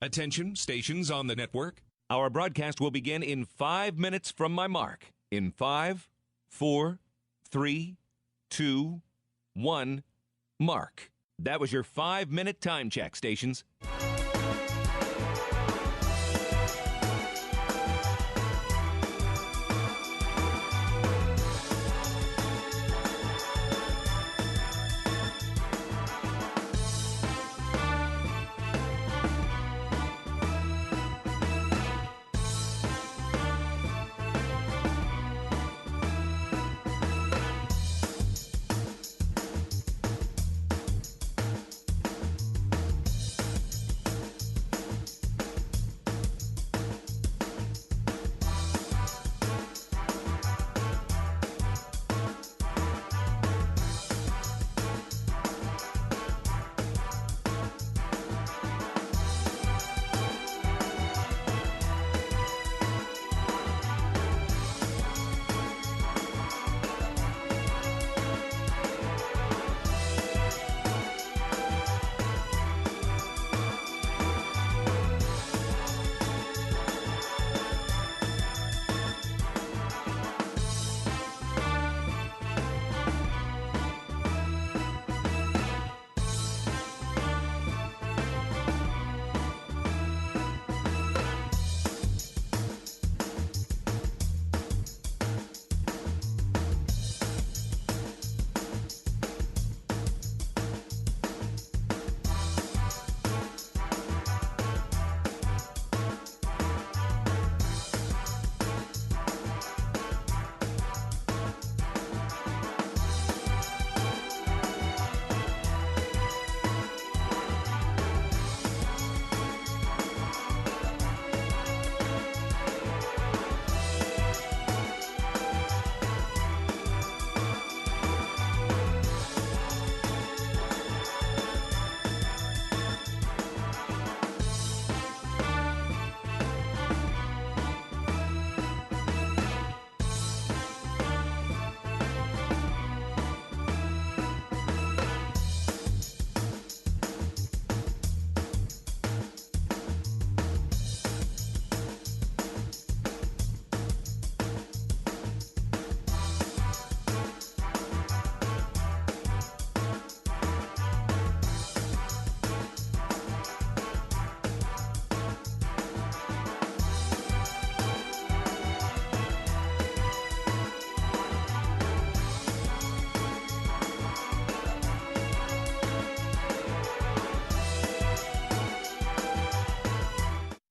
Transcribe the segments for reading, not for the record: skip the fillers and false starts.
Attention, stations on the network. Our broadcast will begin in 5 minutes from my mark. In 5, 4, 3, 2, 1, mark. That was your 5-minute time check, stations.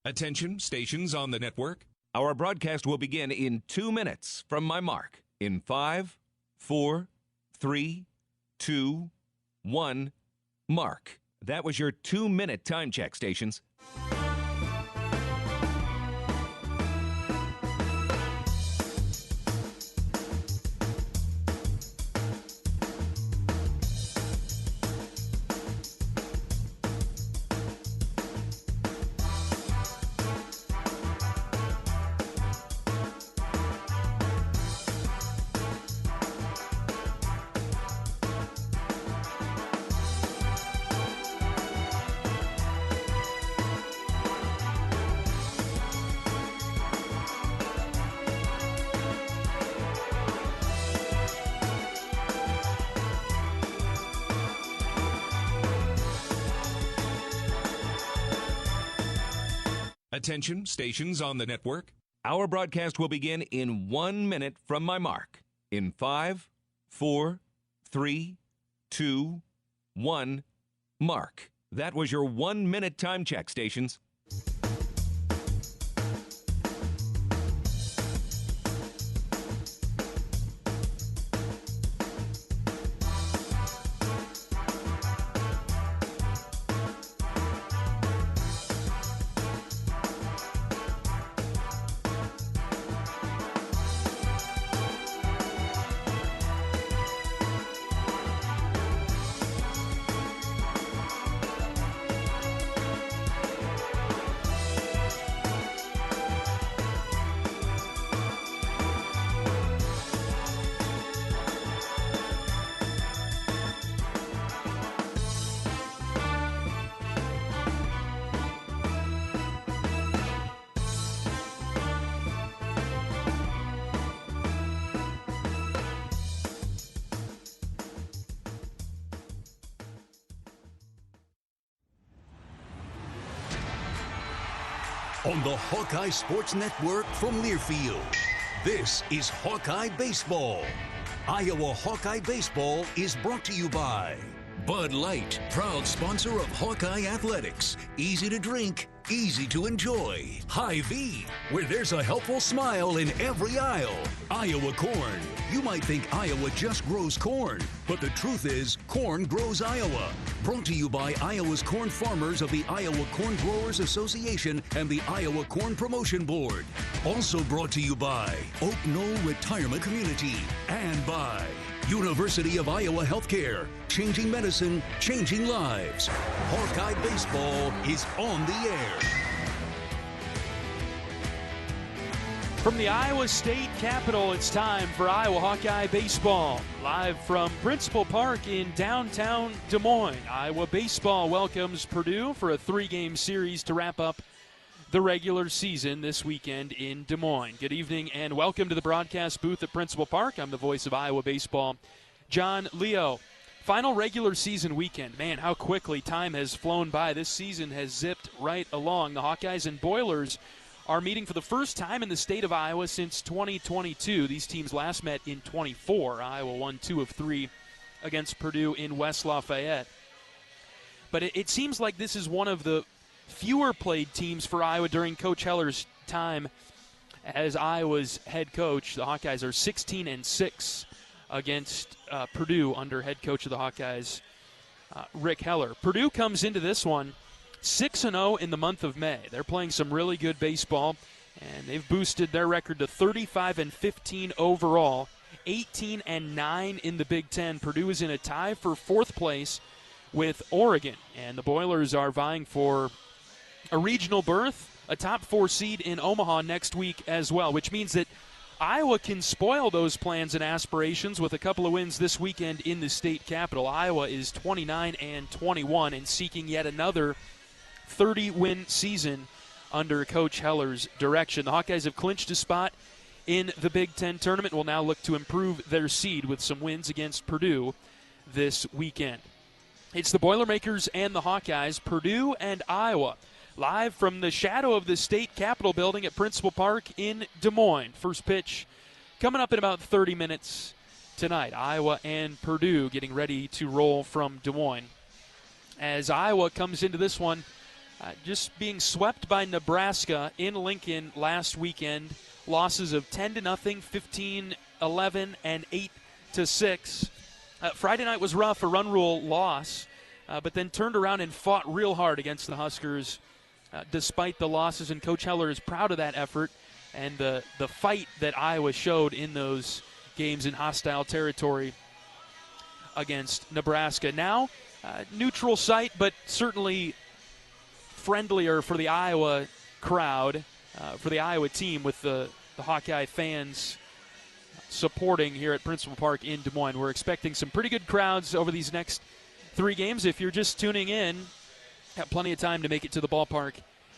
Attention, stations on the network. Our broadcast will begin in 2 minutes from my mark. In 5, 4, 3, 2, 1, mark. That was your 2-minute time check, stations. Attention, stations on the network. Our broadcast will begin in 1 minute from my mark. In 5, 4, 3, 2, 1, mark. That was your 1-minute time check, stations. on the Hawkeye Sports Network from Learfield. This is Hawkeye Baseball. Iowa Hawkeye Baseball is brought to you by Bud Light, proud sponsor of Hawkeye Athletics. Easy to drink, easy to enjoy. Hy-Vee, where there's a helpful smile in every aisle. Iowa Corn. You might think Iowa just grows corn, but the truth is, corn grows Iowa. Brought to you by Iowa's corn farmers of the Iowa Corn Growers Association and the Iowa Corn Promotion Board. Also brought to you by Oak Knoll Retirement Community and by University of Iowa Healthcare, changing medicine, changing lives. Hawkeye Baseball is on the air. From the Iowa State Capitol, it's time for Iowa Hawkeye Baseball. Live from Principal Park in downtown Des Moines, Iowa Baseball welcomes Purdue for a 3-game series to wrap up the regular season this weekend in Des Moines. Good evening and welcome to the broadcast booth at Principal Park. I'm the voice of Iowa Baseball, John Leo. Final regular season weekend. Man, how quickly time has flown by. This season has zipped right along. The Hawkeyes and Boilers are meeting for the first time in the state of Iowa since 2022. These teams last met in 24. Iowa won 2 of 3 against Purdue in West Lafayette. But it seems like this is one of the fewer played teams for Iowa during Coach Heller's time as Iowa's head coach. The Hawkeyes are 16-6 against Purdue under head coach of the Hawkeyes, Rick Heller. Purdue comes into this one 6-0 in the month of May. They're playing some really good baseball, and they've boosted their record to 35-15 overall, 18-9 in the Big Ten. Purdue is in a tie for 4th place with Oregon, and the Boilers are vying for a regional berth, a top 4 seed in Omaha next week as well, which means that Iowa can spoil those plans and aspirations with a couple of wins this weekend in the state capital. Iowa is 29-21 and seeking yet another 30-win season under Coach Heller's direction. The Hawkeyes have clinched a spot in the Big Ten tournament and will now look to improve their seed with some wins against Purdue this weekend. It's the Boilermakers and the Hawkeyes, Purdue and Iowa, live from the shadow of the state capitol building at Principal Park in Des Moines. First pitch coming up in about 30 minutes tonight. Iowa and Purdue getting ready to roll from Des Moines. As Iowa comes into this one, just being swept by Nebraska in Lincoln last weekend. Losses of 10-0, 15-11, and 8-6. Friday night was rough, a run rule loss, but then turned around and fought real hard against the Huskers despite the losses, and Coach Heller is proud of that effort and the fight that Iowa showed in those games in hostile territory against Nebraska. Now, neutral site, but certainly friendlier for the Iowa crowd, for the Iowa team, with the Hawkeye fans supporting here at Principal Park in Des Moines. We're expecting some pretty good crowds over these next 3 games. If you're just tuning in, have plenty of time to make it to the ballpark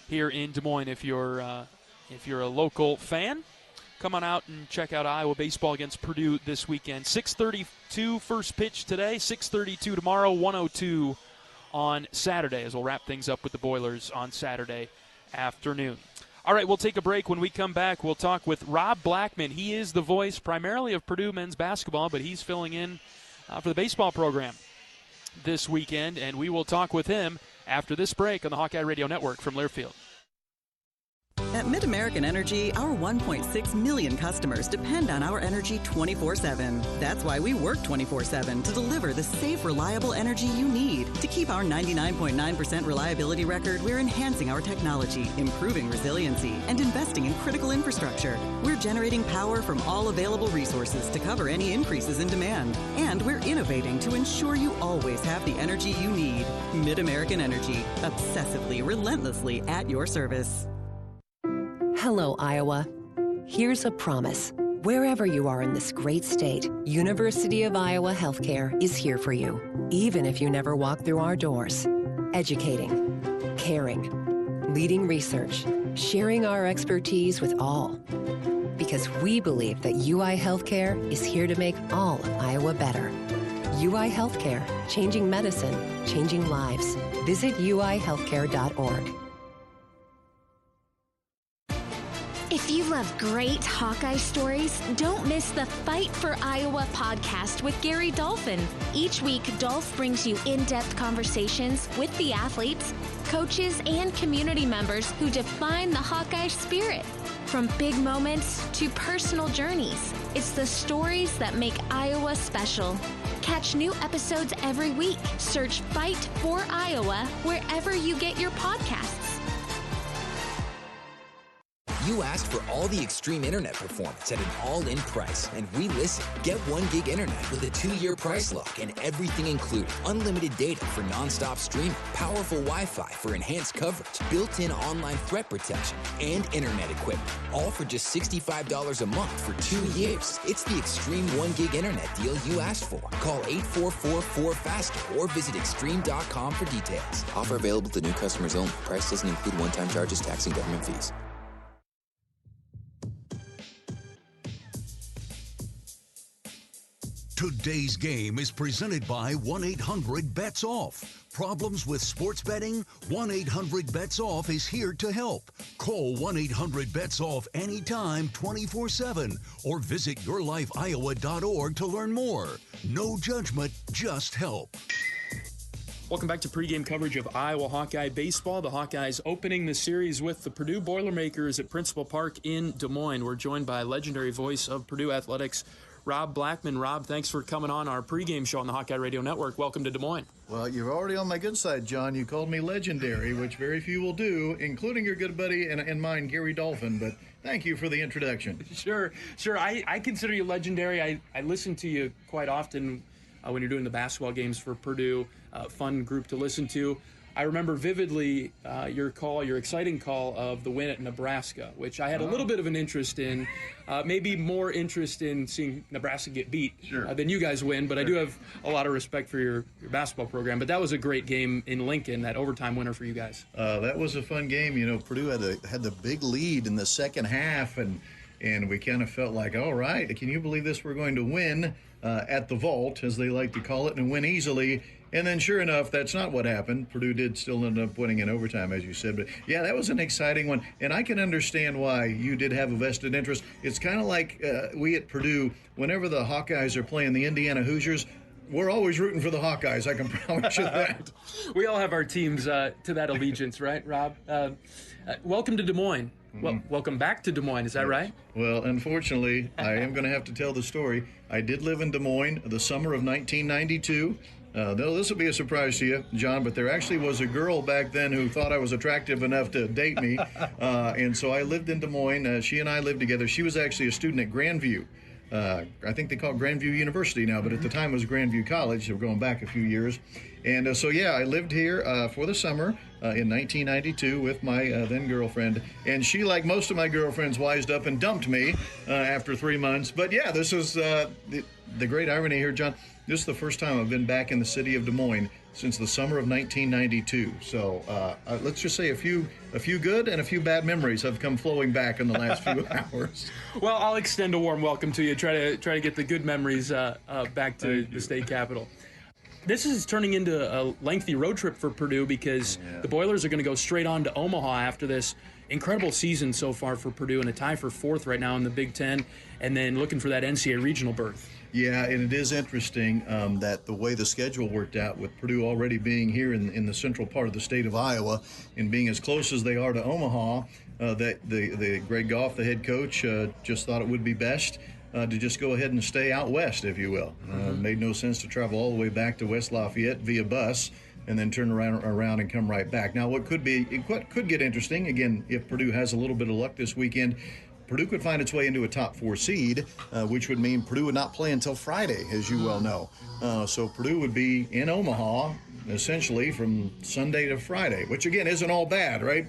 here in Des Moines. If you're a local fan, come on out and check out Iowa baseball against Purdue this weekend. 6:32 first pitch today, 6:32 tomorrow, 1:02 on Saturday, as we'll wrap things up with the Boilers on Saturday afternoon. All right, we'll take a break. When we come back, we'll talk with Rob Blackman. He is the voice primarily of Purdue men's basketball, but he's filling in for the baseball program this weekend, and we will talk with him after this break on the Hawkeye Radio Network from Learfield. At Mid-American Energy, our 1.6 million customers depend on our energy 24/7. That's why we work 24/7 to deliver the safe, reliable energy you need. To keep our 99.9% reliability record, we're enhancing our technology, improving resiliency, and investing in critical infrastructure. We're generating power from all available resources to cover any increases in demand. And we're innovating to ensure you always have the energy you need. Mid-American Energy, obsessively, relentlessly at your service. Hello, Iowa. Here's a promise. Wherever you are in this great state, University of Iowa Healthcare is here for you, even if you never walk through our doors. Educating, caring, leading research, sharing our expertise with all. Because we believe that UI Healthcare is here to make all of Iowa better. UI Healthcare, changing medicine, changing lives. Visit uihealthcare.org. If you love great Hawkeye stories, don't miss the Fight for Iowa podcast with Gary Dolphin. Each week, Dolph brings you in-depth conversations with the athletes, coaches, and community members who define the Hawkeye spirit. From big moments to personal journeys, it's the stories that make Iowa special. Catch new episodes every week. Search Fight for Iowa wherever you get your podcasts. You asked for all the extreme internet performance at an all-in price, and we listen. Get 1 gig internet with a 2-year price lock and everything included. Unlimited data for non-stop streaming, powerful Wi-Fi for enhanced coverage, built-in online threat protection, and internet equipment. All for just $65 a month for 2 years. It's the extreme 1 gig internet deal you asked for. Call 844-4FASTER or visit extreme.com for details. Offer available to new customers only. Price doesn't include one-time charges, tax, and government fees. Today's game is presented by 1-800-BETS-OFF. Problems with sports betting? 1-800-BETS-OFF is here to help. Call 1-800-BETS-OFF anytime, 24/7, or visit yourlifeiowa.org to learn more. No judgment, just help. Welcome back to pregame coverage of Iowa Hawkeye baseball. The Hawkeyes opening the series with the Purdue Boilermakers at Principal Park in Des Moines. We're joined by legendary voice of Purdue athletics, Rob Blackman. Rob, thanks for coming on our pregame show on the Hawkeye Radio Network. Welcome to Des Moines. Well, you're already on my good side, John. You called me legendary, which very few will do, including your good buddy and mine, Gary Dolphin. But thank you for the introduction. Sure. I consider you legendary. I listen to you quite often when you're doing the basketball games for Purdue. Fun group to listen to. I remember vividly your exciting call of the win at Nebraska, which I had a little bit of an interest in, maybe more interest in seeing Nebraska get beat than you guys win, but I do have a lot of respect for your basketball program. But that was a great game in Lincoln, that overtime winner for you guys. That was a fun game. You know, Purdue had the big lead in the second half, and we kind of felt like, all right, can you believe this? We're going to win at the vault, as they like to call it, and win easily. And then sure enough, that's not what happened. Purdue did still end up winning in overtime, as you said. But, yeah, that was an exciting one. And I can understand why you did have a vested interest. It's kind of like we at Purdue, whenever the Hawkeyes are playing the Indiana Hoosiers, we're always rooting for the Hawkeyes. I can promise you that. We all have our teams to that allegiance, right, Rob? Welcome to Des Moines. Well, welcome back to Des Moines. Is that right? Well, unfortunately, I am going to have to tell the story. I did live in Des Moines the summer of 1992. This will be a surprise to you, John, but there actually was a girl back then who thought I was attractive enough to date me, and so I lived in Des Moines. She and I lived together. She was actually a student at Grandview. I think they call it Grandview University now, but at the time it was Grandview College. We're going back a few years. And so, yeah, I lived here for the summer in 1992 with my then girlfriend. And she, like most of my girlfriends, wised up and dumped me after 3 months. But, yeah, this is the great irony here, John. This is the first time I've been back in the city of Des Moines since the summer of 1992. So let's just say a few good and a few bad memories have come flowing back in the last few hours. Well, I'll extend a warm welcome to you. Try to get the good memories back to the state capitol. This is turning into a lengthy road trip for Purdue because the Boilers are going to go straight on to Omaha after this incredible season so far for Purdue, and a tie for fourth right now in the Big Ten, and then looking for that NCAA regional berth. Yeah, and it is interesting that the way the schedule worked out with Purdue already being here in the central part of the state of Iowa and being as close as they are to Omaha, that the Greg Goff, the head coach, just thought it would be best to just go ahead and stay out west, if you will. Made no sense to travel all the way back to West Lafayette via bus and then turn around and come right back. Now, what could get interesting, again, if Purdue has a little bit of luck this weekend, Purdue could find its way into a top 4 seed, which would mean Purdue would not play until Friday, as you well know. So Purdue would be in Omaha essentially from Sunday to Friday, which again isn't all bad, right?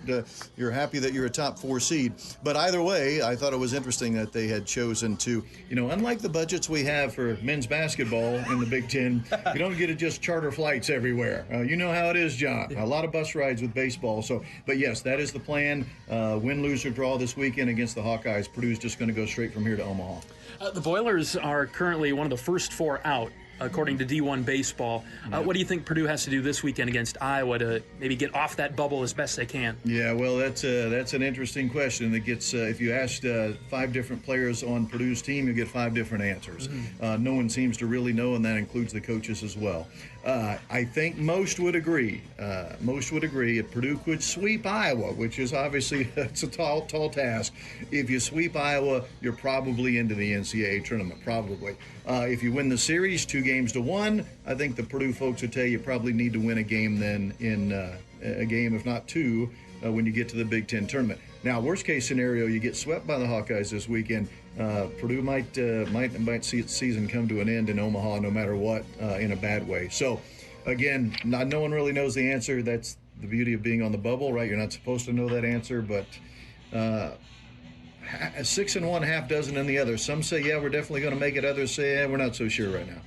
You're happy that you're a top 4 seed. But either way, I thought it was interesting that they had chosen to, unlike the budgets we have for men's basketball in the Big Ten, you don't get to just charter flights everywhere. You know how it is, John. A lot of bus rides with baseball. But yes, that is the plan. Win, lose, or draw this weekend against the Hawkeyes. Purdue's just going to go straight from here to Omaha. The Boilers are currently one of the first 4 out according to D1 Baseball. What do you think Purdue has to do this weekend against Iowa to maybe get off that bubble as best they can? Yeah, well, that's an interesting question. It gets if you asked 5 different players on Purdue's team, you get 5 different answers. No one seems to really know, and that includes the coaches as well. I think most would agree. If Purdue could sweep Iowa, which is obviously it's a tall task. If you sweep Iowa, you're probably into the NCAA tournament. Probably. If you win the series 2-1, I think the Purdue folks would tell you probably need to win a game then in a game, if not 2, when you get to the Big Ten tournament. Now, worst case scenario, you get swept by the Hawkeyes this weekend. Purdue might see its season come to an end in Omaha, no matter what, in a bad way. So, again, no one really knows the answer. That's the beauty of being on the bubble, right? You're not supposed to know that answer, but 6 in one, half dozen in the other. Some say, yeah, we're definitely going to make it. Others say, yeah, we're not so sure right now.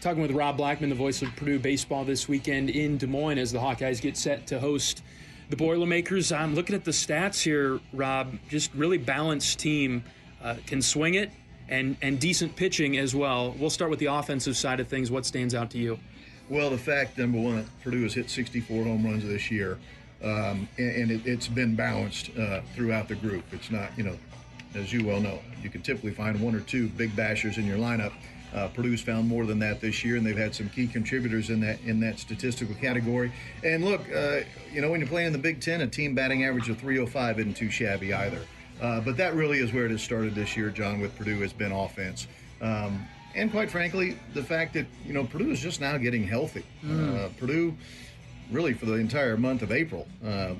Talking with Rob Blackman, the voice of Purdue baseball this weekend in Des Moines as the Hawkeyes get set to host the Boilermakers. I'm looking at the stats here, Rob. Just really balanced team. Can swing it and decent pitching as well. We'll start with the offensive side of things. What stands out to you? Well, the fact, number one, that Purdue has hit 64 home runs this year, and it's been balanced throughout the group. It's not, as you well know, you can typically find 1 or 2 big bashers in your lineup. Purdue's found more than that this year, and they've had some key contributors in that statistical category. And look, when you're playing in the Big Ten, a team batting average of 305 isn't too shabby either. But that really is where it has started this year, John, with Purdue, has been offense. And quite frankly, the fact that, Purdue is just now getting healthy. Purdue, really for the entire month of April,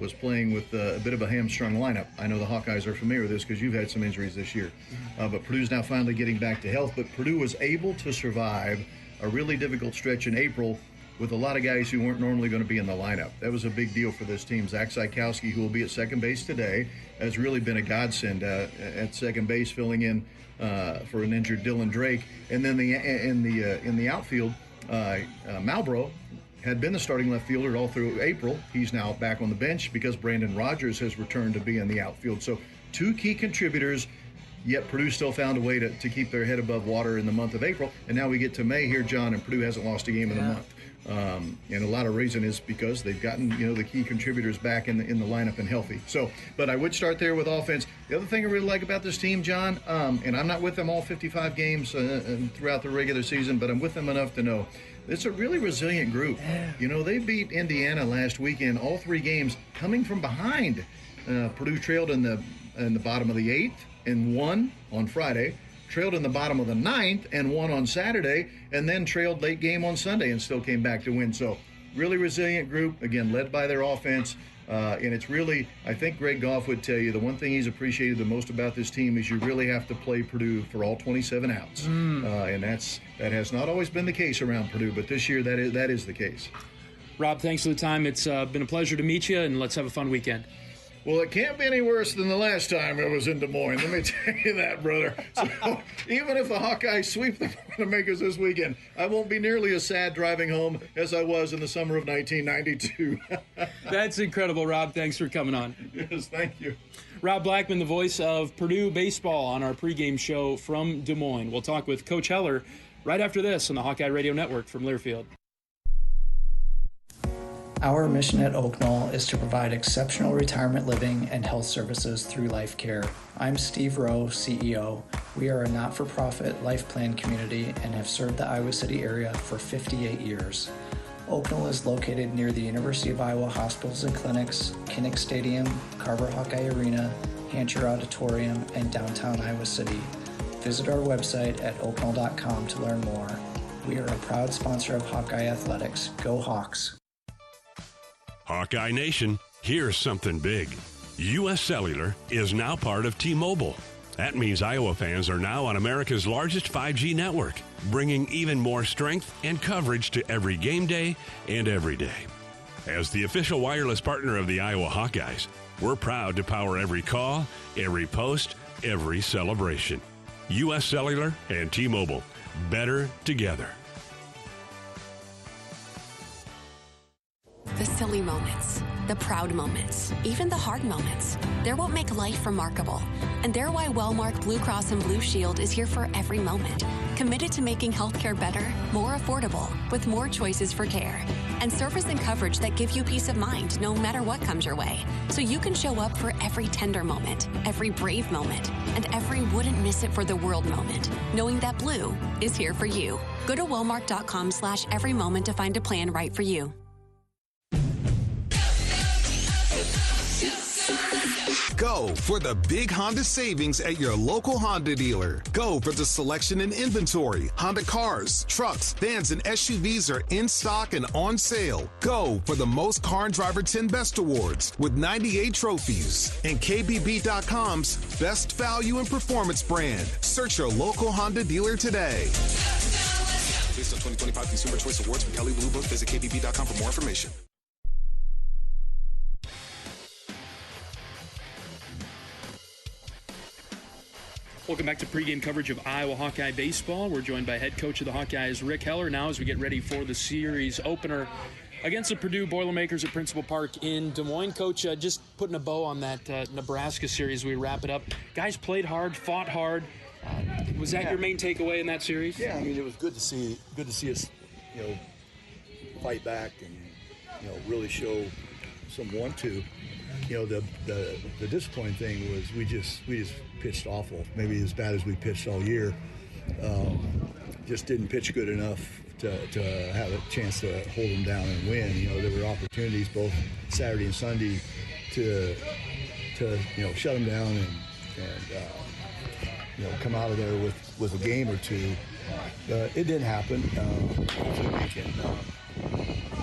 was playing with a bit of a hamstrung lineup. I know the Hawkeyes are familiar with this because you've had some injuries this year. But Purdue's now finally getting back to health. But Purdue was able to survive a really difficult stretch in April with a lot of guys who weren't normally going to be in the lineup. That was a big deal for this team. Zach Zykowski, who will be at second base today, has really been a godsend at second base, filling in for an injured Dylan Drake. And then in the outfield, Malbrough had been the starting left fielder all through April. He's now back on the bench because Brandon Rogers has returned to be in the outfield. So 2 key contributors, yet Purdue still found a way to keep their head above water in the month of April. And now we get to May here, John, and Purdue hasn't lost a game in the month. And a lot of reason is because they've gotten, the key contributors back in the lineup and healthy. So, but I would start there with offense. The other thing I really like about this team, John, and I'm not with them all 55 games throughout the regular season, but I'm with them enough to know it's a really resilient group. They beat Indiana last weekend, all 3 games coming from behind. Purdue trailed in the bottom of the 8th and won on Friday. Trailed in the bottom of the 9th and won on Saturday, and then trailed late game on Sunday and still came back to win. So really resilient group, again, led by their offense. And it's really, I think Greg Goff would tell you, the one thing he's appreciated the most about this team is you really have to play Purdue for all 27 outs. And that has not always been the case around Purdue, but this year that is the case. Rob, thanks for the time. It's been a pleasure to meet you, and let's have a fun weekend. Well, it can't be any worse than the last time I was in Des Moines. Let me tell you that, brother. So even if the Hawkeyes sweep the Boilermakers this weekend, I won't be nearly as sad driving home as I was in the summer of 1992. That's incredible, Rob. Thanks for coming on. Yes, thank you. Rob Blackman, the voice of Purdue baseball on our pregame show from Des Moines. We'll talk with Coach Heller right after this on the Hawkeye Radio Network from Learfield. Our mission at Oak Knoll is to provide exceptional retirement living and health services through Life Care. I'm Steve Rowe, CEO. We are a not-for-profit life plan community and have served the Iowa City area for 58 years. Oak Knoll is located near the University of Iowa Hospitals and Clinics, Kinnick Stadium, Carver Hawkeye Arena, Hancher Auditorium, and downtown Iowa City. Visit our website at oakknoll.com to learn more. We are a proud sponsor of Hawkeye Athletics. Go Hawks! Hawkeye Nation, here's something big. U.S. Cellular is now part of T-Mobile. That means Iowa fans are now on America's largest 5G network, bringing even more strength and coverage to every game day and every day. As the official wireless partner of the Iowa Hawkeyes, we're proud to power every call, every post, every celebration. U.S. Cellular and T-Mobile, better together. The silly moments, the proud moments, even the hard moments. They're what make life remarkable. And they're why Wellmark Blue Cross and Blue Shield is here for every moment. Committed to making healthcare better, more affordable, with more choices for care. And service and coverage that give you peace of mind no matter what comes your way. So you can show up for every tender moment, every brave moment, and every wouldn't miss it for the world moment, knowing that Blue is here for you. Go to Wellmark.com/every moment to find a plan right for you. Go for the big Honda savings at your local Honda dealer. Go for the selection and inventory. Honda cars, trucks, vans, and SUVs are in stock and on sale. Go for the most Car and Driver 10 Best Awards with 98 trophies. And KBB.com's Best Value and Performance brand. Search your local Honda dealer today. Based on 2025 Consumer Choice Awards from Kelley Blue Book, visit KBB.com for more information. Welcome back to pregame coverage of Iowa Hawkeye baseball. We're joined by head coach of the Hawkeyes, Rick Heller, now as we get ready for the series opener against the Purdue Boilermakers at Principal Park in Des Moines. Coach, just putting a bow on that Nebraska series, we wrap it up. Guys played hard, fought hard. Was that your main takeaway in that series? Yeah, I mean, it was good to see us, fight back and, really show some want-to. The disappointing thing was we just pitched awful, maybe as bad as we pitched all year. Just didn't pitch good enough to have a chance to hold them down and win. There were opportunities both Saturday and Sunday to shut them down and come out of there with a game or two. It didn't happen. Hopefully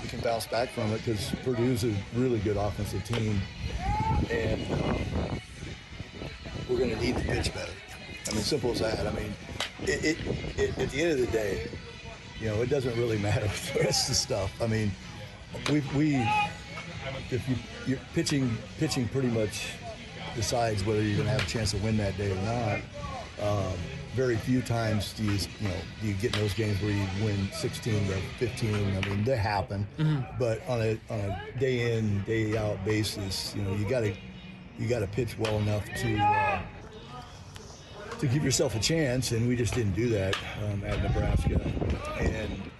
we can bounce back from it because Purdue's a really good offensive team, and we're going to need to pitch better. I mean, simple as that. I mean, at the end of the day, it doesn't really matter with the rest of the stuff. I mean, if you're pitching pretty much decides whether you're going to have a chance to win that day or not. Very few times do you get in those games where you win 16 to 15. I mean, they happen, but on a day in, day out basis, you got to pitch well enough to give yourself a chance, and we just didn't do that at Nebraska. And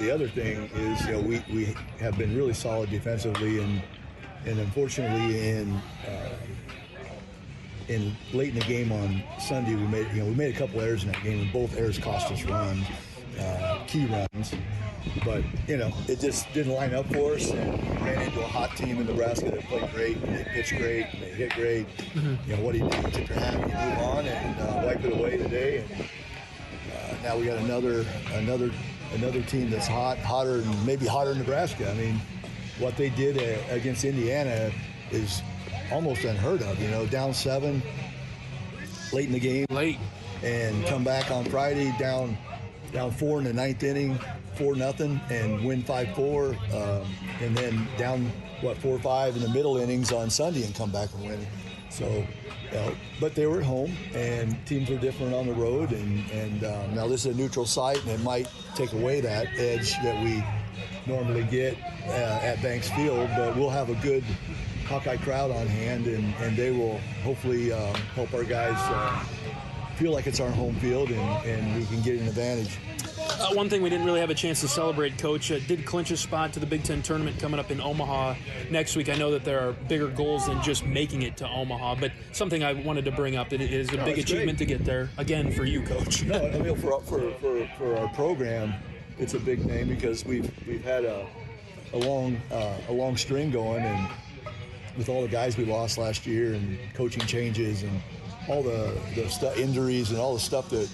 the other thing is, we have been really solid defensively, and unfortunately in late in the game on Sunday, we made a couple errors in that game, and both errors cost us runs, key runs. But it just didn't line up for us, and we ran into a hot team in Nebraska that played great, and they pitched great, and they hit great. What do? You tip your hat and you move on and wipe it away today. And now we got another team that's hotter than Nebraska. I mean, what they did against Indiana is almost unheard of, down 7 late in the game. And come back on Friday down 4 in the 9th inning, 4-0, and win 5-4, and then down 4-5 in the middle innings on Sunday and come back and win. So, but they were at home, and teams are different on the road, and now this is a neutral site, and it might take away that edge that we normally get at Banks Field, but we'll have a good Hawkeye crowd on hand, and they will hopefully help our guys feel like it's our home field, and we can get an advantage. One thing we didn't really have a chance to celebrate, Coach, did clinch a spot to the Big Ten tournament coming up in Omaha next week. I know that there are bigger goals than just making it to Omaha, but something I wanted to bring up, that it is a big achievement to get there, again, for you, Coach. No, I mean, for our program, it's a big thing because we've had a long string going, and with all the guys we lost last year and coaching changes and all the injuries and all the stuff that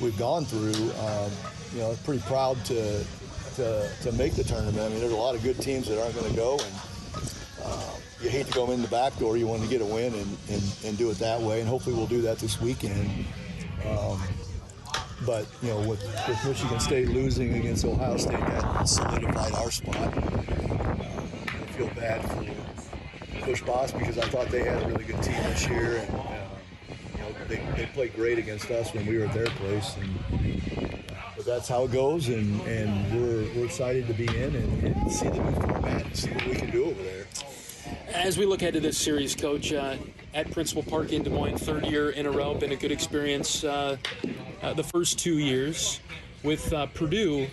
we've gone through, pretty proud to make the tournament. I mean, there's a lot of good teams that aren't going to go, and you hate to go in the back door. You want to get a win and do it that way, and hopefully we'll do that this weekend. But with Michigan State losing against Ohio State, that solidified our spot. I feel bad for Bush Boss because I thought they had a really good team this year, and they played great against us when we were at their place, but that's how it goes, and we're excited to be in and see the new format and see what we can do over there. As we look ahead to this series, Coach, at Principal Park in Des Moines, third year in a row, been a good experience the first 2 years. With Purdue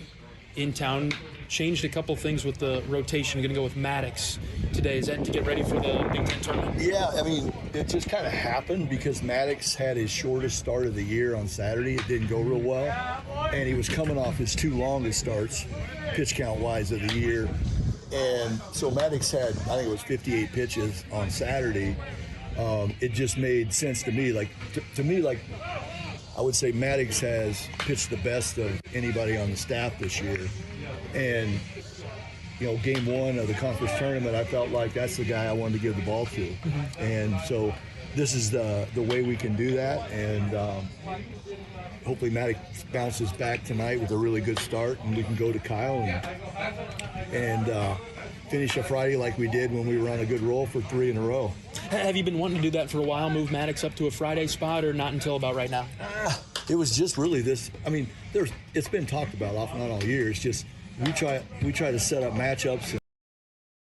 in town, changed a couple things with the rotation. Going to go with Maddox today. Is that to get ready for the Big Ten tournament? Yeah, I mean, it just kind of happened because Maddox had his shortest start of the year on Saturday. It didn't go real well, and he was coming off his 2 longest starts, pitch count-wise, of the year. And so Maddox had, I think it was 58 pitches on Saturday. It just made sense to me. To me, I would say Maddox has pitched the best of anybody on the staff this year. And, game 1 of the conference tournament, I felt like that's the guy I wanted to give the ball to. Mm-hmm. And so this is the way we can do that. And hopefully Maddox bounces back tonight with a really good start, and we can go to Kyle and finish a Friday like we did when we were on a good roll for 3 in a row. Have you been wanting to do that for a while, move Maddox up to a Friday spot, or not until about right now? It was just really this. I mean, it's been talked about off and on all year. It's just we try to set up matchups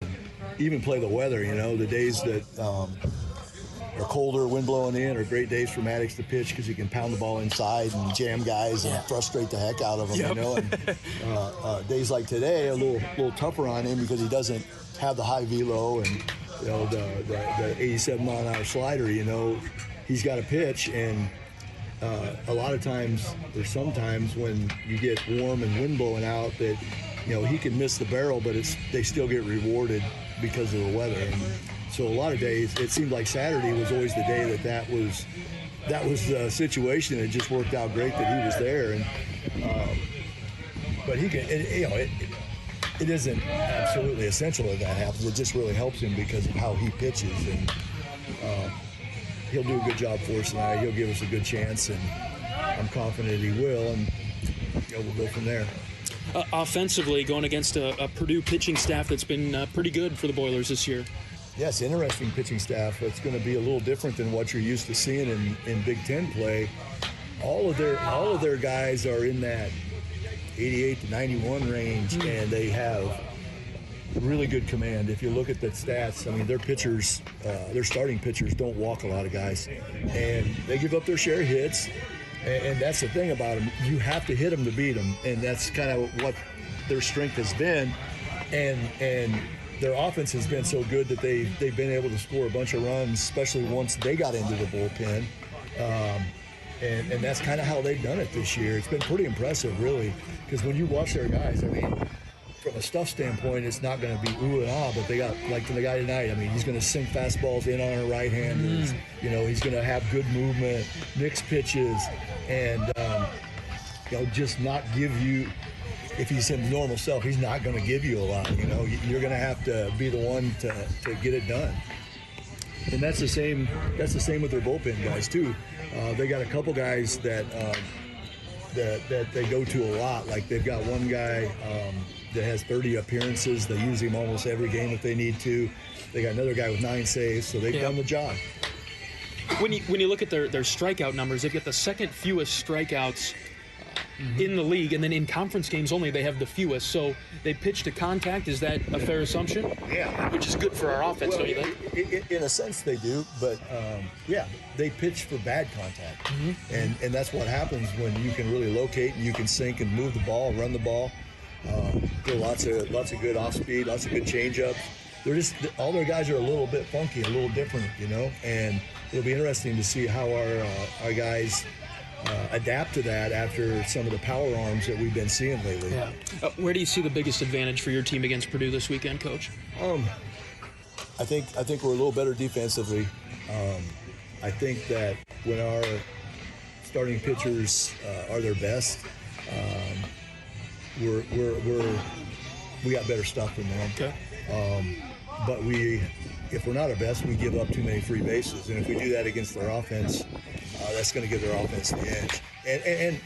and even play the weather. The days that are colder, wind blowing in, are great days for Maddox to pitch because he can pound the ball inside and jam guys and frustrate the heck out of them. Yep. And days like today, a little tougher on him because he doesn't have the high velo and the 87 mile an hour slider. He's got to pitch, and a lot of times, or sometimes, when you get warm and wind blowing out, that he can miss the barrel, but they still get rewarded because of the weather. And so a lot of days, it seemed like Saturday was always the day that was the situation. It just worked out great that he was there, and but he can. It isn't absolutely essential that happens. It just really helps him because of how he pitches, and he'll do a good job for us tonight. He'll give us a good chance, and I'm confident he will, and we'll go from there. Offensively, going against a Purdue pitching staff that's been pretty good for the Boilers this year. Yes, interesting pitching staff. It's going to be a little different than what you're used to seeing in Big Ten play. All of their guys are in that 88 to 91 range, and they have really good command. If you look at the stats, I mean, their pitchers, their starting pitchers don't walk a lot of guys, and they give up their share of hits, and that's the thing about them. You have to hit them to beat them, and that's kind of what their strength has been, and their offense has been so good that they've been able to score a bunch of runs, especially once they got into the bullpen. And that's kind of how they've done it this year. It's been pretty impressive, really, because when you watch their guys, I mean, from a stuff standpoint, it's not going to be ooh and ah, but they got, like the guy tonight, I mean, he's going to sink fastballs in on our right-handers. He's going to have good movement, mixed pitches, and, just not give you, if he's his normal self, he's not going to give you a lot. You're going to have to be the one to get it done. And that's the same with their bullpen guys too. They got a couple guys that they go to a lot. Like they've got one guy that has 30 appearances. They use him almost every game if they need to. They got another guy with 9 saves, so they've done the job. When you look at their strikeout numbers, they've got the second fewest strikeouts in the league, and then in conference games only they have the fewest. So they pitch to contact. Is that a fair assumption? Yeah. Which is good for our offense, don't you think? In a sense they do, but they pitch for bad contact. And that's what happens when you can really locate and you can sink and move the ball, run the ball. There are lots of good off speed, lots of good changeups. They're just, all their guys are a little bit funky, a little different, and it'll be interesting to see how our guys adapt to that after some of the power arms that we've been seeing lately. Yeah. Where do you see the biggest advantage for your team against Purdue this weekend, Coach? I think we're a little better defensively. I think that when our starting pitchers are their best, we got better stuff than them. Okay. But if we're not our best, we give up too many free bases, and if we do that against their offense, that's going to give their offense the edge.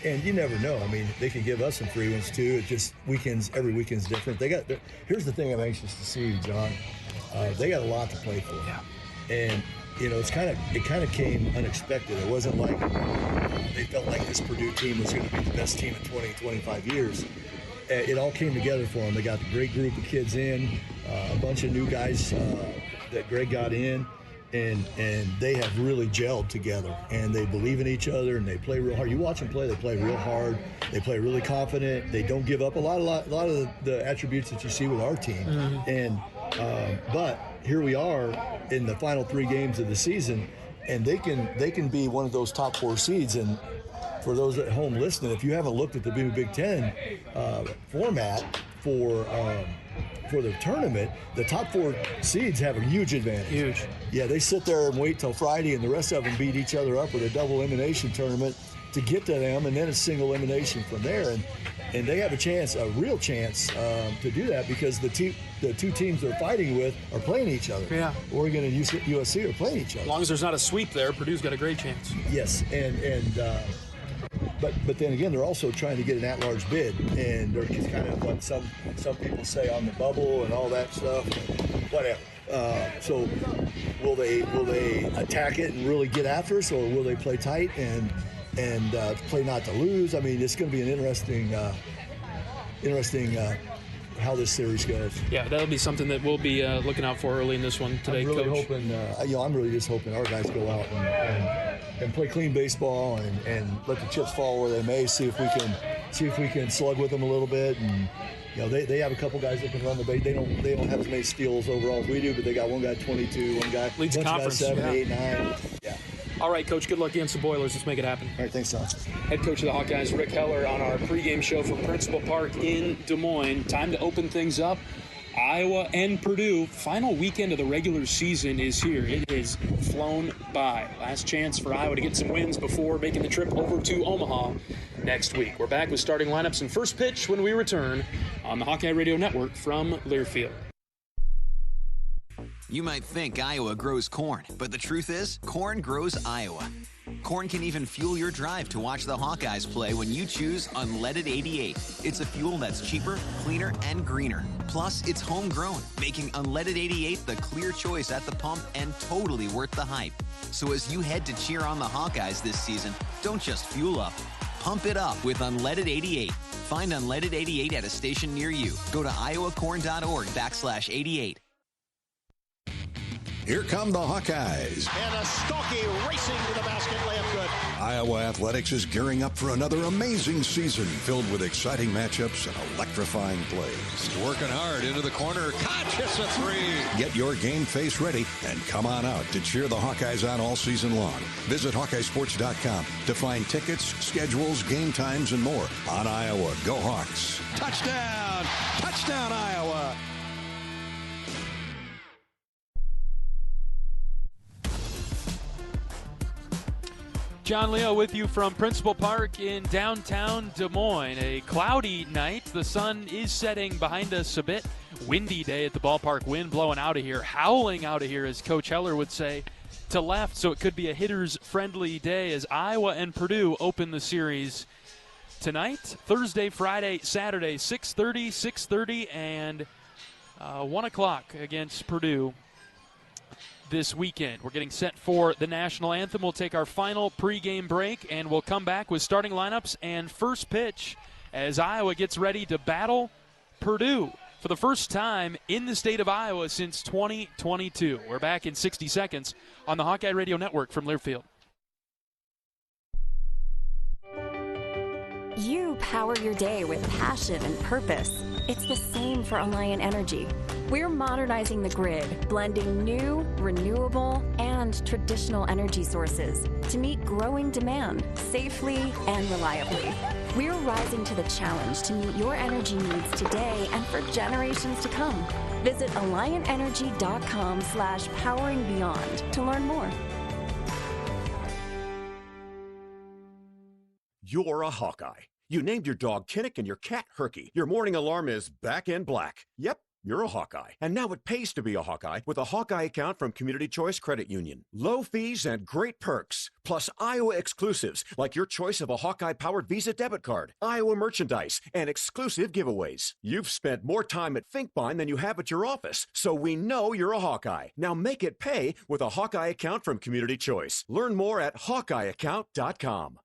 And you never know. I mean, they can give us some free ones too. It just every weekend's different. Here's the thing I'm anxious to see, John. They got a lot to play for. Yeah. And it kind of came unexpected. It wasn't like they felt like this Purdue team was going to be the best team in 20, 25 years. It all came together for them. They got a great group of kids in, a bunch of new guys that Greg got in, and they have really gelled together, and they believe in each other, and they play real hard. You watch them play; they play real hard. They play really confident. They don't give up a lot of the attributes that you see with our team. Mm-hmm. And but here we are in the final 3 games of the season, and they can be one of those top 4 seeds. And for those at home listening, if you haven't looked at the Big Ten format for the tournament, the top 4 seeds have a huge advantage. Huge. Yeah, they sit there and wait till Friday, and the rest of them beat each other up with a double elimination tournament to get to them, and then a single elimination from there. And they have a real chance to do that, because the 2 teams they're fighting with are playing each other. Yeah. Oregon and USC are playing each other. As long as there's not a sweep there, Purdue's got a great chance. Yes, but then again, they're also trying to get an at-large bid, and they're kind of what some people say on the bubble and all that stuff. Whatever. So will they attack it and really get after us, or will they play tight and play not to lose? I mean, it's going to be an interesting how this series goes. Yeah, that'll be something that we'll be looking out for early in this one today, I'm really Coach. hoping, I'm really just hoping our guys go out and play clean baseball and let the chips fall where they may. See if we can slug with them a little bit. And they have a couple guys that can run the base. They don't have as many steals overall as we do, but they got one guy 22, one guy leads the conference, 7, 8, 9. Yeah. All right, Coach, good luck against the Boilers. Let's make it happen. All right, thanks, Tom. Head coach of the Hawkeyes, Rick Heller, on our pregame show from Principal Park in Des Moines. Time to open things up. Iowa and Purdue. Final weekend of the regular season is here. It has flown by. Last chance for Iowa to get some wins before making the trip over to Omaha next week. We're back with starting lineups and first pitch when we return on the Hawkeye Radio Network from Learfield. You might think Iowa grows corn, but the truth is, corn grows Iowa. Corn can even fuel your drive to watch the Hawkeyes play when you choose Unleaded 88. It's a fuel that's cheaper, cleaner, and greener. Plus, it's homegrown, making Unleaded 88 the clear choice at the pump and totally worth the hype. So as you head to cheer on the Hawkeyes this season, don't just fuel up. Pump it up with Unleaded 88. Find Unleaded 88 at a station near you. Go to iowacorn.org/88. Here come the Hawkeyes. And a Stockie racing to the basket, layup good. Iowa Athletics is gearing up for another amazing season filled with exciting matchups and electrifying plays. Working hard into the corner. Koch hits a 3. Get your game face ready and come on out to cheer the Hawkeyes on all season long. Visit HawkeyeSports.com to find tickets, schedules, game times, and more on Iowa. Go Hawks. Touchdown! Touchdown, Iowa! John Leo with you from Principal Park in downtown Des Moines. A cloudy night. The sun is setting behind us a bit. Windy day at the ballpark. Wind blowing out of here, howling out of here, as Coach Heller would say, to left. So it could be a hitter's friendly day as Iowa and Purdue open the series tonight, Thursday, Friday, Saturday, 6:30, and 1 o'clock against Purdue this weekend. We're getting set for the national anthem. We'll take our final pregame break, and we'll come back with starting lineups and first pitch as Iowa gets ready to battle Purdue for the first time in the state of Iowa since 2022. We're back in 60 seconds on the Hawkeye Radio Network from Learfield. You power your day with passion and purpose. It's the same for Alliant Energy. We're modernizing the grid, blending new, renewable, and traditional energy sources to meet growing demand safely and reliably. We're rising to the challenge to meet your energy needs today and for generations to come. Visit AlliantEnergy.com/poweringbeyond to learn more. You're a Hawkeye. You named your dog Kinnick and your cat Herky. Your morning alarm is back in black. Yep, you're a Hawkeye. And now it pays to be a Hawkeye with a Hawkeye account from Community Choice Credit Union. Low fees and great perks, plus Iowa exclusives like your choice of a Hawkeye-powered Visa debit card, Iowa merchandise, and exclusive giveaways. You've spent more time at Finkbine than you have at your office, so we know you're a Hawkeye. Now make it pay with a Hawkeye account from Community Choice. Learn more at HawkeyeAccount.com.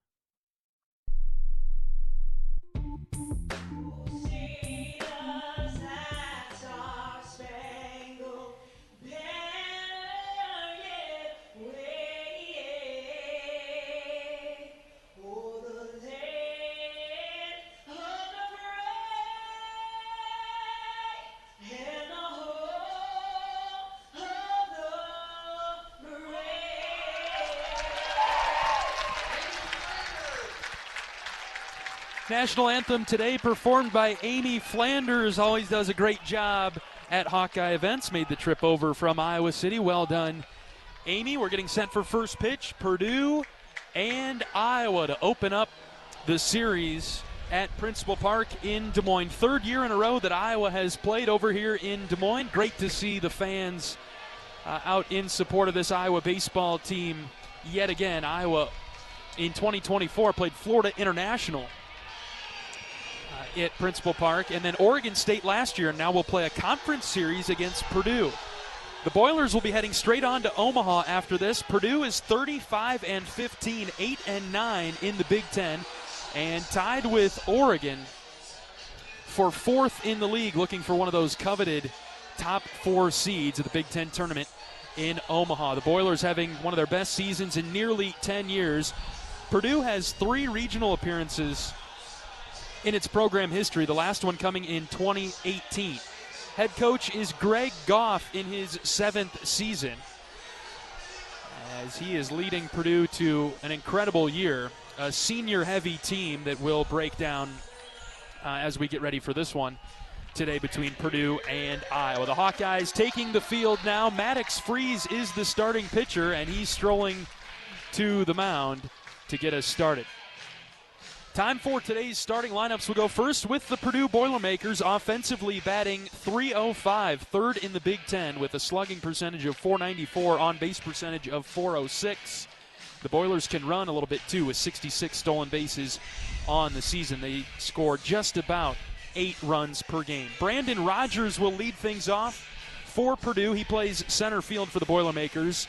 National anthem today performed by Amy Flanders. Always does a great job at Hawkeye events. Made the trip over from Iowa City. Well done, Amy. We're getting set for first pitch. Purdue and Iowa to open up the series at Principal Park in Des Moines. Third year in a row that Iowa has played over here in Des Moines. Great to see the fans out in support of this Iowa baseball team yet again. Iowa in 2024 played Florida International at Principal Park, and then Oregon State last year, and now we'll play a conference series against Purdue. The Boilers will be heading straight on to Omaha after this. Purdue is 35-15, 8-9 in the Big Ten, and tied with Oregon for fourth in the league, looking for one of those coveted top 4 seeds of the Big Ten tournament in Omaha. The Boilers having one of their best seasons in nearly 10 years. Purdue has 3 regional appearances in its program history, the last one coming in 2018. Head coach is Greg Goff in his 7th season, as he is leading Purdue to an incredible year, a senior-heavy team that will break down as we get ready for this one today between Purdue and Iowa. The Hawkeyes taking the field now. Maddox Freeze is the starting pitcher, and he's strolling to the mound to get us started. Time for today's starting lineups. We'll go first with the Purdue Boilermakers, offensively batting .305, third in the Big Ten with a slugging percentage of .494, on-base percentage of .406. The Boilers can run a little bit too, with 66 stolen bases on the season. They score just about 8 runs per game. Brandon Rogers will lead things off for Purdue. He plays center field for the Boilermakers.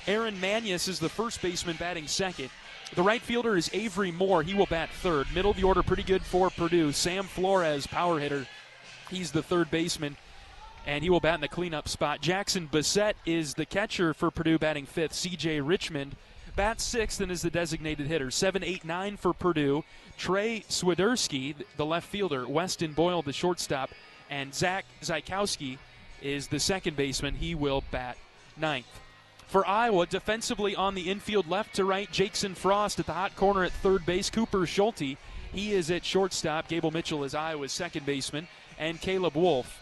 Aaron Manius is the first baseman, batting second. The right fielder is Avery Moore. He will bat third. Middle of the order, pretty good for Purdue. Sam Flores, power hitter. He's the third baseman, and he will bat in the cleanup spot. Jackson Bissett is the catcher for Purdue, batting fifth. C.J. Richmond bats sixth and is the designated hitter. 7, 8, 9 for Purdue. Trey Swiderski, the left fielder. Weston Boyle, the shortstop. And Zach Zykowski is the second baseman. He will bat ninth. For Iowa, defensively on the infield left to right, Jackson Frost at the hot corner at third base. Cooper Schulte, he is at shortstop. Gable Mitchell is Iowa's second baseman. And Caleb Wolf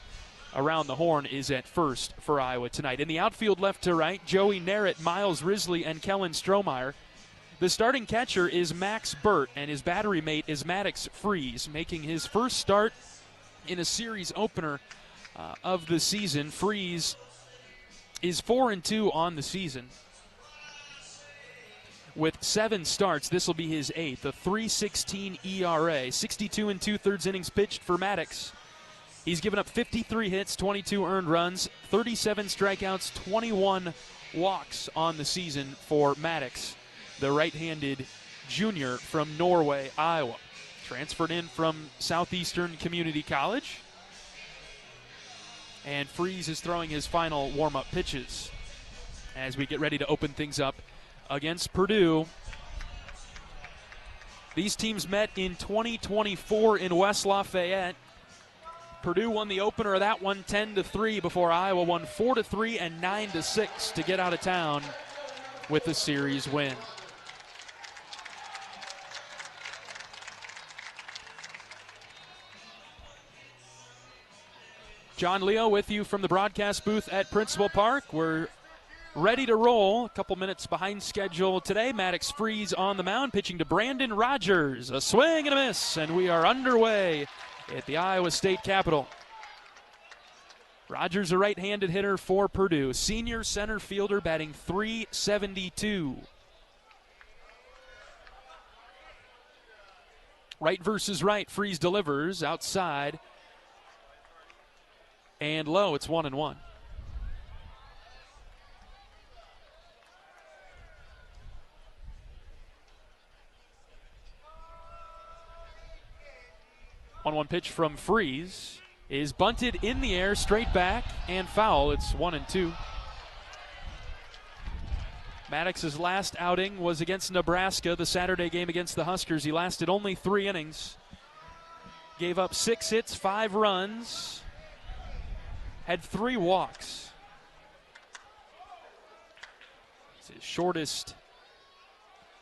around the horn is at first for Iowa tonight. In the outfield left to right, Joey Narrett, Miles Risley, and Kellen Strohmeyer. The starting catcher is Max Burt, and his battery mate is Maddox Freeze, making his first start in a series opener of the season. Freeze is 4-2 on the season. With 7 starts, this will be his 8th, a 3.16 ERA, 62 2/3 innings pitched for Maddox. He's given up 53 hits, 22 earned runs, 37 strikeouts, 21 walks on the season for Maddox, the right-handed junior from Norway, Iowa. Transferred in from Southeastern Community College. And Freeze is throwing his final warm-up pitches as we get ready to open things up against Purdue. These teams met in 2024 in West Lafayette. Purdue won the opener of that one 10-3 before Iowa won 4-3 and 9-6 to get out of town with the series win. John Leo with you from the broadcast booth at Principal Park. We're ready to roll. A couple minutes behind schedule today. Maddox Freeze on the mound, pitching to Brandon Rogers. A swing and a miss, and we are underway at the Iowa State Capitol. Rogers, a right-handed hitter for Purdue. Senior center fielder, batting .372. Right versus right, Freeze delivers outside. And low, it's 1-1. One pitch from Freeze is bunted in the air, straight back, and foul. It's 1-2. Maddox's last outing was against Nebraska, the Saturday game against the Huskers. He lasted only 3 innings. Gave up 6 hits, 5 runs. Had 3 walks. It's his shortest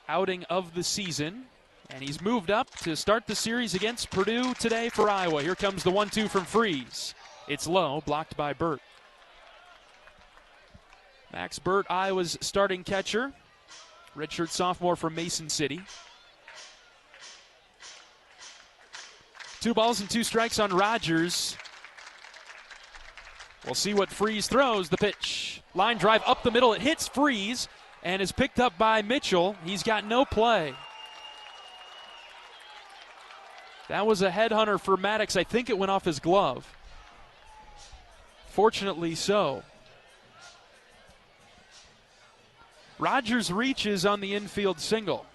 outing of the season. And he's moved up to start the series against Purdue today for Iowa. Here comes the 1-2 from Freeze. It's low, blocked by Burt. Max Burt, Iowa's starting catcher. Redshirt sophomore from Mason City. 2 balls and 2 strikes on Rogers. We'll see what Freeze throws. The pitch. Line drive up the middle. It hits Freeze and is picked up by Mitchell. He's got no play. That was a headhunter for Maddox. I think it went off his glove. Fortunately so. Rogers reaches on the infield single.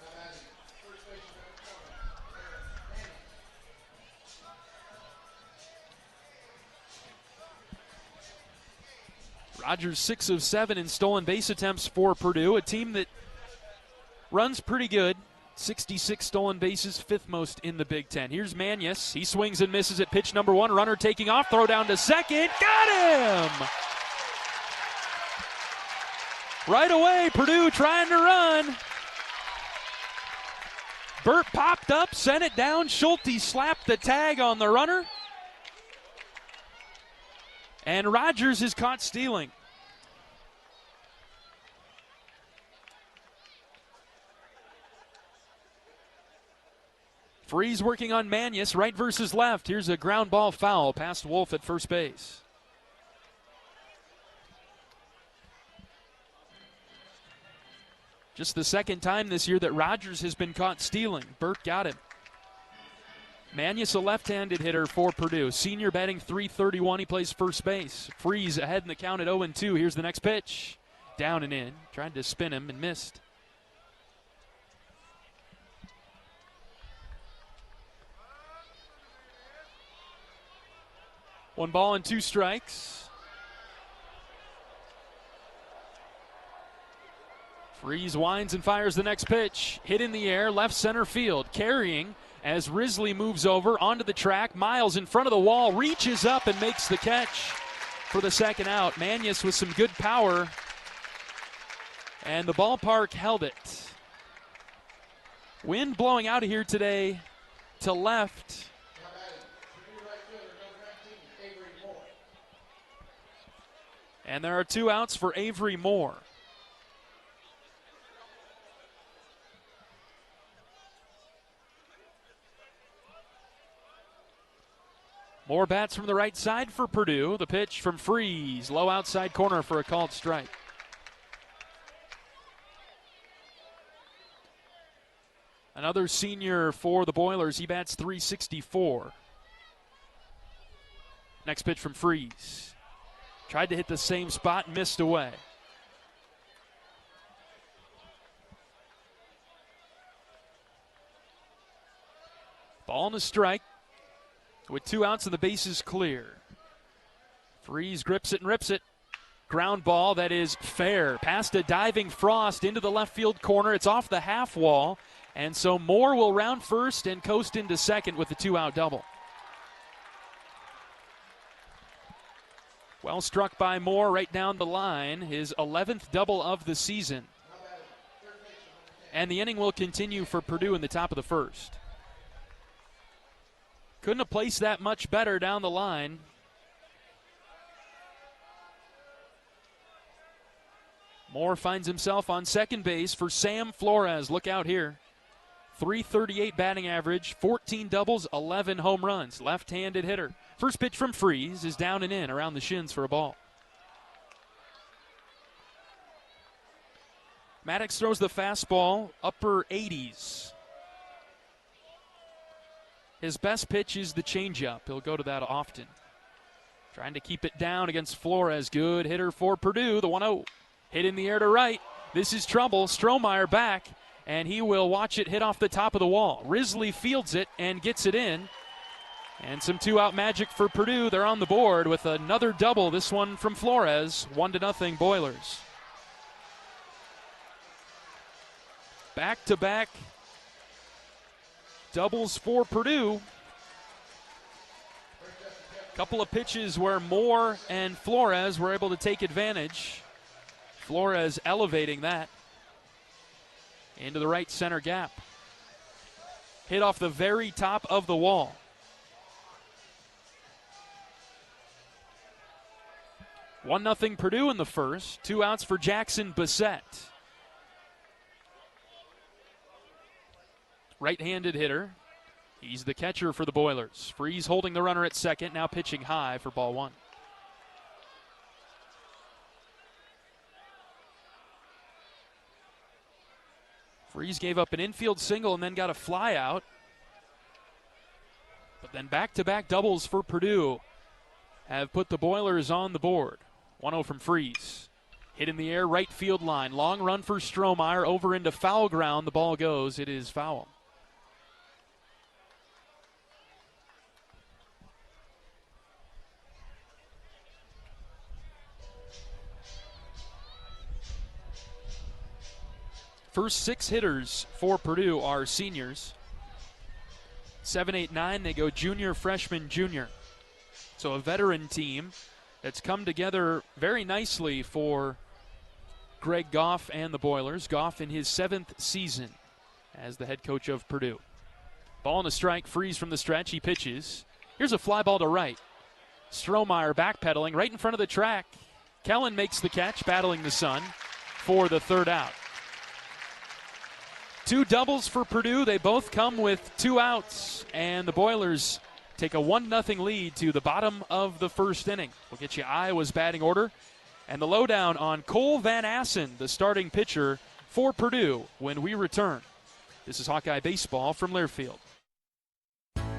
Rogers 6 of 7 in stolen base attempts for Purdue, a team that runs pretty good. 66 stolen bases, 5th most in the Big Ten. Here's Mannius. He swings and misses at pitch number 1. Runner taking off, throw down to second. Got him! Right away, Purdue trying to run. Burt popped up, sent it down. Schulte slapped the tag on the runner. And Rogers is caught stealing. Freeze working on Mannius, right versus left. Here's a ground ball foul past Wolf at first base. Just the second time this year that Rogers has been caught stealing. Burt got him. Mannius, a left-handed hitter for Purdue. Senior batting .331. He plays first base. Freeze ahead in the count at 0-2. Here's the next pitch. Down and in. Tried to spin him and missed. One ball and 2 strikes. Freeze winds and fires the next pitch. Hit in the air, left center field. Carrying as Risley moves over onto the track. Miles in front of the wall, reaches up and makes the catch for the second out. Mannius with some good power. And the ballpark held it. Wind blowing out of here today to left. And there are 2 outs for Avery Moore. More bats from the right side for Purdue. The pitch from Freeze. Low outside corner for a called strike. Another senior for the Boilers. He bats .364. Next pitch from Freeze. Tried to hit the same spot and missed away. Ball and a strike with 2 outs and the bases clear. Freeze grips it and rips it. Ground ball that is fair. Past a diving Frost into the left field corner. It's off the half wall. And so Moore will round first and coast into second with the 2-out double. Well struck by Moore right down the line. His 11th double of the season. And the inning will continue for Purdue in the top of the first. Couldn't have placed that much better down the line. Moore finds himself on second base for Sam Flores. Look out here. .338 batting average, 14 doubles, 11 home runs. Left-handed hitter. First pitch from Freeze is down and in around the shins for a ball. Maddox throws the fastball, upper 80s. His best pitch is the changeup. He'll go to that often. Trying to keep it down against Flores. Good hitter for Purdue. The 1-0. Hit in the air to right. This is trouble. Strohmeyer back, and he will watch it hit off the top of the wall. Risley fields it and gets it in. And some 2-out magic for Purdue. They're on the board with another double. This one from Flores. 1-0 Boilers. Back-to-back doubles for Purdue. Couple of pitches where Moore and Flores were able to take advantage. Flores elevating that into the right center gap. hit off the very top of the wall. 1-0 Purdue in the first. 2 outs for Jackson Bissett. Right-handed hitter. He's the catcher for the Boilers. Freeze holding the runner at second, now pitching high for ball 1. Freeze gave up an infield single and then got a fly out. But then back-to-back doubles for Purdue have put the Boilers on the board. 1-0 from Freeze. Hit in the air, right field line. Long run for Strohmeyer over into foul ground. The ball goes. It is foul. First 6 hitters for Purdue are seniors. 7, 8, 9, they go junior, freshman, junior. So a veteran team that's come together very nicely for Greg Goff and the Boilers. Goff in his 7th season as the head coach of Purdue. Ball and a strike, Freeze from the stretch, he pitches. Here's a fly ball to right. Strohmeyer backpedaling right in front of the track. Kellen makes the catch, battling the sun for the 3rd out. 2 doubles for Purdue. They both come with 2 outs, and the Boilers take a 1-0 lead to the bottom of the first inning. We'll get you Iowa's batting order and the lowdown on Cole Van Assen, the starting pitcher for Purdue, when we return. This is Hawkeye Baseball from Learfield.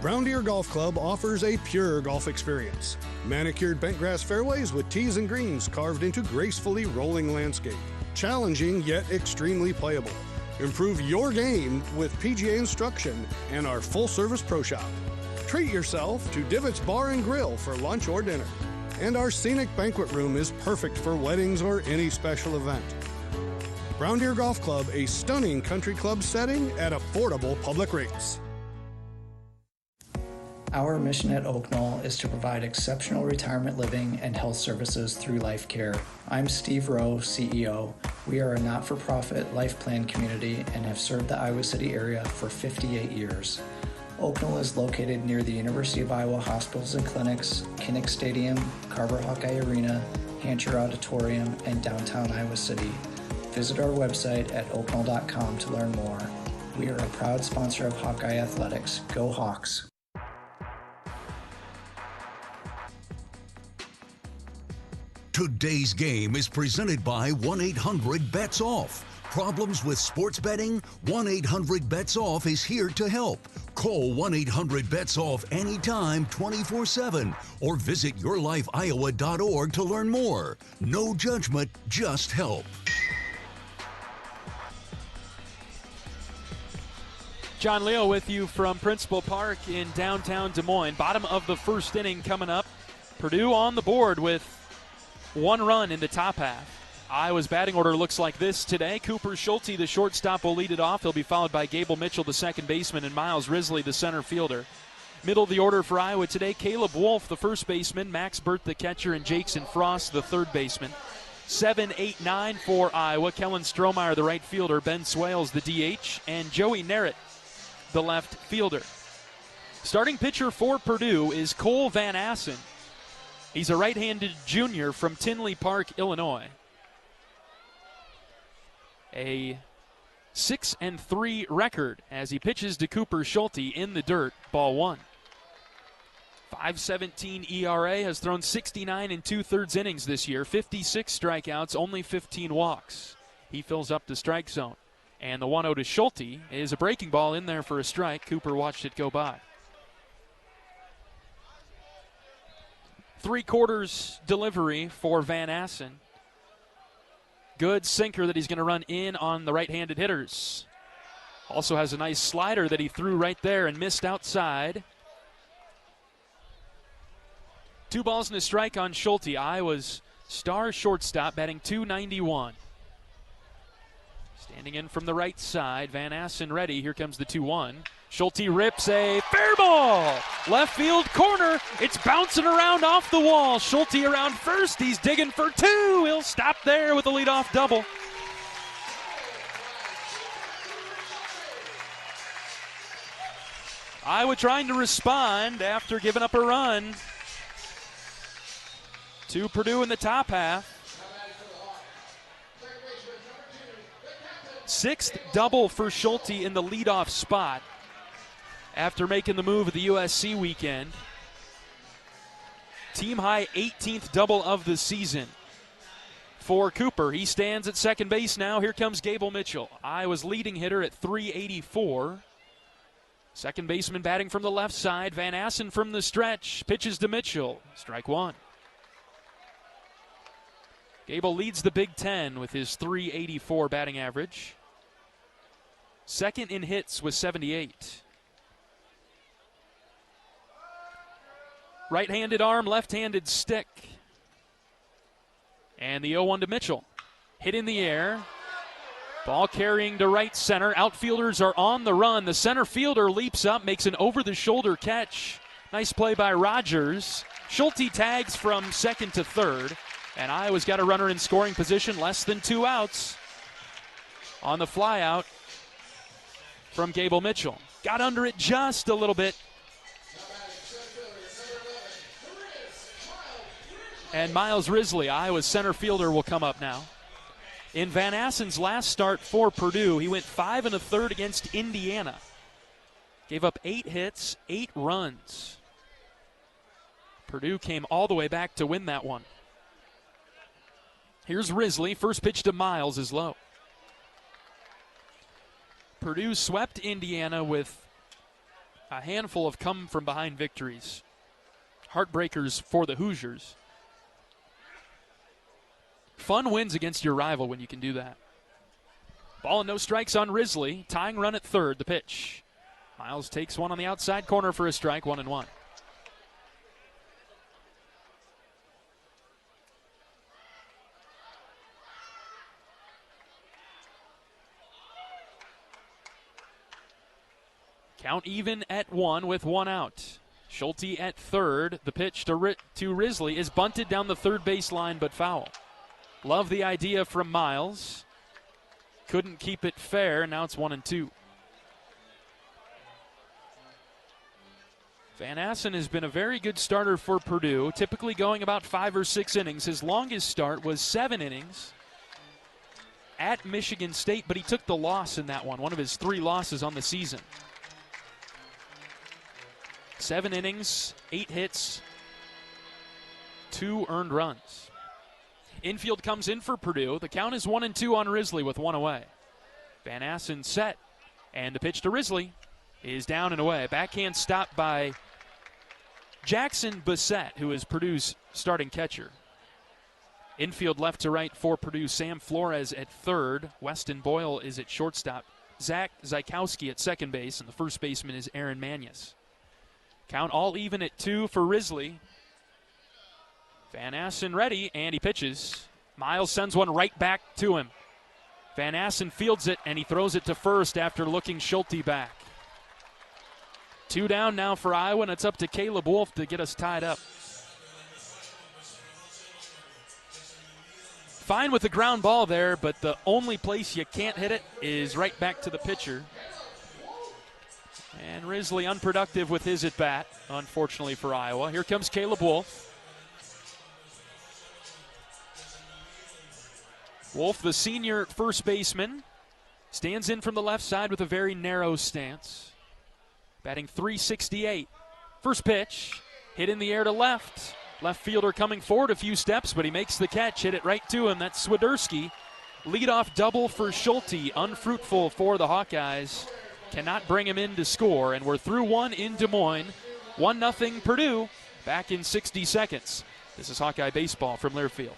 Brown Deer Golf Club offers a pure golf experience. Manicured bentgrass fairways with tees and greens carved into gracefully rolling landscape. Challenging yet extremely playable. Improve your game with PGA instruction and our full-service pro shop. Treat yourself to Divots Bar and Grill for lunch or dinner. And our scenic banquet room is perfect for weddings or any special event. Brown Deer Golf Club, a stunning country club setting at affordable public rates. Our mission at Oak Knoll is to provide exceptional retirement living and health services through Life Care. I'm Steve Rowe, CEO. We are a not-for-profit life plan community and have served the Iowa City area for 58 years. Oak Knoll is located near the University of Iowa Hospitals and Clinics, Kinnick Stadium, Carver Hawkeye Arena, Hancher Auditorium, and downtown Iowa City. Visit our website at oakknoll.com to learn more. We are a proud sponsor of Hawkeye Athletics. Go Hawks! Today's game is presented by 1-800-BETS-OFF. Problems with sports betting? 1-800-BETS-OFF is here to help. Call 1-800-BETS-OFF anytime, 24/7, or visit yourlifeiowa.org to learn more. No judgment, just help. John Leo with you from Principal Park in downtown Des Moines. Bottom of the first inning coming up. Purdue on the board with 1 run in the top half. Iowa's batting order looks like this today. Cooper Schulte, the shortstop, will lead it off. He'll be followed by Gable Mitchell, the second baseman, and Miles Risley, the center fielder. Middle of the order for Iowa today, Caleb Wolf, the first baseman, Max Burt, the catcher, and Jackson Frost, the third baseman. 7, 8, 9 for Iowa. Kellen Strohmeyer, the right fielder, Ben Swales, the DH, and Joey Narrett, the left fielder. Starting pitcher for Purdue is Cole Van Assen. He's a right-handed junior from Tinley Park, Illinois. A 6-3 record as he pitches to Cooper Schulte in the dirt, ball 1. 5.17 ERA, has thrown 69 2/3 innings this year, 56 strikeouts, only 15 walks. He fills up the strike zone. And the 1-0 to Schulte is a breaking ball in there for a strike. Cooper watched it go by. 3/4 delivery for Van Assen. Good sinker that he's going to run in on the right-handed hitters. Also has a nice slider that he threw right there and missed outside. 2 balls and a strike on Schulte, Iowa's star shortstop, batting .291. Standing in from the right side, Van Assen ready. Here comes the 2-1. Schulte rips a fair ball. Left field corner. It's bouncing around off the wall. Schulte around first. He's digging for 2. He'll stop there with a leadoff double. Iowa trying to respond after giving up a run to Purdue in the top half. 6th double for Schulte in the leadoff spot after making the move at the USC weekend. Team high 18th double of the season for Cooper. He stands at second base now. Here comes Gable Mitchell, Iowa's leading hitter at .384. Second baseman batting from the left side. Van Assen from the stretch. Pitches to Mitchell. Strike one. Gable leads the Big Ten with his .384 batting average. Second in hits with 78. Right-handed arm, left-handed stick. And the 0-1 to Mitchell. Hit in the air. Ball carrying to right center. Outfielders are on the run. The center fielder leaps up, makes an over-the-shoulder catch. Nice play by Rogers. Schulte tags from second to third. And Iowa's got a runner in scoring position, less than 2 outs. On the flyout from Gable Mitchell. Got under it just a little bit. And Miles Risley, Iowa's center fielder, will come up now. In Van Assen's last start for Purdue, he went 5 1/3 against Indiana. Gave up 8 hits, 8 runs. Purdue came all the way back to win that one. Here's Risley. First pitch to Miles is low. Purdue swept Indiana with a handful of come-from-behind victories. Heartbreakers for the Hoosiers. Fun wins against your rival when you can do that. Ball and no strikes on Risley. Tying run at third, the pitch. Miles takes one on the outside corner for a strike, 1-1. Count even at 1 with 1 out. Schulte at third. The pitch to Risley is bunted down the third baseline, but foul. Love the idea from Miles. Couldn't keep it fair. Now it's 1-2. Van Assen has been a very good starter for Purdue, typically going about 5 or 6 innings. His longest start was 7 innings at Michigan State, but he took the loss in that one of his 3 losses on the season. 7 innings, 8 hits, 2 earned runs. Infield comes in for Purdue. The count is 1-2 on Risley with 1 away. Van Assen set, and the pitch to Risley is down and away. Backhand stop by Jackson Bissett, who is Purdue's starting catcher. Infield left to right for Purdue. Sam Flores at third. Weston Boyle is at shortstop. Zach Zykowski at second base, and the first baseman is Aaron Manius. Count all even at 2 for Risley. Van Assen ready, and he pitches. Miles sends one right back to him. Van Assen fields it, and he throws it to first after looking Schulte back. 2 down now for Iowa, and it's up to Caleb Wolf to get us tied up. Fine with the ground ball there, but the only place you can't hit it is right back to the pitcher. And Risley unproductive with his at-bat, unfortunately for Iowa. Here comes Caleb Wolf. Wolf, the senior first baseman, stands in from the left side with a very narrow stance. Batting .368. First pitch, hit in the air to left. Left fielder coming forward a few steps, but he makes the catch, hit it right to him. That's Swiderski. Leadoff double for Schulte, unfruitful for the Hawkeyes. Cannot bring him in to score, and we're through 1 in Des Moines. 1-0 Purdue, back in 60 seconds. This is Hawkeye Baseball from Learfield.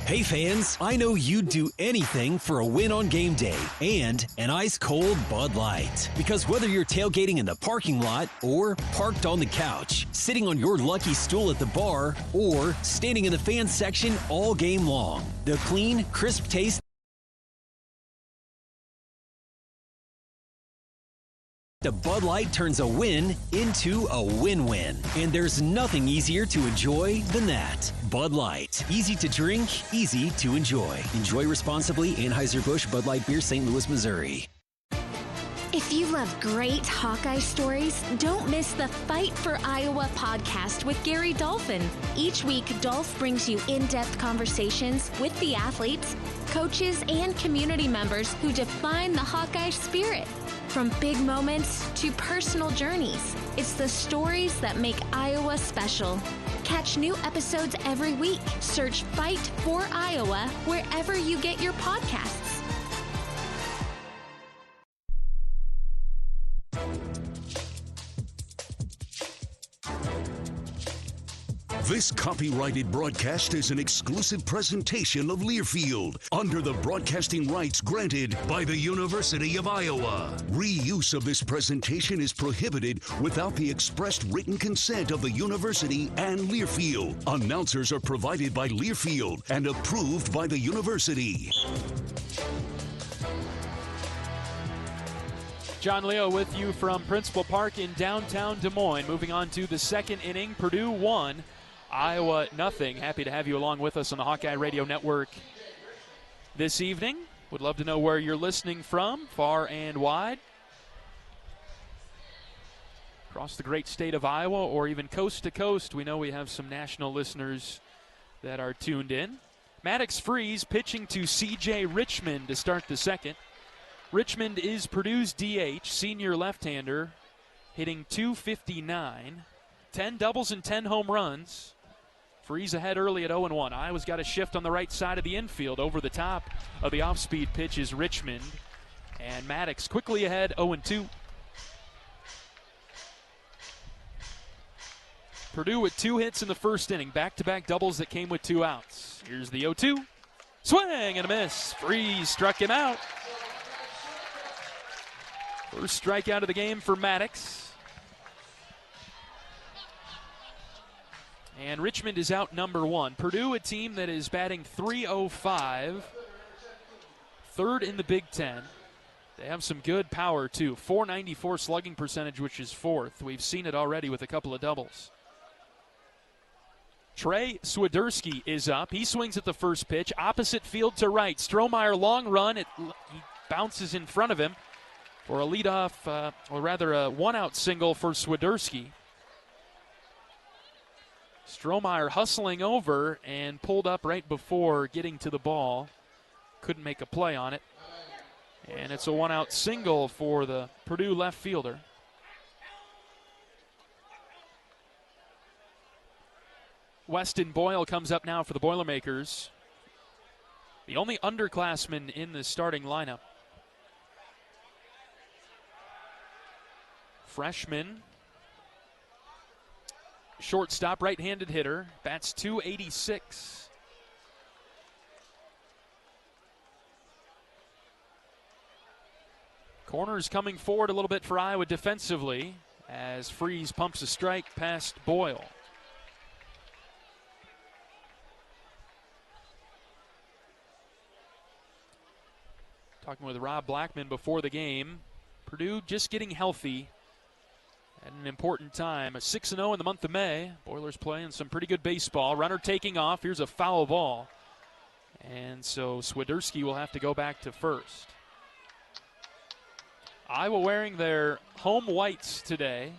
Hey fans, I know you'd do anything for a win on game day and an ice-cold Bud Light. Because whether you're tailgating in the parking lot or parked on the couch, sitting on your lucky stool at the bar, or standing in the fan section all game long, the clean, crisp taste the Bud Light turns a win into a win-win. And there's nothing easier to enjoy than that. Bud Light. Easy to drink, easy to enjoy. Enjoy responsibly. Anheuser-Busch Bud Light Beer, St. Louis, Missouri. If you love great Hawkeye stories, don't miss the Fight for Iowa podcast with Gary Dolphin. Each week, Dolph brings you in-depth conversations with the athletes, coaches, and community members who define the Hawkeye spirit. From big moments to personal journeys, it's the stories that make Iowa special. Catch new episodes every week. Search Fight for Iowa wherever you get your podcasts. This copyrighted broadcast is an exclusive presentation of Learfield under the broadcasting rights granted by the University of Iowa. Reuse of this presentation is prohibited without the expressed written consent of the university and Learfield. Announcers are provided by Learfield and approved by the university. John Leo with you from Principal Park in downtown Des Moines. Moving on to the second inning, Purdue 1, Iowa nothing. Happy to have you along with us on the Hawkeye Radio Network this evening. Would love to know where you're listening from, far and wide. Across the great state of Iowa or even coast to coast. We know we have some national listeners that are tuned in. Maddox Freeze pitching to C.J. Richmond to start the second. Richmond is Purdue's DH, senior left-hander, hitting .259, 10 doubles and 10 home runs. Freeze ahead early at 0-1. Iowa's got a shift on the right side of the infield. Over the top of the off-speed pitch is Richmond. And Maddox quickly ahead, 0-2. Purdue with 2 hits in the first inning. Back-to-back doubles that came with 2 outs. Here's the 0-2. Swing and a miss. Freeze struck him out. First strikeout of the game for Maddox. And Richmond is out number 1. Purdue, a team that is batting .305, third in the Big Ten. They have some good power, too. .494 slugging percentage, which is 4th. We've seen it already with a couple of doubles. Trey Swiderski is up. He swings at the first pitch. Opposite field to right. Strohmeyer, long run. He bounces in front of him for a leadoff, or rather a one-out single for Swiderski. Strohmeyer hustling over and pulled up right before getting to the ball. Couldn't make a play on it. And it's a one-out single for the Purdue left fielder. Weston Boyle comes up now for the Boilermakers. The only underclassman in the starting lineup. Freshman. Shortstop, right-handed hitter, bats .286. Corners coming forward a little bit for Iowa defensively as Freeze pumps a strike past Boyle. Talking with Rob Blackman before the game. Purdue just getting healthy at an important time. 6-0 in the month of May. Boilers playing some pretty good baseball. Runner taking off. Here's a foul ball. And so Swiderski will have to go back to first. Iowa wearing their home whites today.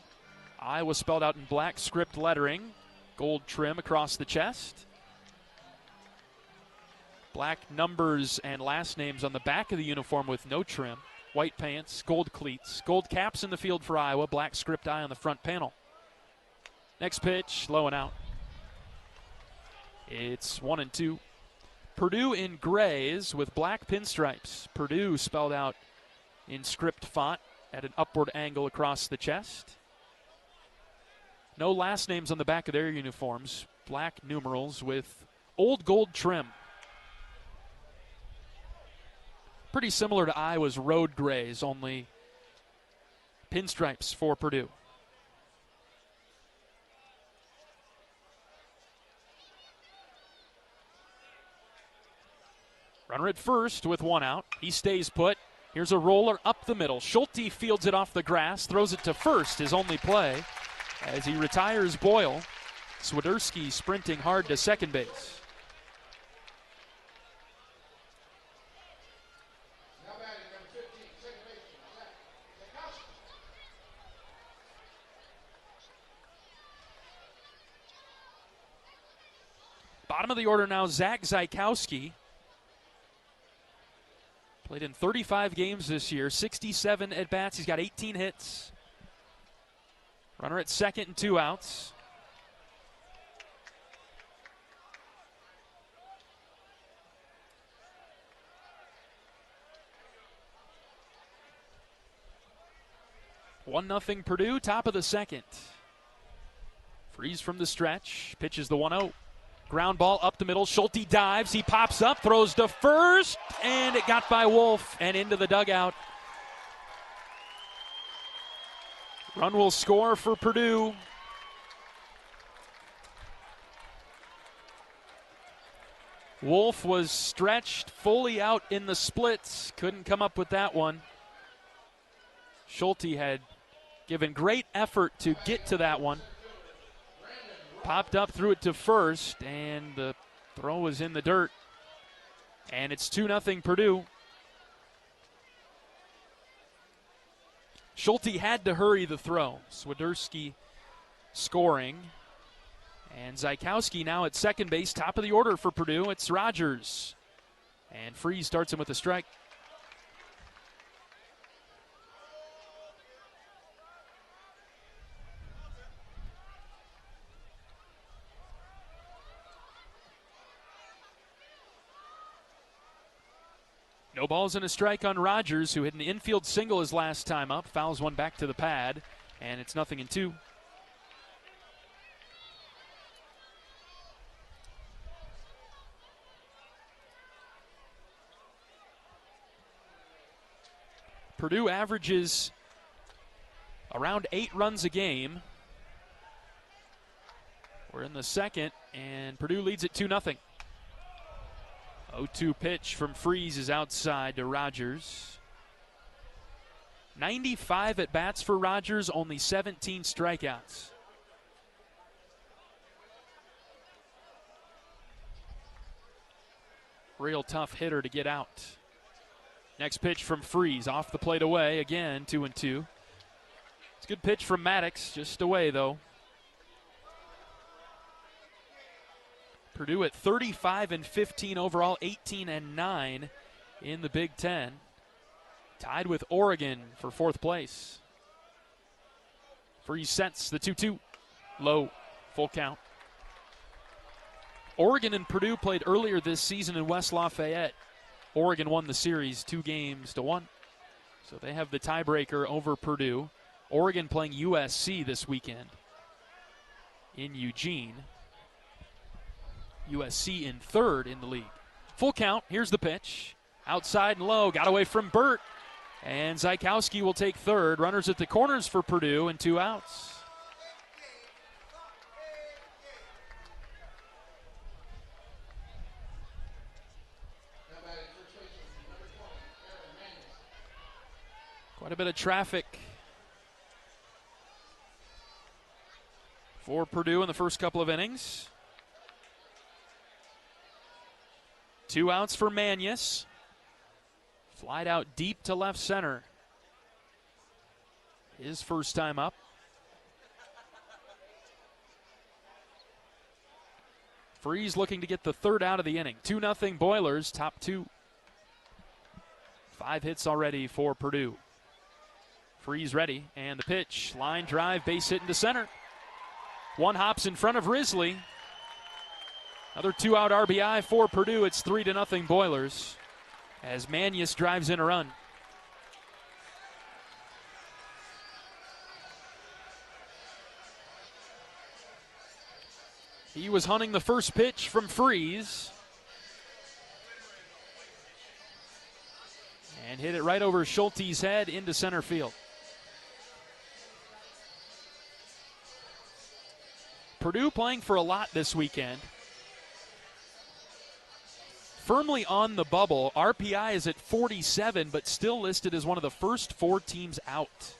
Iowa spelled out in black script lettering. Gold trim across the chest. Black numbers and last names on the back of the uniform with no trim. White pants, gold cleats, gold caps in the field for Iowa, black script I on the front panel. Next pitch, low and out. It's 1-2. Purdue in grays with black pinstripes. Purdue spelled out in script font at an upward angle across the chest. No last names on the back of their uniforms. Black numerals with old gold trim. Pretty similar to Iowa's road grays, only pinstripes for Purdue. Runner at first with 1 out. He stays put. Here's a roller up the middle. Schulte fields it off the grass, throws it to first, his only play, as he retires Boyle. Swiderski sprinting hard to second base. Bottom of the order now, Zach Zajkowski. Played in 35 games this year, 67 at-bats. He's got 18 hits. Runner at second and 2 outs. One nothing Purdue, top of the second. Freeze from the stretch, pitches the 1-0. Ground ball up the middle, Schulte dives, he pops up, throws to first, and it got by Wolf and into the dugout. Run will score for Purdue. Wolf was stretched fully out in the splits, couldn't come up with that one. Schulte had given great effort to get to that one. Popped up, threw it to first, and the throw was in the dirt. And it's 2-0 Purdue. Schulte had to hurry the throw. Swiderski scoring. And Zajkowski now at second base, top of the order for Purdue. It's Rogers. And Freeze starts him with a strike. No balls and a strike on Rogers, who hit an infield single his last time up. Fouls one back to the pad, and it's 0-2. Purdue averages around 8 runs a game. We're in the second, and Purdue leads at 2-0. 0-2 pitch from Freeze is outside to Rogers. 95 at-bats for Rogers, only 17 strikeouts. Real tough hitter to get out. Next pitch from Freeze, off the plate away, again 2-2. It's a good pitch from Maddox, just away though. Purdue at 35-15 overall, 18-9 in the Big Ten. Tied with Oregon for 4th place. Freeze sets the 2-2. Low, full count. Oregon and Purdue played earlier this season in West Lafayette. Oregon won the series 2-1. So they have the tiebreaker over Purdue. Oregon playing USC this weekend in Eugene. USC in 3rd in the league. Full count, here's the pitch. Outside and low, got away from Burt. And Zajkowski will take 3rd. Runners at the corners for Purdue and 2 outs. Quite a bit of traffic for Purdue in the first couple of innings. 2 outs for Manius. Flied out deep to left center. His first time up. Freeze looking to get the 3rd out of the inning. 2-0 Boilers, top 2. 5 hits already for Purdue. Freeze ready, and the pitch. Line drive, base hit into center. 1 hops in front of Risley. Another 2-out RBI for Purdue. It's 3-0 Boilers as Manius drives in a run. He was hunting the first pitch from Freeze. And hit it right over Schulte's head into center field. Purdue playing for a lot this weekend. Firmly on the bubble. RPI is at 47, but still listed as one of the first 4 teams out.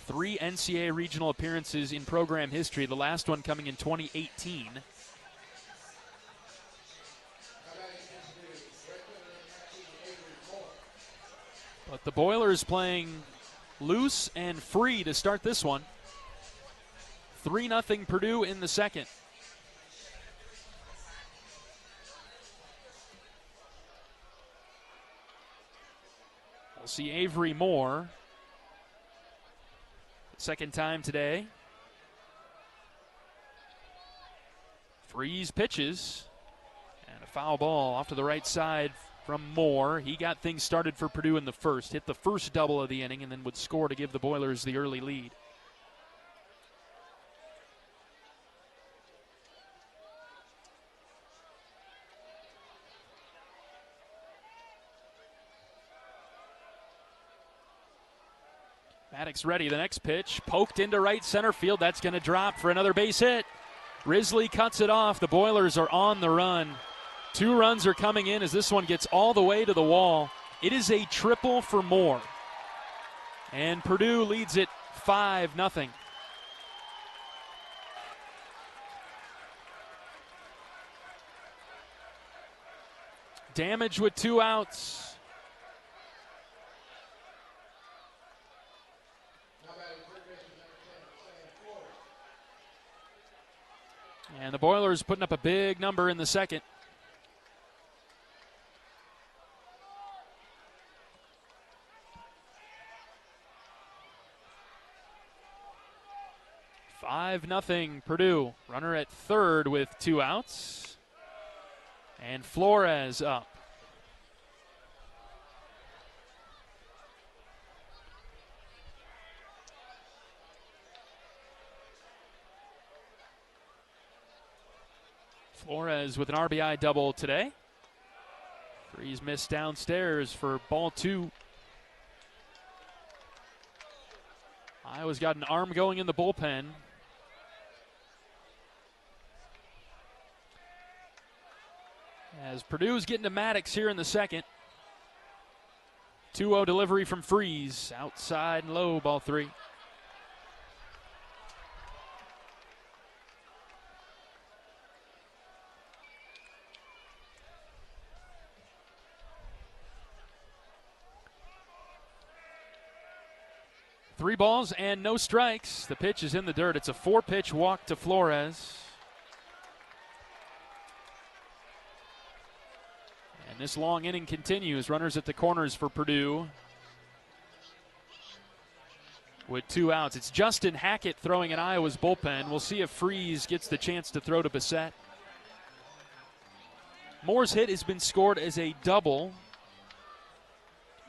3 NCAA regional appearances in program history, the last one coming in 2018. But the Boilers playing loose and free to start this one. 3-0 Purdue in the second. see Avery Moore. Second time today. Freeze pitches. And a foul ball off to the right side from Moore. He got things started for Purdue in the first. Hit the first double of the inning and then would score to give the Boilers the early lead. Maddox ready. The next pitch poked into right center field. That's going to drop for another base hit. Risley cuts it off. The Boilers are on the run. 2 runs are coming in as this one gets all the way to the wall. It is a triple for Moore. And Purdue leads it 5-0. Damage with 2 outs. And the Boilers putting up a big number in the second. "5-0 Purdue. Runner at third with 2 outs. And Flores up. Flores with an RBI double today. Freeze missed downstairs for ball 2. Iowa's got an arm going in the bullpen. As Purdue's getting to Maddox here in the second. 2-0 delivery from Freeze. Outside and low, ball 3. Three balls and no strikes. The pitch is in the dirt. It's a 4-pitch walk to Flores. And this long inning continues. Runners at the corners for Purdue with 2 outs. It's Justin Hackett throwing in Iowa's bullpen. We'll see if Freeze gets the chance to throw to Bissett. Moore's hit has been scored as a double.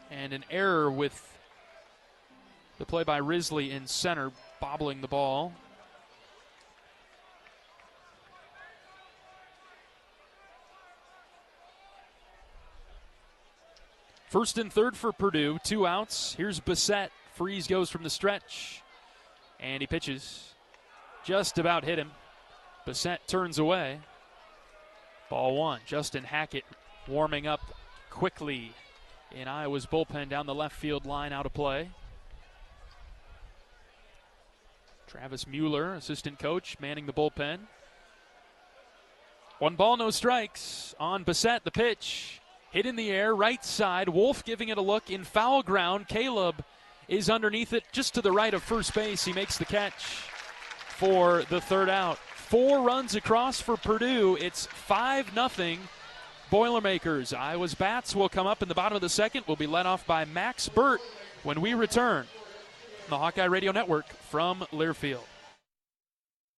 And an error with the play by Risley in center, bobbling the ball. First and third for Purdue, 2 outs. Here's Bissett. Freeze goes from the stretch, and he pitches. Just about hit him. Bissett turns away. Ball 1. Justin Hackett warming up quickly in Iowa's bullpen down the left field line, out of play. Travis Mueller, assistant coach, manning the bullpen. 1 ball, no strikes on Bissett. The pitch hit in the air, right side. Wolf giving it a look in foul ground. Caleb is underneath it, just to the right of first base. He makes the catch for the 3rd out. 4 runs across for Purdue. It's 5-0 Boilermakers. Iowa's bats will come up in the bottom of the second. Will be led off by Max Burt when we return. The Hawkeye Radio Network from Learfield.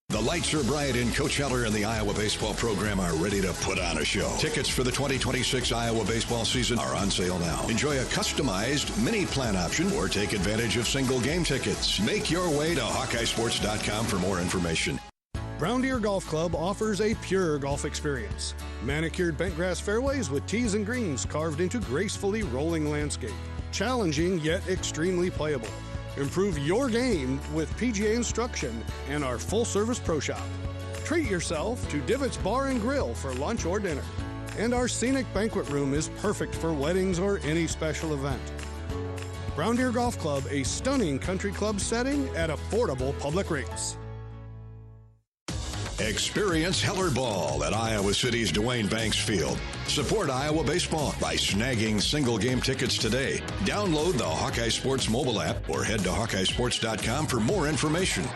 The lights are bright and Coach Heller and the Iowa baseball program are ready to put on a show. Tickets for the 2026 Iowa baseball season are on sale now. Enjoy a customized mini plan option or take advantage of single game tickets. Make your way to HawkeyeSports.com for more information. Brown Deer Golf Club offers a pure golf experience. Manicured bentgrass fairways with tees and greens carved into gracefully rolling landscape. Challenging yet extremely playable. Improve your game with PGA instruction and our full-service pro shop. Treat yourself to Divots Bar and Grill for lunch or dinner. And our scenic banquet room is perfect for weddings or any special event. Brown Deer Golf Club, a stunning country club setting at affordable public rates. Experience Heller Ball at Iowa City's Duane Banks Field. Support Iowa baseball by snagging single game tickets today. Download the Hawkeye Sports mobile app or head to HawkeyeSports.com for more information.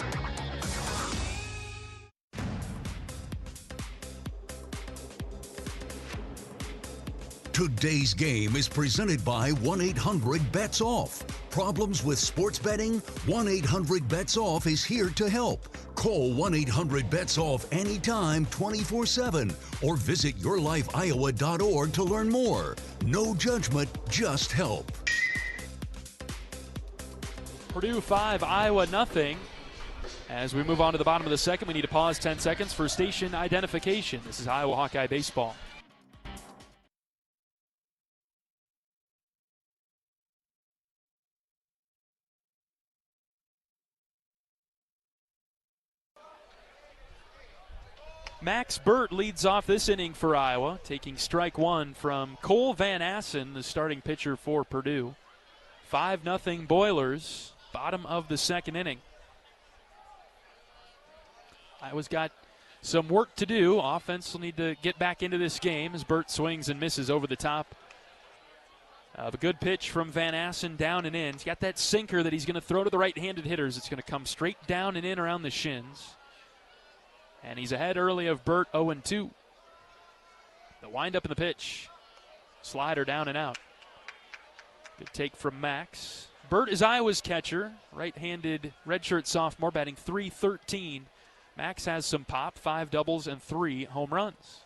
Today's game is presented by 1-800-BETS-OFF. Problems with sports betting? 1-800-BETS-OFF is here to help. Call 1-800-BETS-OFF anytime, 24/7, or visit yourlifeiowa.org to learn more. No judgment, just help. Purdue 5, Iowa nothing. As we move on to the bottom of the second, we need to pause 10 seconds for station identification. This is Iowa Hawkeye Baseball. Max Burt leads off this inning for Iowa, taking strike one from Cole Van Assen, the starting pitcher for Purdue. 5-0 Boilers, bottom of the second inning. Iowa's got some work to do. Offense will need to get back into this game as Burt swings and misses over the top. A good pitch from Van Assen down and in. He's got that sinker that he's going to throw to the right-handed hitters. It's going to come straight down and in around the shins. And he's ahead early of Burt, 0-2. The windup in the pitch. Slider down and out. Good take from Max. Burt is Iowa's catcher. Right-handed redshirt sophomore, batting .313. Max has some pop, 5 doubles and 3 home runs.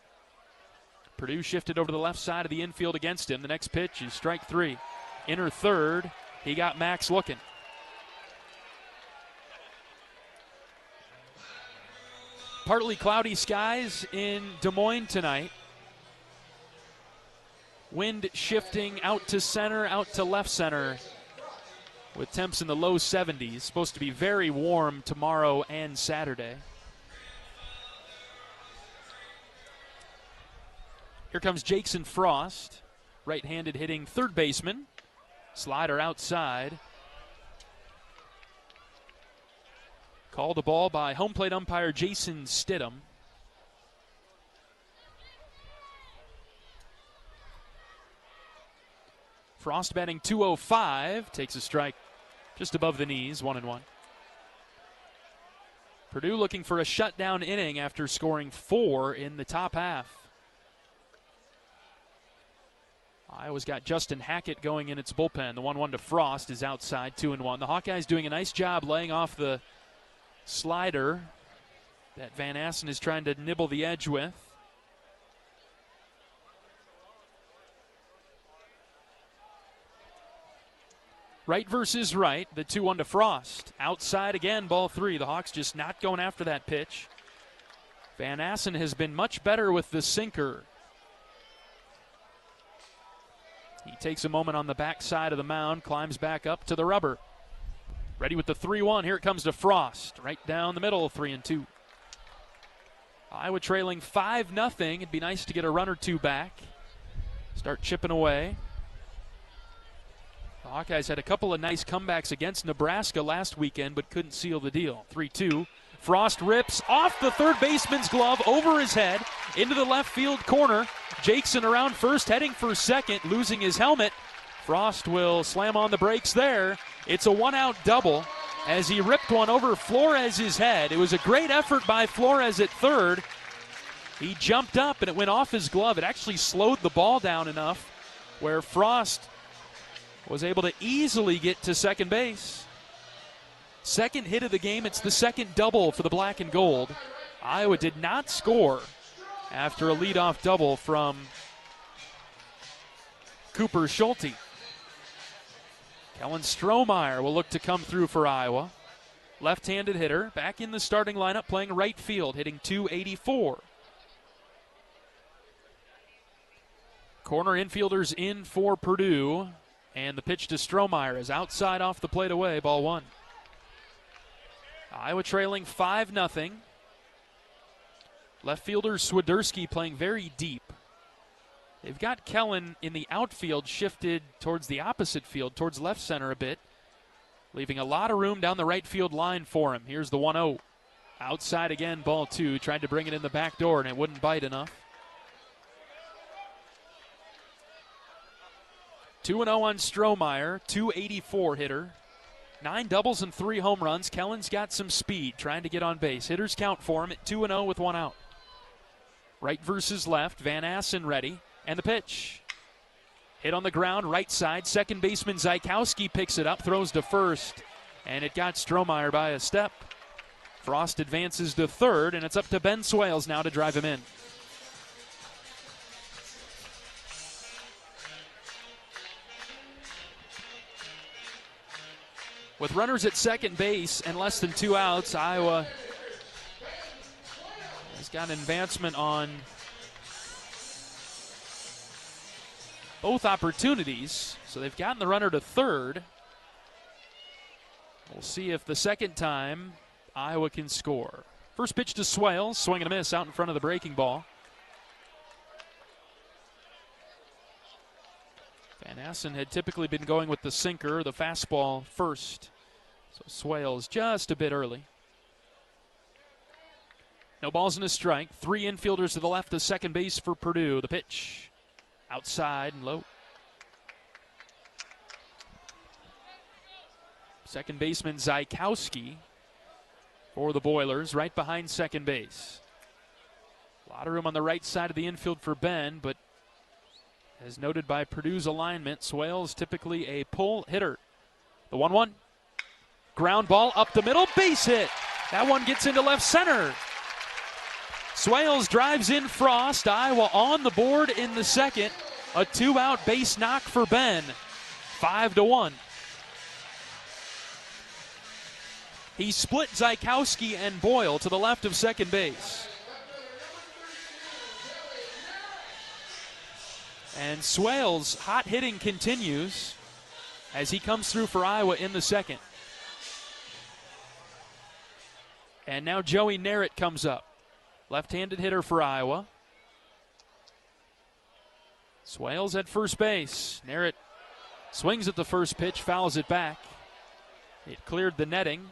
Purdue shifted over to the left side of the infield against him. The next pitch is strike 3. Inner third. He got Max looking. Partly cloudy skies in Des Moines tonight. Wind shifting out to center, out to left center with temps in the low 70s. Supposed to be very warm tomorrow and Saturday. Here comes Jackson Frost, right-handed hitting third baseman. Slider outside. Called a ball by home plate umpire Jason Stidham. Frost batting .205, takes a strike just above the knees, 1-1. Purdue looking for a shutdown inning after scoring 4 in the top half. Iowa's got Justin Hackett going in its bullpen. The 1-1 to Frost is outside, 2-1. The Hawkeyes doing a nice job laying off the slider that Van Assen is trying to nibble the edge with. Right versus right, the 2-1 to Frost. Outside again, ball 3. The Hawks just not going after that pitch. Van Assen has been much better with the sinker. He takes a moment on the backside of the mound, climbs back up to the rubber. Ready with the 3-1. Here it comes to Frost. Right down the middle, 3-2. Iowa trailing 5-0. It'd be nice to get a run or two back. Start chipping away. The Hawkeyes had a couple of nice comebacks against Nebraska last weekend, but couldn't seal the deal. 3-2. Frost rips off the third baseman's glove over his head into the left field corner. Jackson around first, heading for second, losing his helmet. Frost will slam on the brakes there. It's a one-out double as he ripped one over Flores' head. It was a great effort by Flores at third. He jumped up and it went off his glove. It actually slowed the ball down enough where Frost was able to easily get to second base. Second hit of the game. It's the second double for the black and gold. Iowa did not score after a leadoff double from Cooper Schulte. Kellen Strohmeyer will look to come through for Iowa. Left-handed hitter, back in the starting lineup, playing right field, hitting .284. Corner infielders in for Purdue, and the pitch to Strohmeyer is outside off the plate away, ball 1. Iowa trailing 5-0. Left fielder Swiderski playing very deep. They've got Kellen in the outfield shifted towards the opposite field, towards left center a bit, leaving a lot of room down the right field line for him. Here's the 1-0. Outside again, ball 2. Tried to bring it in the back door, and it wouldn't bite enough. 2-0 on Strohmeyer, .284 hitter. 9 doubles and 3 home runs. Kellen's got some speed, trying to get on base. Hitters count for him at 2-0 with 1 out. Right versus left. Van Assen ready. And the pitch. Hit on the ground, right side. Second baseman Zykowski picks it up, throws to first, and it got Strohmeyer by a step. Frost advances to third, and it's up to Ben Swales now to drive him in. With runners at second base and less than 2 outs, Iowa has got an advancement on both opportunities. So they've gotten the runner to third. We'll see if the second time Iowa can score. First pitch to Swales, swing and a miss out in front of the breaking ball. Van Assen had typically been going with the sinker, the fastball first. So Swales just a bit early. No balls and a strike. 3 infielders to the left of second base for Purdue. The pitch outside and low. Second baseman Zykowski for the Boilers, right behind second base. A lot of room on the right side of the infield for Ben, but as noted by Purdue's alignment, Swales typically a pull hitter. The 1-1. Ground ball up the middle, base hit. That one gets into left center. Swales drives in Frost. Iowa on the board in the second. A 2-out base knock for Ben. 5-1. He split Zykowski and Boyle to the left of second base. And Swales' hot hitting continues as he comes through for Iowa in the second. And now Joey Narrett comes up. Left-handed hitter for Iowa. Swales at first base. Narrett swings at the first pitch, fouls it back. It cleared the netting.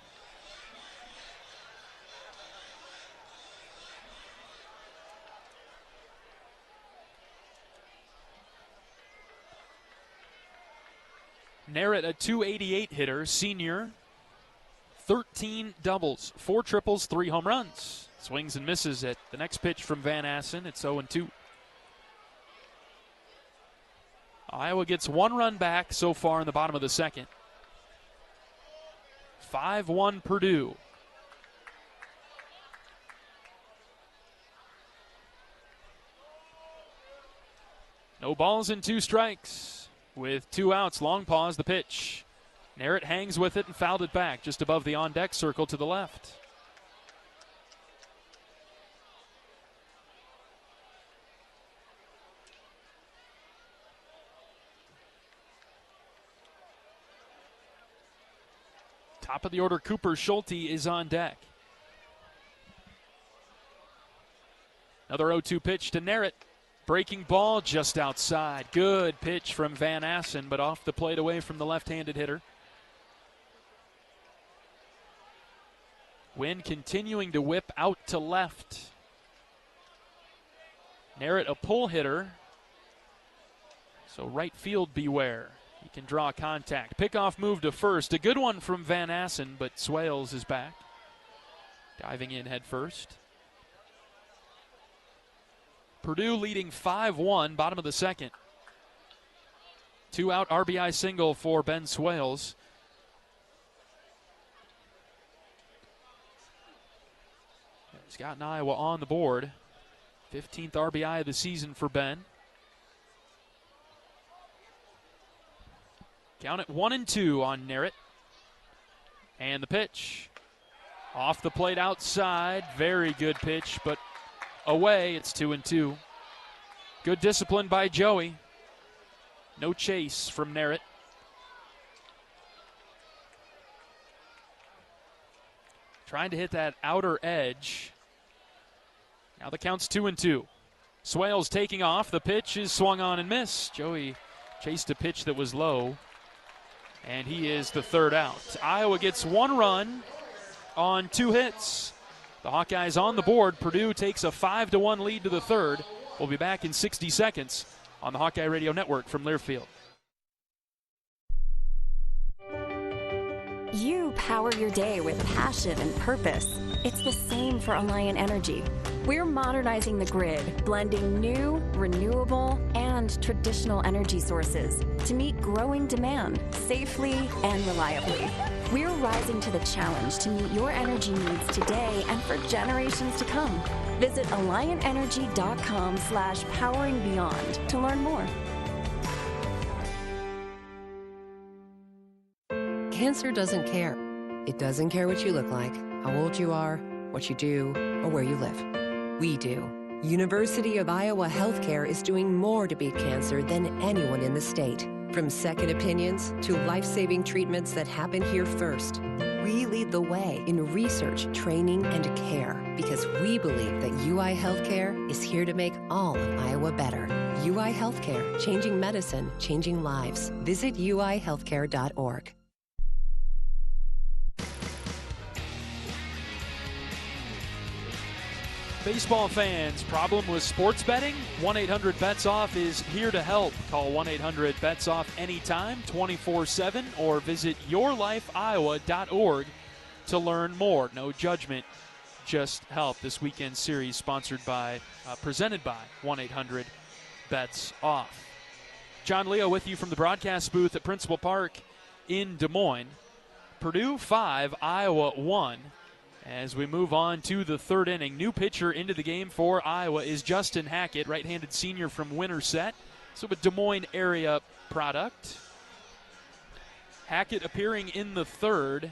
Narrett, a .288 hitter, senior. 13 doubles, 4 triples, 3 home runs. Swings and misses at the next pitch from Van Assen. It's 0-2. Iowa gets 1 run back so far in the bottom of the second. 5-1 Purdue. No balls and 2 strikes. With 2 outs, long pause, the pitch. Narrett hangs with it and fouled it back just above the on-deck circle to the left. Top of the order, Cooper Schulte is on deck. Another 0-2 pitch to Narrett. Breaking ball just outside. Good pitch from Van Assen, but off the plate away from the left-handed hitter. Wind continuing to whip out to left. Narrett a pull hitter. So right field beware. He can draw contact. Pickoff move to first. A good one from Van Assen, but Swales is back. Diving in head first. Purdue leading 5-1, bottom of the second. 2-out RBI single for Ben Swales. He's gotten Iowa on the board. 15th RBI of the season for Ben. Count it 1-2 on Narrett. And the pitch. Off the plate outside. Very good pitch, but away, it's 2-2. Good discipline by Joey. No chase from Narrett. Trying to hit that outer edge. Now the count's 2-2. Swales taking off. The pitch is swung on and missed. Joey chased a pitch that was low, and he is the third out. Iowa gets 1 run on 2 hits. The Hawkeyes on the board. Purdue takes a 5-1 lead to the third. We'll be back in 60 seconds on the Hawkeye Radio Network from Learfield. You power your day with passion and purpose. It's the same for Alliant Energy. We're modernizing the grid, blending new, renewable, and traditional energy sources to meet growing demand safely and reliably. We're rising to the challenge to meet your energy needs today and for generations to come. Visit AlliantEnergy.com/poweringbeyond to learn more. Cancer doesn't care. It doesn't care what you look like, how old you are, what you do, or where you live. We do. University of Iowa Healthcare is doing more to beat cancer than anyone in the state. From second opinions to life-saving treatments that happen here first. We lead the way in research, training, and care because we believe that UI Healthcare is here to make all of Iowa better. UI Healthcare, changing medicine, changing lives. Visit uihealthcare.org. Baseball fans, problem with sports betting? 1-800-BETS-OFF is here to help. Call 1-800-BETS-OFF anytime, 24/7, or visit yourlifeiowa.org to learn more. No judgment, just help. This weekend series presented by 1-800-BETS-OFF. John Leo with you from the broadcast booth at Principal Park in Des Moines. Purdue 5, Iowa 1. As we move on to the third inning, new pitcher into the game for Iowa is Justin Hackett, right-handed senior from Winterset, so a Des Moines area product. Hackett appearing in the third.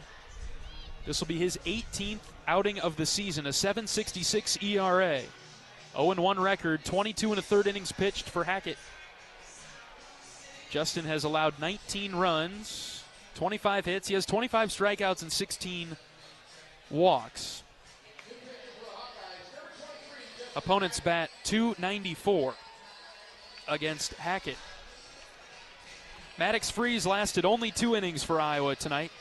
This will be his 18th outing of the season, a 7.66 ERA. 0-1 record, 22 1/3 innings pitched for Hackett. Justin has allowed 19 runs, 25 hits. He has 25 strikeouts and 16 walks. Opponents bat .294 against Hackett. Maddox Freeze lasted only 2 innings for Iowa tonight.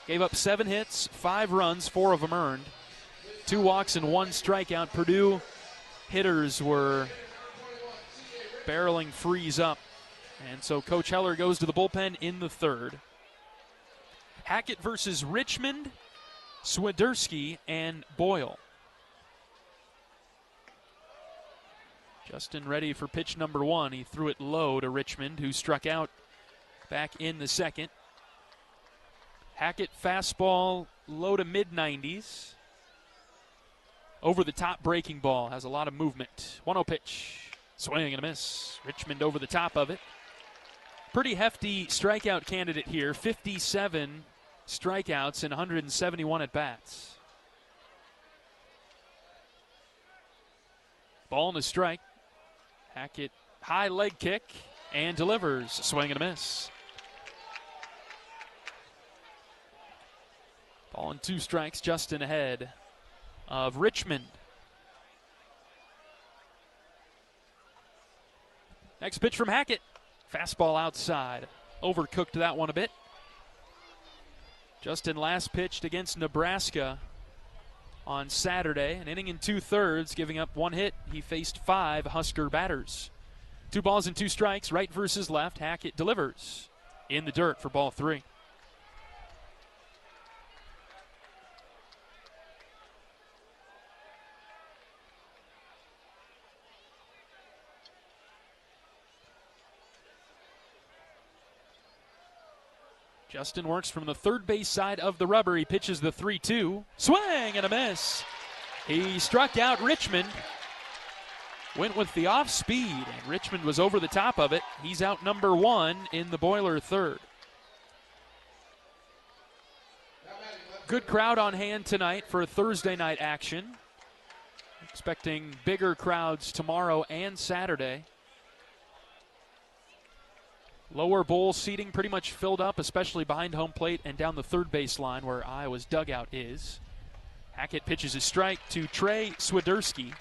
Gave up 7 hits, 5 runs, 4 of them earned. 2 walks and 1 strikeout. Purdue hitters were barreling Freeze up. And so Coach Heller goes to the bullpen in the third. Hackett versus Richmond, Swiderski, and Boyle. Justin ready for pitch number 1. He threw it low to Richmond, who struck out back in the second. Hackett fastball low to mid-90s. Over the top breaking ball, has a lot of movement. 1-0 pitch, swing and a miss. Richmond over the top of it. Pretty hefty strikeout candidate here, 57 strikeouts and 171 at-bats. Ball and a strike. Hackett, high leg kick, and delivers. Swing and a miss. Ball and 2 strikes, Justin ahead of Richmond. Next pitch from Hackett. Fastball outside. Overcooked that one a bit. Justin last pitched against Nebraska on Saturday, an inning and 2/3, giving up 1 hit. He faced 5 Husker batters. 2 balls and 2 strikes, right versus left. Hackett delivers in the dirt for ball 3. Justin works from the third base side of the rubber. He pitches the 3-2. Swing and a miss. He struck out Richmond. Went with the off speed, and Richmond was over the top of it. He's out number 1 in the Boiler third. Good crowd on hand tonight for Thursday night action. Expecting bigger crowds tomorrow and Saturday. Lower bowl seating pretty much filled up, especially behind home plate and down the third base line where Iowa's dugout is. Hackett pitches his strike to Trey Swiderski.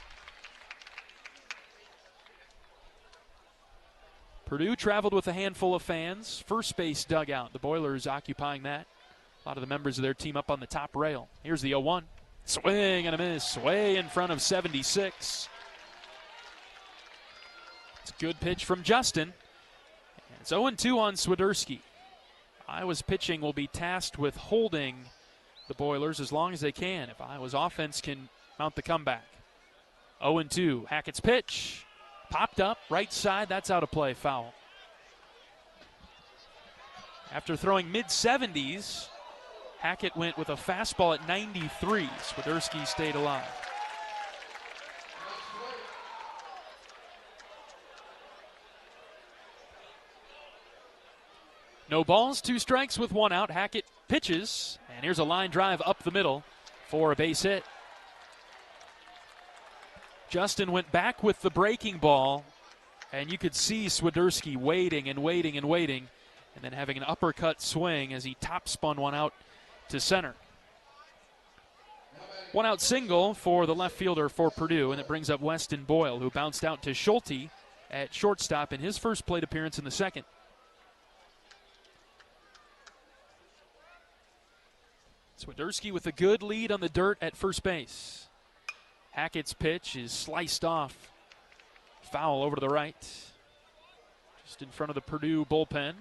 Purdue traveled with a handful of fans. First base dugout, the Boilers occupying that. A lot of the members of their team up on the top rail. Here's the 0-1. Swing and a miss, way in front of 76. It's a good pitch from Justin. It's 0-2 on Swiderski. Iowa's pitching will be tasked with holding the Boilers as long as they can if Iowa's offense can mount the comeback. 0-2. Hackett's pitch. Popped up, right side. That's out of play, foul. After throwing mid-70s, Hackett went with a fastball at 93. Swiderski stayed alive. No balls, 2 strikes with 1 out. Hackett pitches, and here's a line drive up the middle for a base hit. Justin went back with the breaking ball, and you could see Swiderski waiting and waiting and waiting, and then having an uppercut swing as he top spun one out to center. 1 out single for the left fielder for Purdue, and it brings up Weston Boyle, who bounced out to Schulte at shortstop in his first plate appearance in the second. Swiderski with a good lead on the dirt at first base. Hackett's pitch is sliced off. Foul over to the right. Just in front of the Purdue bullpen.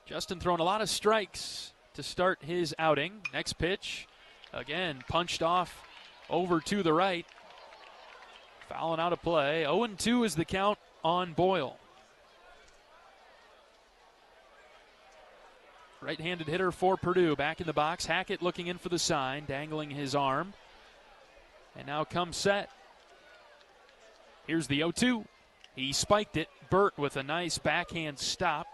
Justin throwing a lot of strikes to start his outing. Next pitch, again, punched off over to the right. Fouling out of play. 0-2 is the count on Boyle. Right-handed hitter for Purdue. Back in the box. Hackett looking in for the sign, dangling his arm. And now comes set. Here's the 0-2. He spiked it. Burt with a nice backhand stop.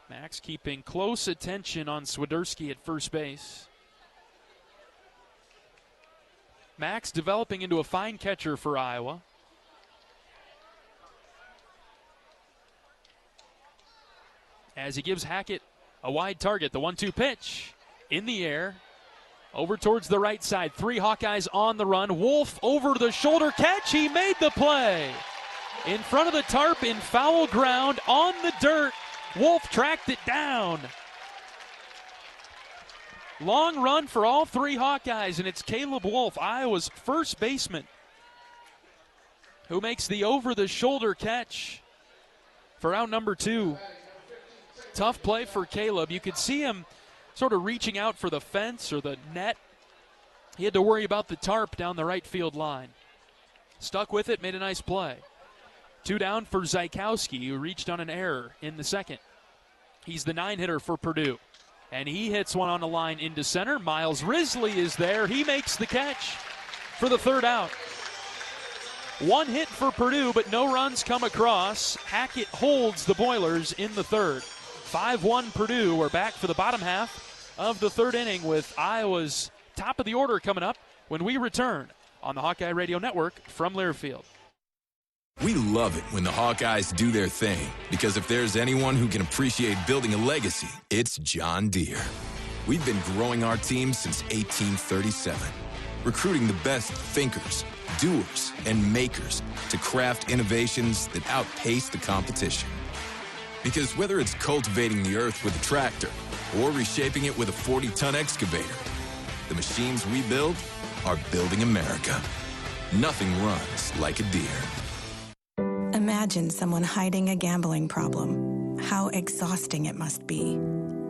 Max keeping close attention on Swiderski at first base. Max developing into a fine catcher for Iowa. As he gives Hackett a wide target, the 1-2 pitch in the air. Over towards the right side. 3 Hawkeyes on the run. Wolf over the shoulder catch. He made the play. In front of the tarp in foul ground on the dirt. Wolf tracked it down. Long run for all 3 Hawkeyes, and it's Caleb Wolf, Iowa's first baseman, who makes the over-the-shoulder catch for out number 2. Tough play for Caleb. You could see him sort of reaching out for the fence or the net. He had to worry about the tarp down the right field line. Stuck with it, made a nice play. 2 down for Zykowski, who reached on an error in the second. He's the 9-hitter for Purdue. And he hits one on the line into center. Miles Risley is there. He makes the catch for the 3rd out. 1 hit for Purdue, but no runs come across. Hackett holds the Boilers in the 3rd. 5-1 Purdue. We're back for the bottom half of the 3rd inning with Iowa's top of the order coming up when we return on the Hawkeye Radio Network from Learfield. We love it when the Hawkeyes do their thing, because if there's anyone who can appreciate building a legacy, it's John Deere. We've been growing our team since 1837, recruiting the best thinkers, doers, and makers to craft innovations that outpace the competition. Because whether it's cultivating the earth with a tractor or reshaping it with a 40-ton excavator, the machines we build are building America. Nothing runs like a Deere. Imagine someone hiding a gambling problem. How exhausting it must be.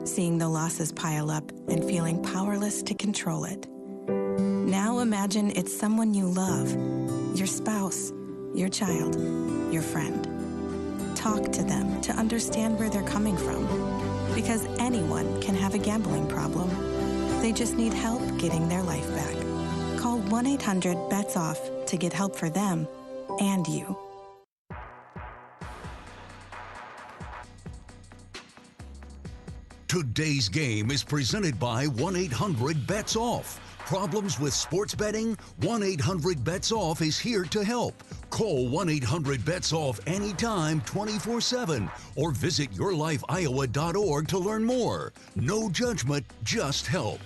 Seeing the losses pile up and feeling powerless to control it. Now imagine it's someone you love. Your spouse, your child, your friend. Talk to them to understand where they're coming from. Because anyone can have a gambling problem. They just need help getting their life back. Call 1-800-BETS-OFF to get help for them and you. Today's game is presented by 1-800-BETS-OFF. Problems with sports betting? 1-800-BETS-OFF is here to help. Call 1-800-BETS-OFF anytime, 24/7, or visit yourlifeiowa.org to learn more. No judgment, just help.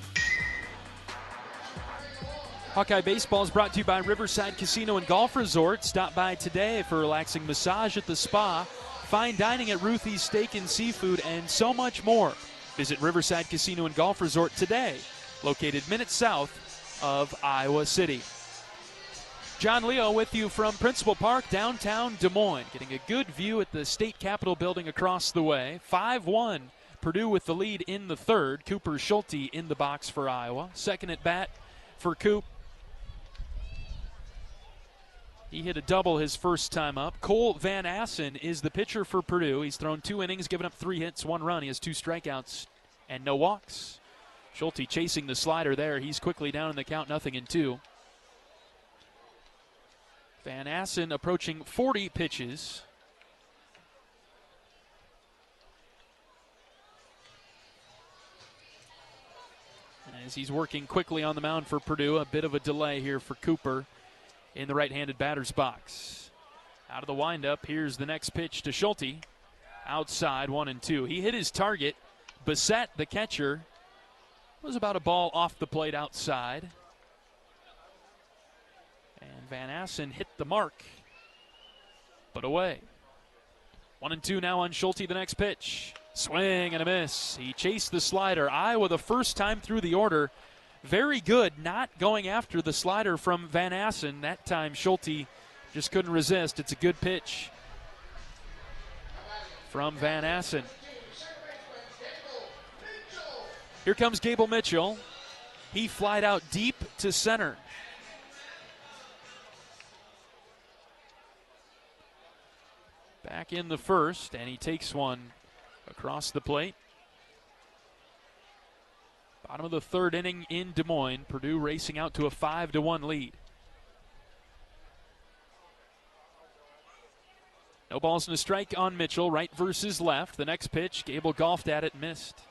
Hawkeye Baseball is brought to you by Riverside Casino and Golf Resort. Stop by today for a relaxing massage at the spa, fine dining at Ruthie's Steak and Seafood, and so much more. Visit Riverside Casino and Golf Resort today, located minutes south of Iowa City. John Leo with you from Principal Park, downtown Des Moines, getting a good view at the state capitol building across the way. 5-1, Purdue with the lead in the third. Cooper Schulte in the box for Iowa. Second at bat for Coop. He hit a double his first time up. Cole Van Assen is the pitcher for Purdue. He's thrown 2 innings, given up 3 hits, 1 run. He has 2 strikeouts and no walks. Schulte chasing the slider there. He's quickly down in the count, 0-2. Van Assen approaching 40 pitches. As he's working quickly on the mound for Purdue, a bit of a delay here for Cooper in the right-handed batter's box. Out of the windup, here's the next pitch to Schulte. Outside, 1-2. He hit his target. Bissett, the catcher, was about a ball off the plate outside. And Van Assen hit the mark, but away. 1-2 now on Schulte, the next pitch. Swing and a miss. He chased the slider. Iowa the first time through the order. Very good not going after the slider from Van Assen. That time Schulte just couldn't resist. It's a good pitch from Van Assen. Here comes Gable Mitchell. He flied out deep to center. Back in the first, and he takes one across the plate. Bottom of the third inning in Des Moines. Purdue racing out to a 5-1 lead. No balls and a strike on Mitchell. Right versus left. The next pitch, Gable golfed at it, missed.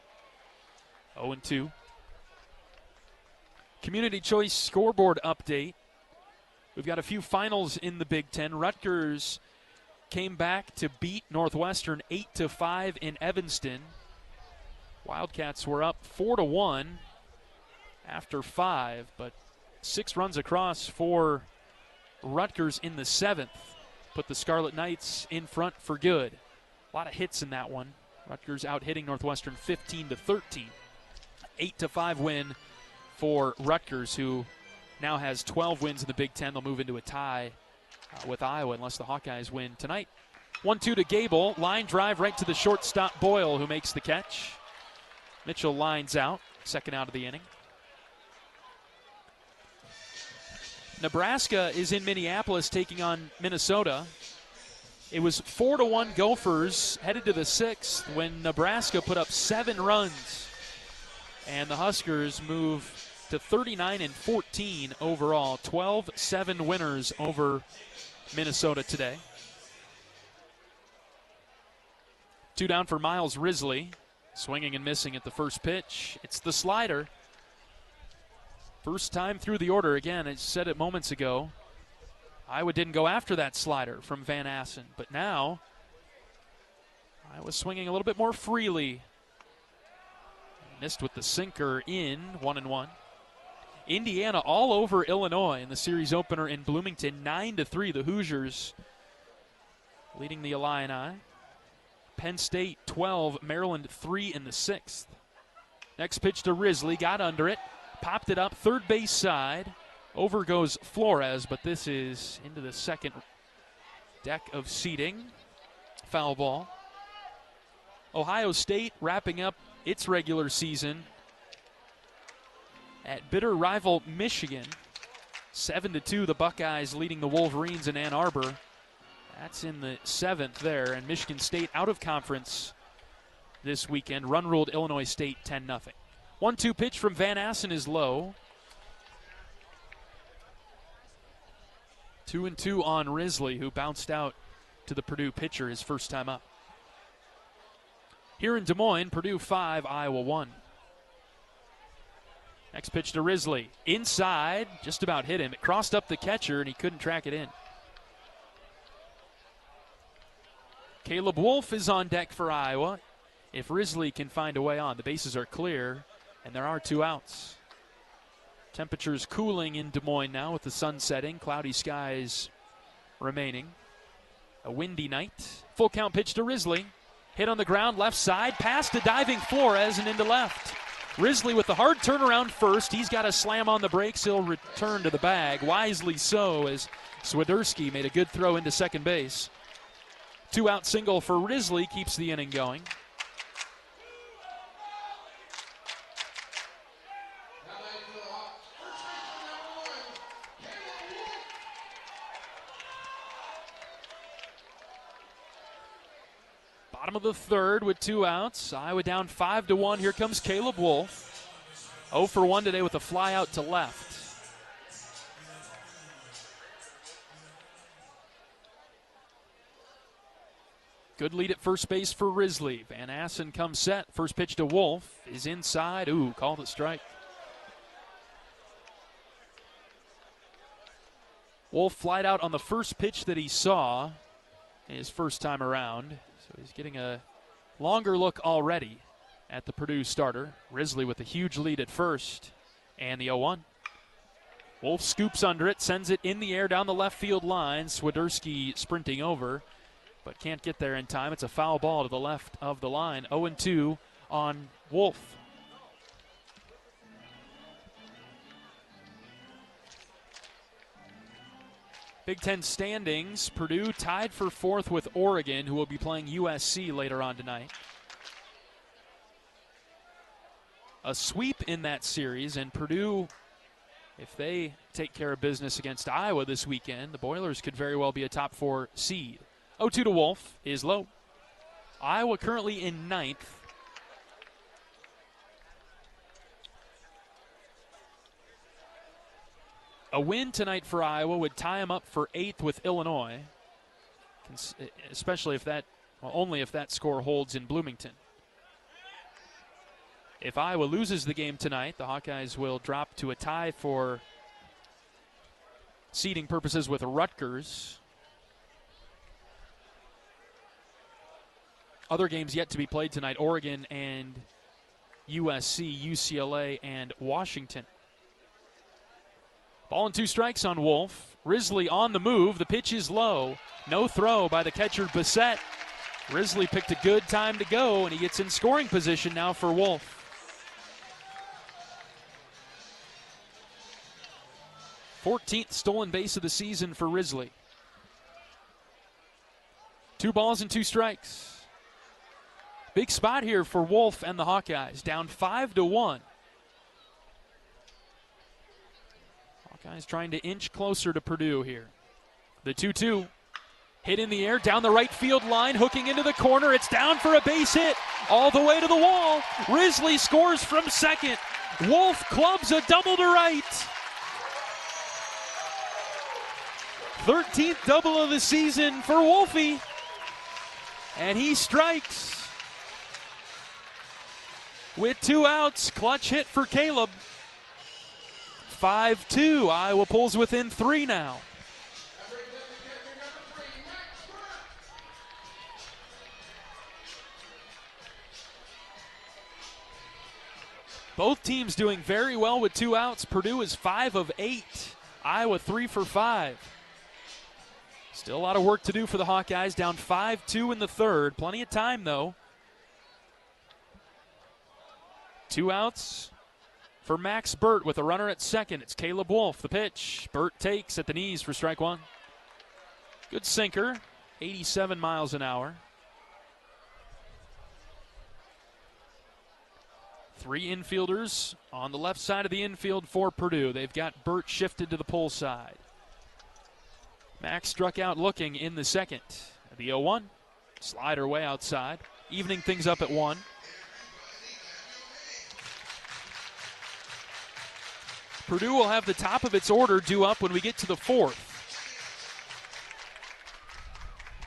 0-2. Community Choice scoreboard update. We've got a few finals in the Big Ten. Rutgers came back to beat Northwestern 8-5 in Evanston. Wildcats were up 4-1 after 5, but 6 runs across for Rutgers in the 7th. Put the Scarlet Knights in front for good. A lot of hits in that one. Rutgers out hitting Northwestern 15-13. 8-5 win for Rutgers, who now has 12 wins in the Big Ten. They'll move into a tie with Iowa unless the Hawkeyes win tonight. 1-2 to Gable. Line drive right to the shortstop Boyle, who makes the catch. Mitchell lines out. Second out of the inning. Nebraska is in Minneapolis taking on Minnesota. It was 4-1 Gophers headed to the 6th when Nebraska put up 7 runs. And the Huskers move to 39-14 overall. 12-7 winners over Minnesota today. 2 down for Miles Risley. Swinging and missing at the first pitch. It's the slider. First time through the order. Again, I said it moments ago. Iowa didn't go after that slider from Van Assen. But now, Iowa swinging a little bit more freely. Missed with the sinker in, 1-1. Indiana all over Illinois in the series opener in Bloomington, 9-3. The Hoosiers leading the Illini. Penn State 12, Maryland 3 in the 6th. Next pitch to Risley, got under it, popped it up, third base side. Over goes Flores, but this is into the second deck of seating. Foul ball. Ohio State wrapping up its regular season at bitter rival Michigan. 7-2, the Buckeyes leading the Wolverines in Ann Arbor. That's in the 7th there, and Michigan State out of conference this weekend. Run ruled Illinois State 10-0. 1-2 pitch from Van Assen is low. 2-2 on Risley, who bounced out to the Purdue pitcher his first time up. Here in Des Moines, Purdue 5, Iowa 1. Next pitch to Risley. Inside, just about hit him. It crossed up the catcher, and he couldn't track it in. Caleb Wolf is on deck for Iowa. If Risley can find a way on, the bases are clear, and there are 2 outs. Temperatures cooling in Des Moines now with the sun setting. Cloudy skies remaining. A windy night. Full count pitch to Risley. Hit on the ground, left side, past a diving Flores and into left. Risley with the hard turnaround first. He's got a slam on the brakes. He'll return to the bag. Wisely so, as Swiderski made a good throw into second base. 2-out single for Risley keeps the inning going. Bottom of the third with 2 outs. Iowa down 5-1. Here comes Caleb Wolf. 0 for 1 today with a fly out to left. Good lead at first base for Risley. Van Assen comes set. First pitch to Wolf is inside. Ooh, called a strike. Wolf flied out on the first pitch that he saw his first time around. So he's getting a longer look already at the Purdue starter. Risley with a huge lead at first. And the 0-1. Wolf scoops under it, sends it in the air down the left field line. Swiderski sprinting over, but can't get there in time. It's a foul ball to the left of the line. 0-2 on Wolf. Big Ten standings, Purdue tied for 4th with Oregon, who will be playing USC later on tonight. A sweep in that series, and Purdue, if they take care of business against Iowa this weekend, the Boilers could very well be a top 4 seed. 0-2 to Wolf is low. Iowa currently in 9th. A win tonight for Iowa would tie them up for 8th with Illinois, especially if that, well, only if that score holds in Bloomington. If Iowa loses the game tonight, the Hawkeyes will drop to a tie for seeding purposes with Rutgers. Other games yet to be played tonight: Oregon and USC, UCLA, and Washington. Ball and 2 strikes on Wolf. Risley on the move. The pitch is low. No throw by the catcher, Bissett. Risley picked a good time to go, and he gets in scoring position now for Wolf. 14th stolen base of the season for Risley. 2 balls and 2 strikes. Big spot here for Wolf and the Hawkeyes. Down 5-1. Hawkeyes trying to inch closer to Purdue here. The 2-2. Hit in the air, down the right field line, hooking into the corner. It's down for a base hit, all the way to the wall. Risley scores from second. Wolf clubs a double to right. 13th double of the season for Wolfie. And he strikes. With 2 outs, clutch hit for Caleb. 5-2. Iowa pulls within 3 now. Both teams doing very well with 2 outs. Purdue is 5 of 8. Iowa 3 for 5. Still a lot of work to do for the Hawkeyes. Down 5-2 in the third. Plenty of time, though. 2 outs for Max Burt with a runner at second. It's Caleb Wolf. The pitch. Burt takes at the knees for strike 1. Good sinker. 87 miles an hour. 3 infielders on the left side of the infield for Purdue. They've got Burt shifted to the pull side. Max struck out looking in the second. The 0-1. Slider way outside. Evening things up at 1. Purdue will have the top of its order due up when we get to the 4th.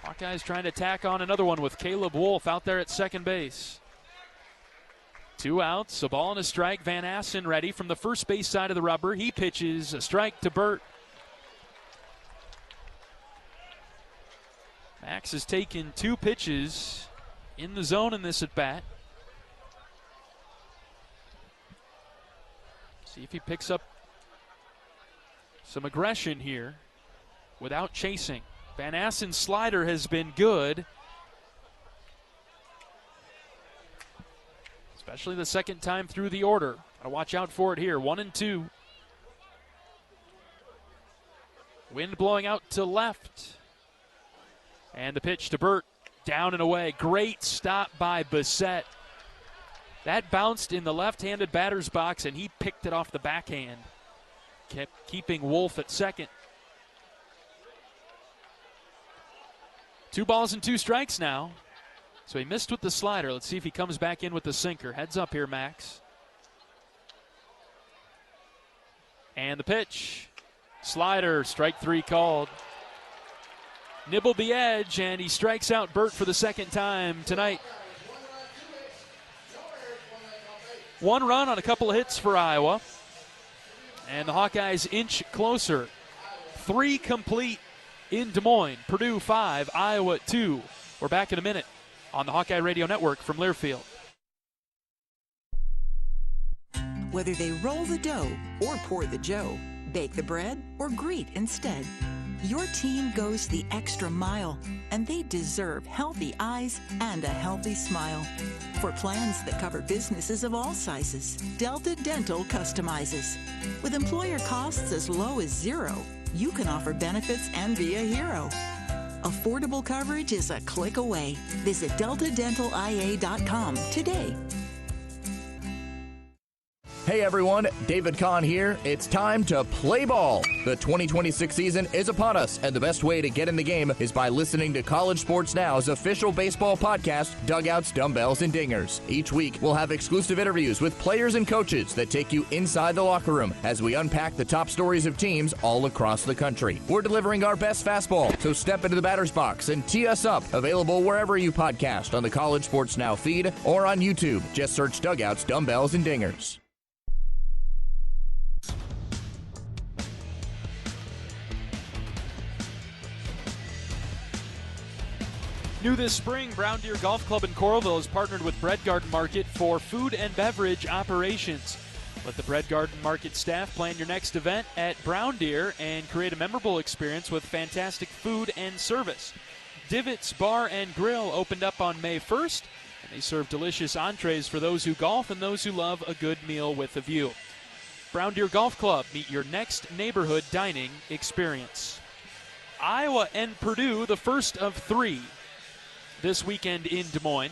Hawkeyes trying to tack on another one with Caleb Wolf out there at second base. 2 outs, a ball and a strike. Van Assen ready from the first base side of the rubber. He pitches a strike to Burt. Max has taken 2 pitches in the zone in this at-bat. See if he picks up some aggression here without chasing. Van Assen's slider has been good. especially the second time through the order. Got to watch out for it here. 1-2. Wind blowing out to left. And the pitch to Burt. Down and away. Great stop by Bissett. That bounced in the left-handed batter's box, and he picked it off the backhand. Kept keeping Wolf at second. 2 balls and 2 strikes now. So he missed with the slider. Let's see if he comes back in with the sinker. Heads up here, Max. And the pitch. Slider, strike 3 called. Nibbled the edge, and he strikes out Burt for the second time tonight. 1 run on a couple of hits for Iowa. And the Hawkeyes inch closer. 3 complete in Des Moines. Purdue 5, Iowa 2. We're back in a minute on the Hawkeye Radio Network from Learfield. Whether they roll the dough or pour the joe, bake the bread or greet instead, your team goes the extra mile, and they deserve healthy eyes and a healthy smile. For plans that cover businesses of all sizes, Delta Dental customizes. With employer costs as low as $0, you can offer benefits and be a hero. Affordable coverage is a click away. Visit deltadentalia.com today. Hey everyone, David Kahn here. It's time to play ball. The 2026 season is upon us, and the best way to get in the game is by listening to College Sports Now's official baseball podcast, Dugouts, Dumbbells, and Dingers. Each week, we'll have exclusive interviews with players and coaches that take you inside the locker room as we unpack the top stories of teams all across the country. We're delivering our best fastball, so step into the batter's box and tee us up. Available wherever you podcast on the College Sports Now feed or on YouTube. Just search Dugouts, Dumbbells, and Dingers. New this spring, Brown Deer Golf Club in Coralville has partnered with Bread Garden Market for food and beverage operations. Let the Bread Garden Market staff plan your next event at Brown Deer and create a memorable experience with fantastic food and service. Divots Bar and Grill opened up on May 1st, and they serve delicious entrees for those who golf and those who love a good meal with a view. Brown Deer Golf Club, meet your next neighborhood dining experience. Iowa and Purdue, the first of 3. This weekend in Des Moines.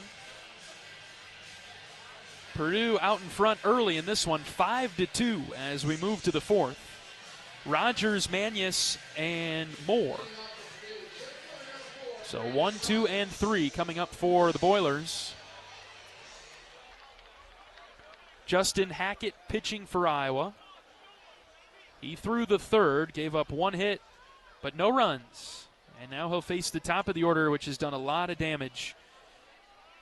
Purdue out in front early in this one, 5-2 as we move to the 4th. Rogers, Manius, and Moore. So 1, 2, and 3 coming up for the Boilers. Justin Hackett pitching for Iowa. He threw the 3rd, gave up 1 hit, but no runs. And now he'll face the top of the order, which has done a lot of damage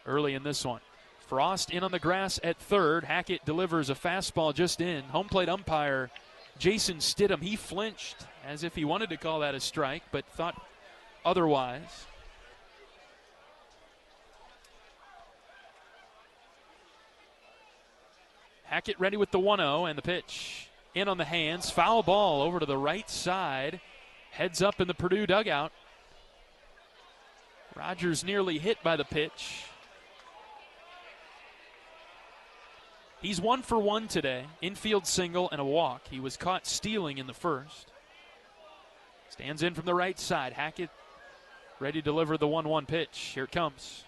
early in this one. Frost in on the grass at 3rd. Hackett delivers a fastball just in. Home plate umpire Jason Stidham, he flinched as if he wanted to call that a strike, but thought otherwise. Hackett ready with the 1-0, and the pitch in on the hands. Foul ball over to the right side. Heads up in the Purdue dugout. Rogers nearly hit by the pitch. He's 1 for 1 today. Infield single and a walk. He was caught stealing in the 1st. Stands in from the right side. Hackett ready to deliver the 1-1 pitch. Here it comes.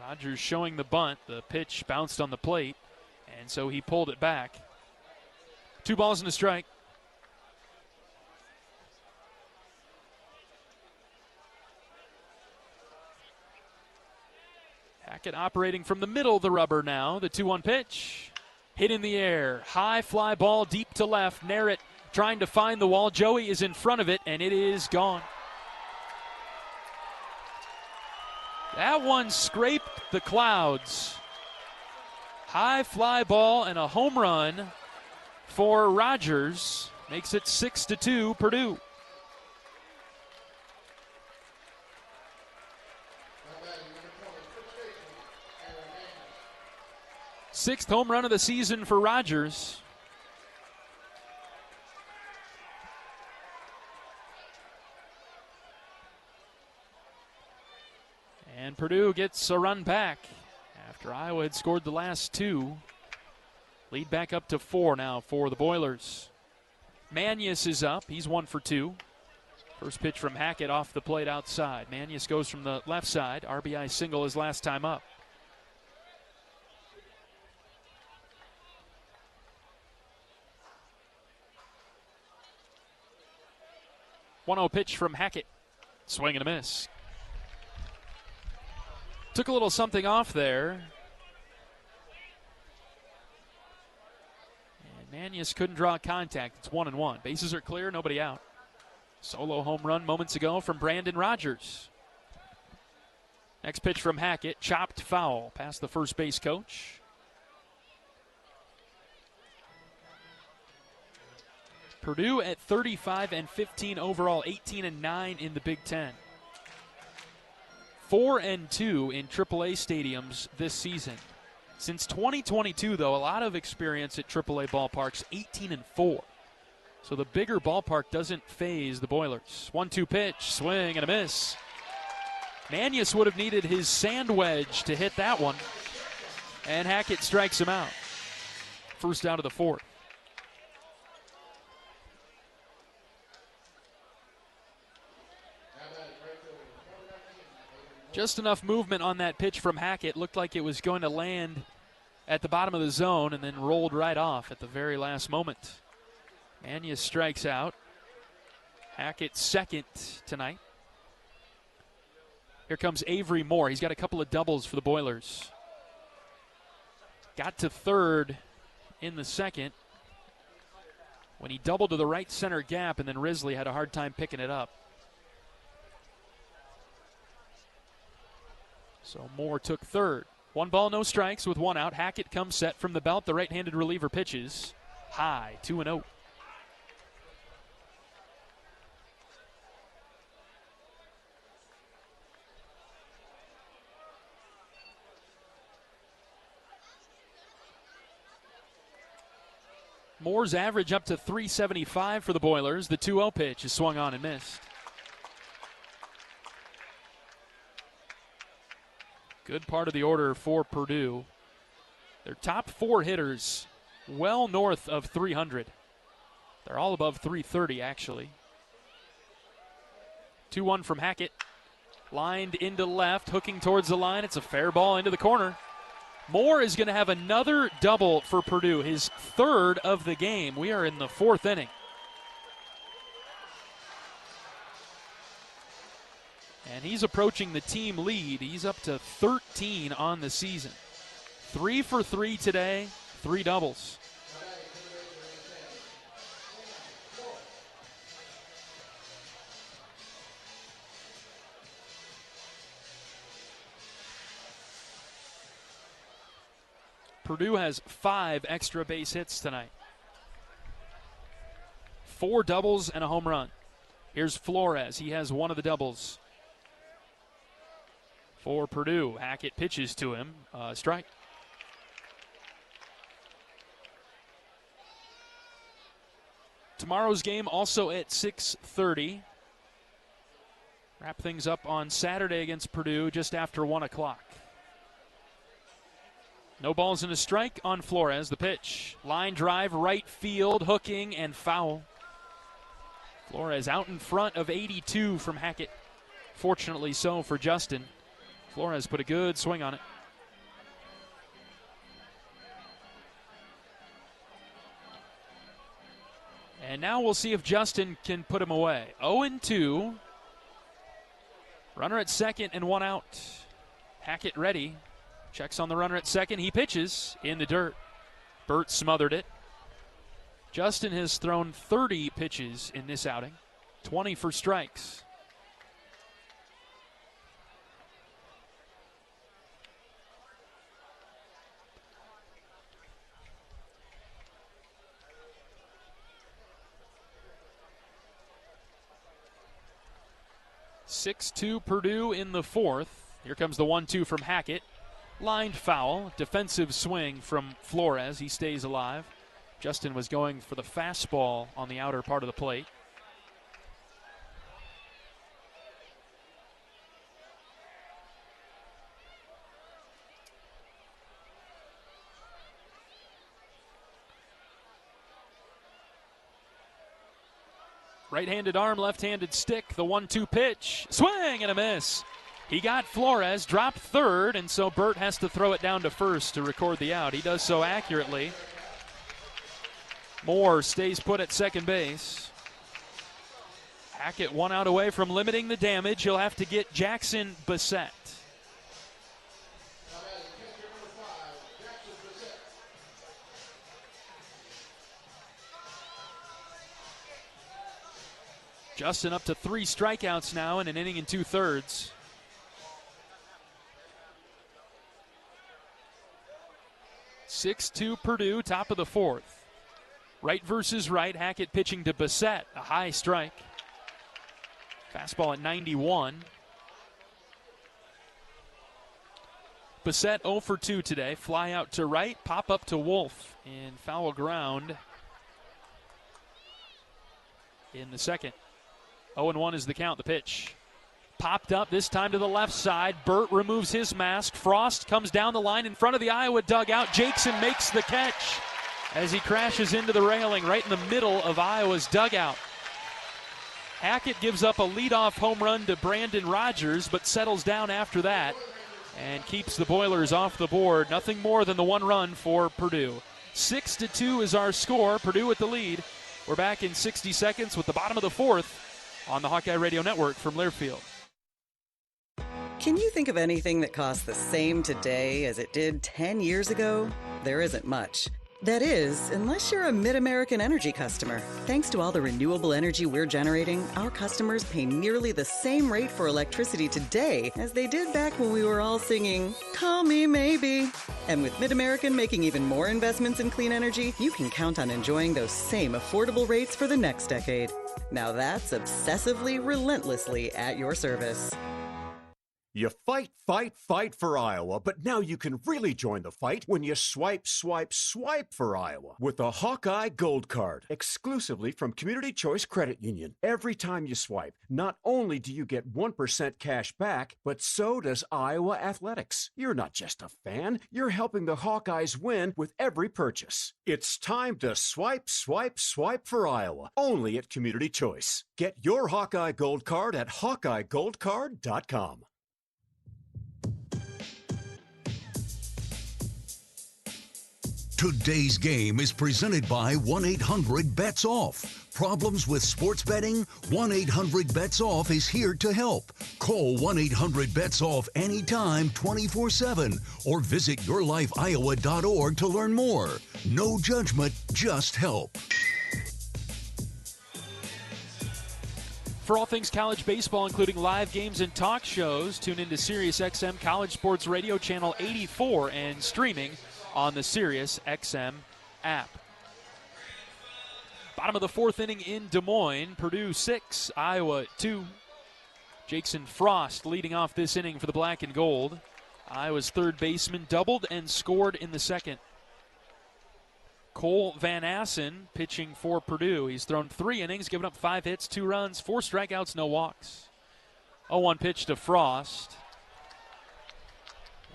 Rogers showing the bunt. The pitch bounced on the plate, and so he pulled it back. 2 balls and a strike. Hackett operating from the middle of the rubber now. The 2-1 pitch. Hit in the air. High fly ball deep to left. Narrett trying to find the wall. Joey is in front of it, and it is gone. That one scraped the clouds. High fly ball and a home run for Rogers. Makes it 6-2 Purdue. Sixth home run of the season for Rogers. And Purdue gets a run back after after Iowa had scored the last two. Lead back up to 4 now for the Boilers. Manius is up. He's 1 for 2. First pitch from Hackett off the plate outside. Manius goes from the left side. RBI single his last time up. One-0 pitch from Hackett. Swing and a miss. Took a little something off there. And Manius couldn't draw contact. It's 1-1. Bases are clear, nobody out. Solo home run moments ago from Brandon Rogers. Next pitch from Hackett, chopped foul past the first base coach. Purdue at 35-15 overall, 18-9 in the Big Ten. 4-2 in AAA stadiums this season. Since 2022, though, a lot of experience at AAA ballparks, 18-4. So the bigger ballpark doesn't faze the Boilers. 1-2 pitch, swing and a miss. Manius would have needed his sand wedge to hit that one. And Hackett strikes him out. First out of the fourth. Just enough movement on that pitch from Hackett. Looked like it was going to land at the bottom of the zone and then rolled right off at the very last moment. Manius strikes out. Hackett second tonight. Here comes Avery Moore. He's got a couple of doubles for the Boilers. Got to third in the second when he doubled to the right center gap, and then Risley had a hard time picking it up. So Moore took third. 1 ball, no strikes with 1 out. Hackett comes set from the belt. The right-handed reliever pitches. High, 2-0. Moore's average up to 375 for the Boilers. The 2-0 pitch is swung on and missed. Good part of the order for Purdue. Their top 4 hitters well north of 300. They're all above 330, actually. 2-1 from Hackett. Lined into left, hooking towards the line. It's a fair ball into the corner. Moore is going to have another double for Purdue, his third of the game. We are in the 4th inning. And he's approaching the team lead. He's up to 13 on the season. 3 for 3 today, 3 doubles. Purdue has 5 extra base hits tonight. 4 doubles and a home run. Here's Flores. He has 1 of the doubles. For Purdue, Hackett pitches to him. Strike. Tomorrow's game also at 6:30. Wrap things up on Saturday against Purdue just after 1 o'clock. No balls and a strike on Flores. The pitch. Line drive, right field, hooking, and foul. Flores out in front of 82 from Hackett. Fortunately so for Justin. Flores put a good swing on it. And now we'll see if Justin can put him away. 0-2. Runner at second and 1 out. Hackett ready. Checks on the runner at second. He pitches in the dirt. Burt smothered it. Justin has thrown 30 pitches in this outing. 20 for strikes. (6-2) Purdue in the 4th. Here comes the 1-2 from Hackett. Lined foul. Defensive swing from Flores. He stays alive. Justin was going for the fastball on the outer part of the plate. Right-handed arm, left-handed stick, the 1-2 pitch. Swing and a miss. He got Flores, dropped third, and so Burt has to throw it down to first to record the out. He does so accurately. Moore stays put at second base. Hackett 1 out away from limiting the damage. He'll have to get Jackson Bissett. Justin up to 3 strikeouts now in an inning and 2/3. (6-2) Purdue, top of the 4th. Right versus right. Hackett pitching to Bissett, a high strike. Fastball at 91. Bissett 0 for 2 today. Fly out to right, pop up to Wolf in foul ground in the second. 0-1 is the count. The pitch popped up, this time to the left side. Burt removes his mask. Frost comes down the line in front of the Iowa dugout. Jackson makes the catch as he crashes into the railing right in the middle of Iowa's dugout. Hackett gives up a leadoff home run to Brandon Rogers, but settles down after that and keeps the Boilers off the board. Nothing more than the 1 run for Purdue. 6-2 is our score. Purdue with the lead. We're back in 60 seconds with the bottom of the 4th on the Hawkeye Radio Network from Learfield. Can you think of anything that costs the same today as it did 10 years ago? There isn't much. That is, unless you're a Mid-American Energy customer. Thanks to all the renewable energy we're generating, our customers pay nearly the same rate for electricity today as they did back when we were all singing, "Call Me Maybe." And with Mid-American making even more investments in clean energy, you can count on enjoying those same affordable rates for the next decade. Now that's obsessively, relentlessly at your service. You fight for Iowa, but now you can really join the fight when you swipe for Iowa with a Hawkeye Gold Card, exclusively from Community Choice Credit Union. Every time you swipe, not only do you get 1% cash back, but so does Iowa Athletics. You're not just a fan, you're helping the Hawkeyes win with every purchase. It's time to swipe for Iowa, only at Community Choice. Get your Hawkeye Gold Card at HawkeyeGoldCard.com. Today's game is presented by 1-800-BETS-OFF. Problems with sports betting? 1-800-BETS-OFF is here to help. Call 1-800-BETS-OFF anytime, 24/7, or visit yourlifeiowa.org to learn more. No judgment, just help. For all things college baseball, including live games and talk shows, tune into SiriusXM College Sports Radio Channel 84 and streaming on the SiriusXM app. Bottom of the 4th inning in Des Moines. Purdue 6, Iowa 2. Jackson Frost leading off this inning for the black and gold. Iowa's third baseman doubled and scored in the second. Cole Van Assen pitching for Purdue. He's thrown 3 innings, given up 5 hits, 2 runs, 4 strikeouts, no walks. 0-1 pitch to Frost.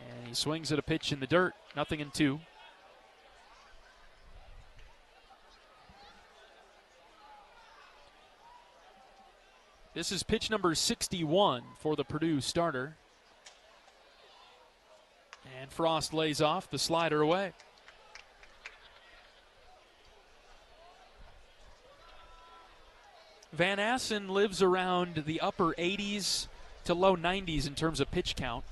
And he swings at a pitch in the dirt. 0-2. This is pitch number 61 for the Purdue starter. And Frost lays off the slider away. Van Assen lives around the upper 80s to low 90s in terms of pitch count.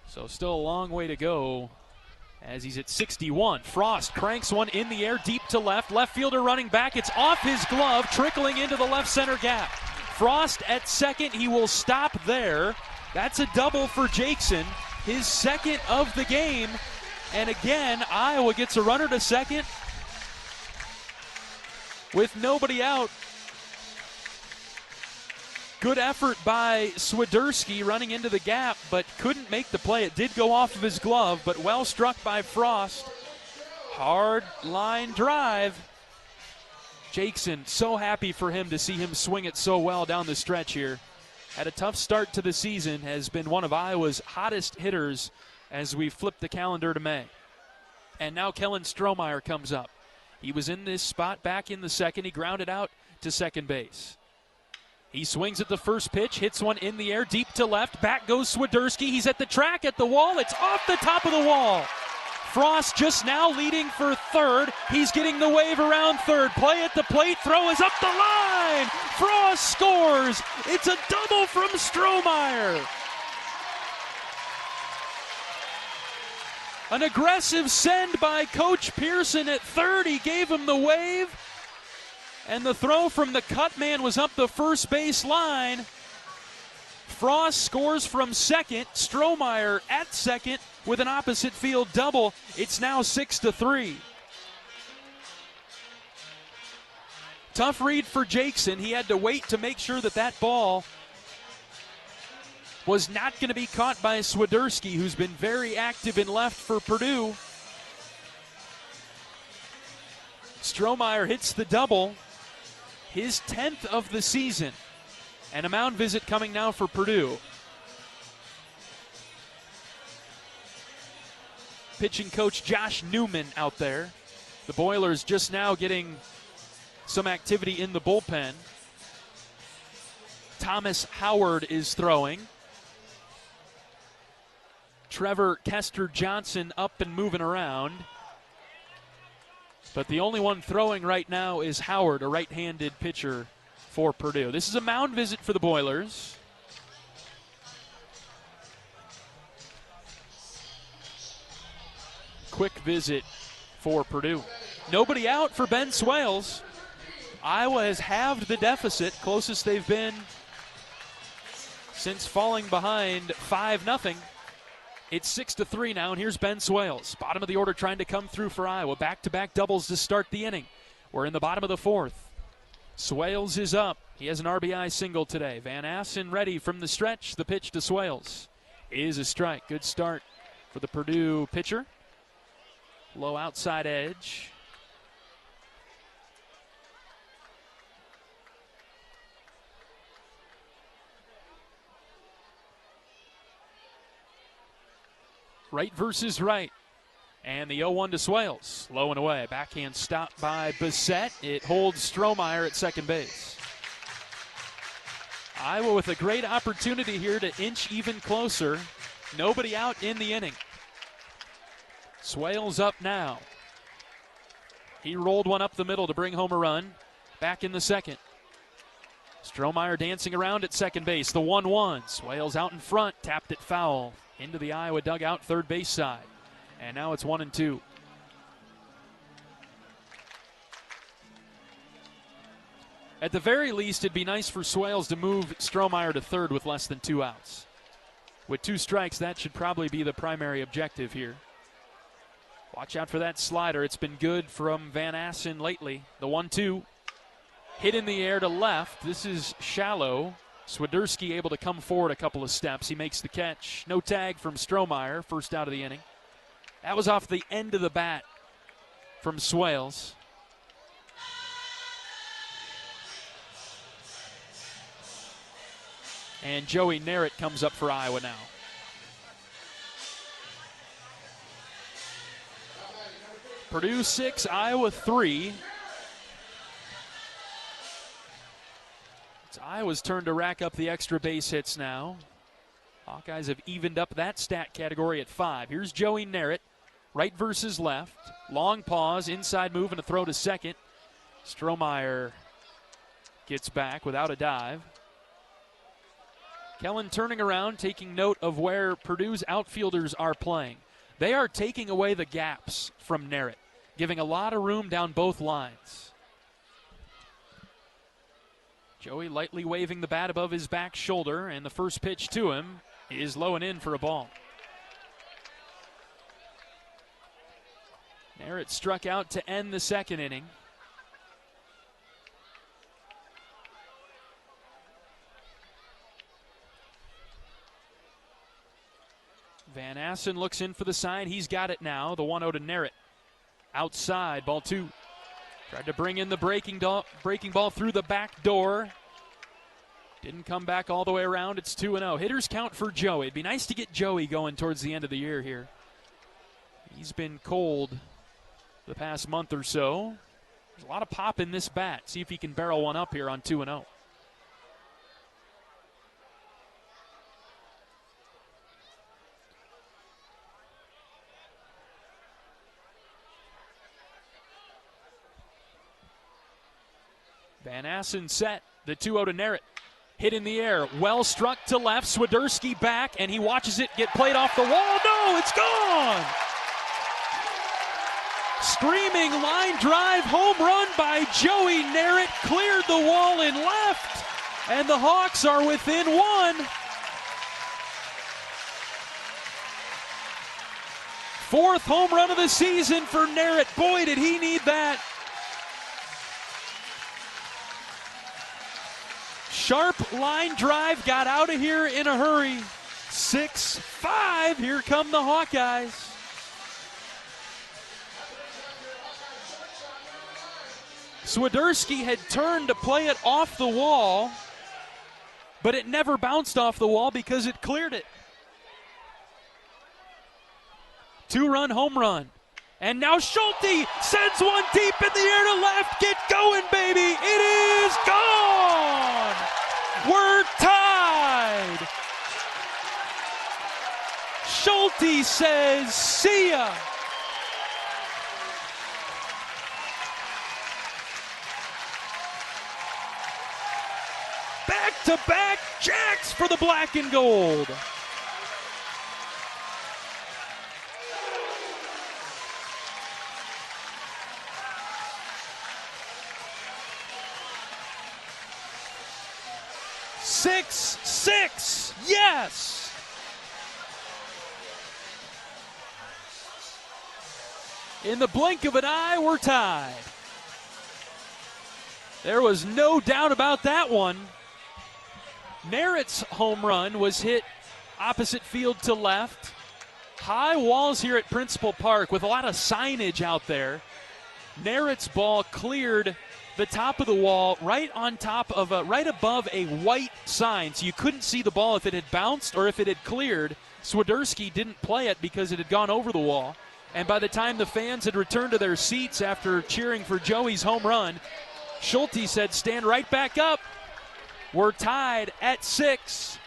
So still a long way to go as he's at 61. Frost cranks one in the air deep to left. Left fielder running back. It's off his glove, trickling into the left center gap. Frost at second. He will stop there. That's a double for Jackson, his second of the game. And again, Iowa gets a runner to second with nobody out. Good effort by Swiderski running into the gap, but couldn't make the play. It did go off of his glove, but well struck by Frost. Hard line drive. Jackson, so happy for him to see him swing it so well down the stretch here. Had a tough start to the season, has been one of Iowa's hottest hitters as we flip the calendar to May. And now Kellen Strohmeyer comes up. He was in this spot back in the second. He grounded out to second base. He swings at the first pitch, hits one in the air, deep to left. Back goes Swiderski. He's at the track, at the wall. It's off the top of the wall. Frost just now leading for third. He's getting the wave around third. Play at the plate. Throw is up the line. Frost scores. It's a double from Strohmeyer. An aggressive send by Coach Pearson at third. He gave him the wave. And the throw from the cut man was up the first base line. Frost scores from second. Strohmeyer at second with an opposite field double. It's now 6-3. Tough read for Jackson. He had to wait to make sure that that ball was not going to be caught by Swiderski, who's been very active in left for Purdue. Strohmeyer hits the double, his 10th of the season. And a mound visit coming now for Purdue. Pitching coach Josh Newman out there. The Boilers just now getting some activity in the bullpen. Thomas Howard is throwing. Trevor Kester Johnson up and moving around. But the only one throwing right now is Howard, a right-handed pitcher for Purdue. This is a mound visit for the Boilers. Quick visit for Purdue. Nobody out for Ben Swales. Iowa has halved the deficit, closest they've been since falling behind 5-0. It's 6-3 now, and here's Ben Swales. Bottom of the order trying to come through for Iowa. Back-to-back doubles to start the inning. We're in the bottom of the fourth. Swales is up. He has an RBI single today. Van Assen ready from the stretch. The pitch to Swales is a strike. Good start for the Purdue pitcher. Low outside edge. Right versus right. And the 0-1 to Swales. Low and away. Backhand stop by Bissett. It holds Strohmeyer at second base. Iowa with a great opportunity here to inch even closer. Nobody out in the inning. Swales up now. He rolled one up the middle to bring home a run. Back in the second. Strohmeyer dancing around at second base. The 1-1. Swales out in front. Tapped it foul. Into the Iowa dugout, third base side. And now it's 1-2. At the very least, it'd be nice for Swales to move Strohmeyer to third with less than 2 outs. With 2 strikes, that should probably be the primary objective here. Watch out for that slider. It's been good from Van Assen lately. The 1-2. Hit in the air to left. This is shallow. Swiderski able to come forward a couple of steps. He makes the catch. No tag from Strohmeyer, first out of the inning. That was off the end of the bat from Swales. And Joey Narrett comes up for Iowa now. Purdue 6, Iowa 3. It's Iowa's turn to rack up the extra base hits now. Hawkeyes have evened up that stat category at 5. Here's Joey Narrett, right versus left. Long pause, inside move, and a throw to second. Strohmeyer gets back without a dive. Kellen turning around, taking note of where Purdue's outfielders are playing. They are taking away the gaps from Narrett, giving a lot of room down both lines. Joey lightly waving the bat above his back shoulder, and the first pitch to him is low and in for a ball. Narrett struck out to end the second inning. Van Assen looks in for the sign. He's got it now. The 1-0 to Narrett. Outside, ball 2. Tried to bring in the breaking ball through the back door. Didn't come back all the way around. It's 2-0. Hitters count for Joey. It'd be nice to get Joey going towards the end of the year here. He's been cold the past month or so. There's a lot of pop in this bat. See if he can barrel one up here on 2-0. Van Assen set. The 2-0 to Narrett. Hit in the air. Well struck to left. Swiderski back, and he watches it get played off the wall. No, it's gone! Screaming line drive home run by Joey Narrett. Cleared the wall in left, and the Hawks are within one. Fourth home run of the season for Narrett. Boy, did he need that. Sharp line drive, got out of here in a hurry. 6-5, here come the Hawkeyes. Swiderski had turned to play it off the wall, but it never bounced off the wall because it cleared it. 2-run home run. And now Schulte sends one deep in the air to left. Get going, baby. It is gone. We're tied. Schulte says, see ya. Back-to-back jacks for the black and gold. Six, yes! In the blink of an eye, we're tied. There was no doubt about that one. Narrett's home run was hit opposite field to left. High walls here at Principal Park with a lot of signage out there. Narrett's ball cleared the top of the wall right on top of right above a white sign, so you couldn't see the ball if it had bounced or if it had cleared. Swiderski didn't play it because it had gone over the wall. And by the time the fans had returned to their seats after cheering for Joey's home run, Schulte said, stand right back up. We're tied at 6.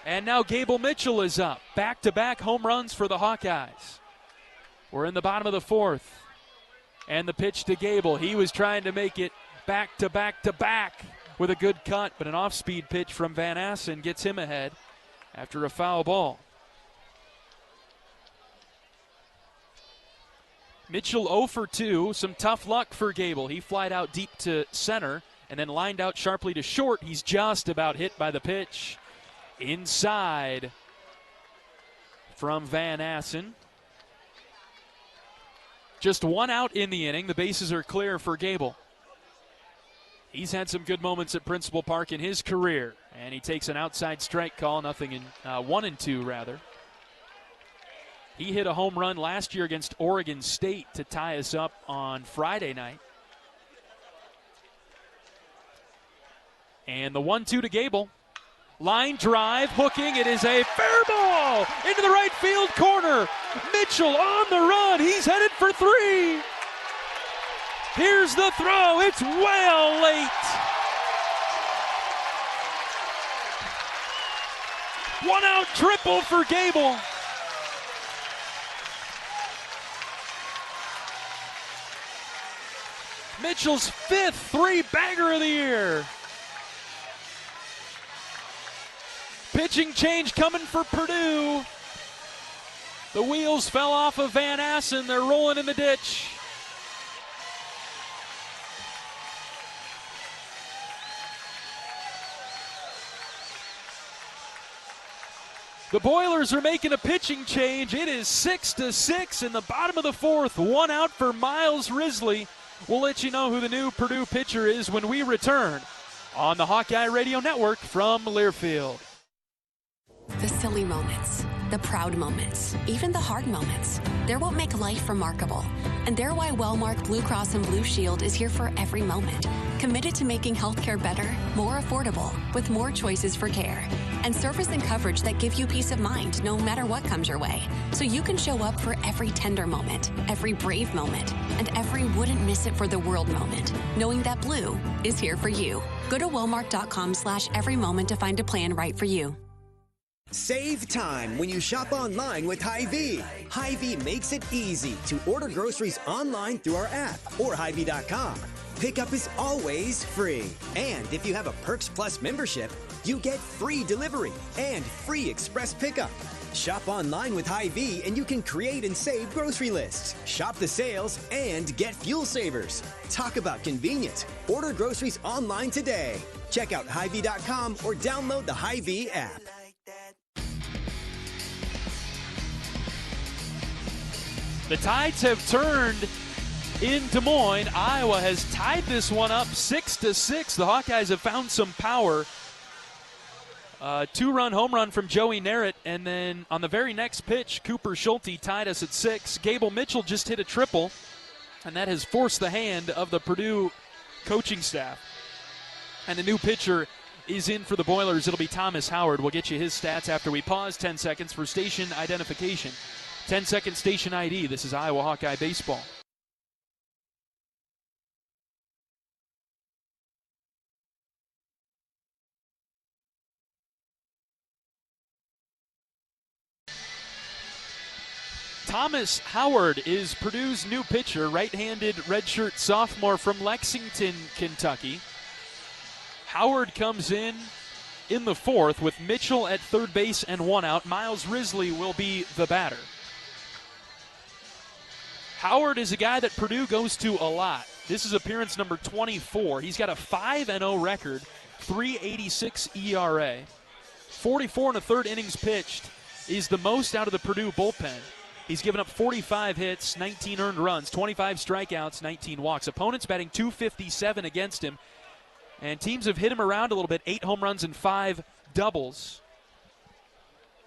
And now Gable Mitchell is up. Back-to-back home runs for the Hawkeyes. We're in the bottom of the 4th. And the pitch to Gable. He was trying to make it back-to-back-to-back with a good cut, but an off-speed pitch from Van Assen gets him ahead after a foul ball. Mitchell 0 for 2. Some tough luck for Gable. He flied out deep to center and then lined out sharply to short. He's just about hit by the pitch. Inside from Van Assen. Just one out in the inning. The bases are clear for Gable. He's had some good moments at Principal Park in his career, and he takes an outside strike call, 1-2 rather. He hit a home run last year against Oregon State to tie us up on Friday night. And the 1-2 to Gable. Line drive, hooking. It is a fair ball into the right field corner. Mitchell on the run. He's headed for 3. Here's the throw. It's well late. One out triple for Gable. Mitchell's 5th 3-bagger of the year. Pitching change coming for Purdue. The wheels fell off of Van Assen. They're rolling in the ditch. The Boilers are making a pitching change. It is 6-6 in the bottom of the 4th. One out for Miles Risley. We'll let you know who the new Purdue pitcher is when we return on the Hawkeye Radio Network from Learfield. The silly moments, the proud moments, even the hard moments. They're what make life remarkable. And they're why Wellmark Blue Cross and Blue Shield is here for every moment. Committed to making healthcare better, more affordable, with more choices for care. and service and coverage that give you peace of mind no matter what comes your way. So you can show up for every tender moment, every brave moment, and every wouldn't miss it for the world moment, knowing that Blue is here for you. Go to Walmart.com/every moment to find a plan right for you. Save time when you shop online with Hy-Vee. Hy-Vee makes it easy to order groceries online through our app or Hy-Vee.com. Pickup is always free. And if you have a Perks Plus membership, you get free delivery and free express pickup. Shop online with Hy-Vee and you can create and save grocery lists, shop the sales, and get fuel savers. Talk about convenient. Order groceries online today. Check out Hy-Vee.com or download the Hy-Vee app. The tides have turned in Des Moines. Iowa has tied this one up 6-6. The Hawkeyes have found some power. Two-run home run from Joey Narrett, and then on the very next pitch, Cooper Schulte tied us at 6. Gable Mitchell just hit a triple, and that has forced the hand of the Purdue coaching staff. And the new pitcher is in for the Boilers. It'll be Thomas Howard. We'll get you his stats after we pause 10 seconds for station identification. 10-second station ID. This is Iowa Hawkeye Baseball. Thomas Howard is Purdue's new pitcher, right-handed redshirt sophomore from Lexington, Kentucky. Howard comes in the fourth with Mitchell at third base and one out. Miles Risley will be the batter. Howard is a guy that Purdue goes to a lot. This is appearance number 24. He's got a 5-0 record, 3.86 ERA. 44 and a third innings pitched is the most out of the Purdue bullpen. He's given up 45 hits, 19 earned runs, 25 strikeouts, 19 walks. Opponents batting .257 against him. And teams have hit him around a little bit. 8 home runs and 5 doubles.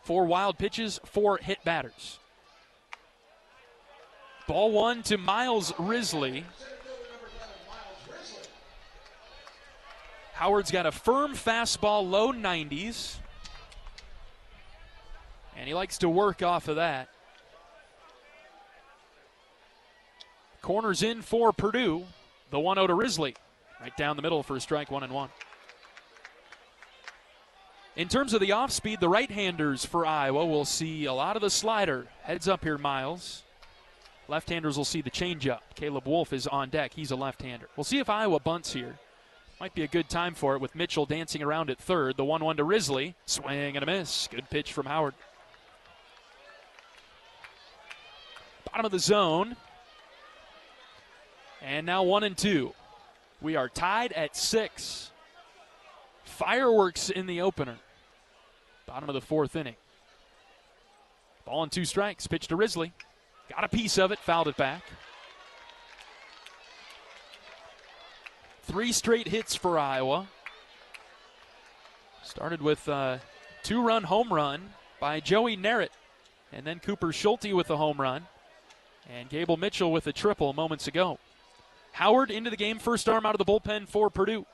4 wild pitches, 4 hit batters. Ball one to Miles Risley. Howard's got a firm fastball, low 90s. And he likes to work off of that. Corners in for Purdue. The 1-0 to Risley. Right down the middle for a strike, 1-1. In terms of the off-speed, the right-handers for Iowa will see a lot of the slider. Heads up here, Miles. Left-handers will see the changeup. Caleb Wolf is on deck. He's a left-hander. We'll see if Iowa bunts here. Might be a good time for it with Mitchell dancing around at third. The 1-1 to Risley. Swing and a miss. Good pitch from Howard. Bottom of the zone. And now 1-2. We are tied at 6. Fireworks in the opener. Bottom of the fourth inning. Ball and 2 strikes. Pitch to Risley. Got a piece of it. Fouled it back. 3 straight hits for Iowa. Started with a 2-run home run by Joey Narrett. And then Cooper Schulte with the home run. And Gable Mitchell with a triple moments ago. Howard into the game, first arm out of the bullpen for Purdue.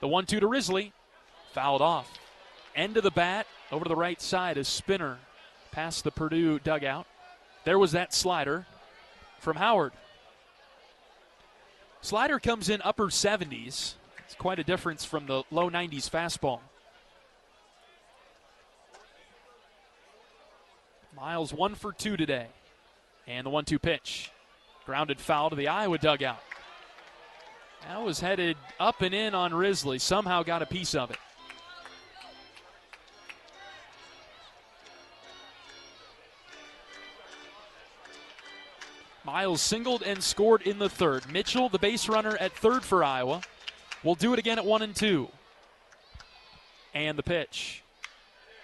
The 1-2 to Risley, fouled off. End of the bat, over to the right side, a spinner past the Purdue dugout. There was that slider from Howard. Slider comes in upper 70s. It's quite a difference from the low 90s fastball. Miles 1 for 2 today. And the 1-2 pitch. Grounded foul to the Iowa dugout. That was headed up and in on Risley. Somehow got a piece of it. Miles singled and scored in the third. Mitchell, the base runner at third for Iowa, will do it again at 1-2. And the pitch.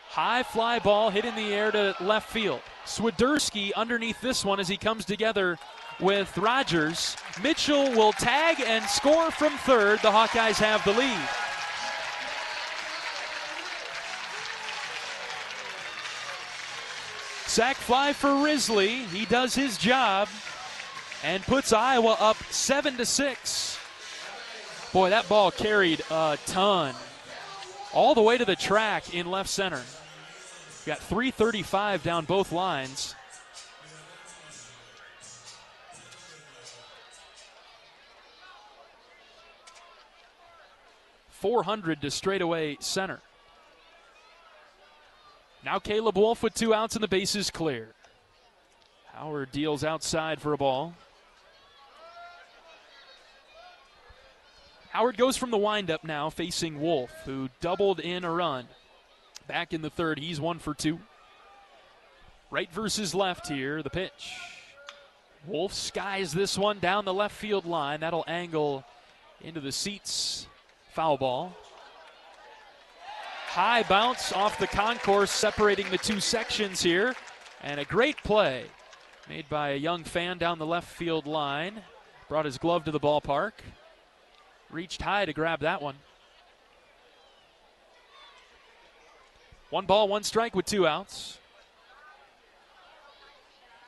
High fly ball hit in the air to left field. Swiderski underneath this one as he comes together with Rogers. Mitchell will tag and score from third. The Hawkeyes have the lead. Sac fly for Risley. He does his job and puts Iowa up 7-6. Boy, that ball carried a ton. all the way to the track in left center. We've got 335 down both lines. .400 to straightaway center. Now Caleb Wolf with 2 outs and the bases clear. Howard deals outside for a ball. Howard goes from the windup now, facing Wolf, who doubled in a run. Back in the third, he's 1 for 2. Right versus left here, the pitch. Wolf skies this one down the left field line. That'll angle into the seats. Foul ball. High bounce off the concourse, separating the two sections here. And a great play made by a young fan down the left field line. Brought his glove to the ballpark. Reached high to grab that one. 1 ball, 1 strike with 2 outs.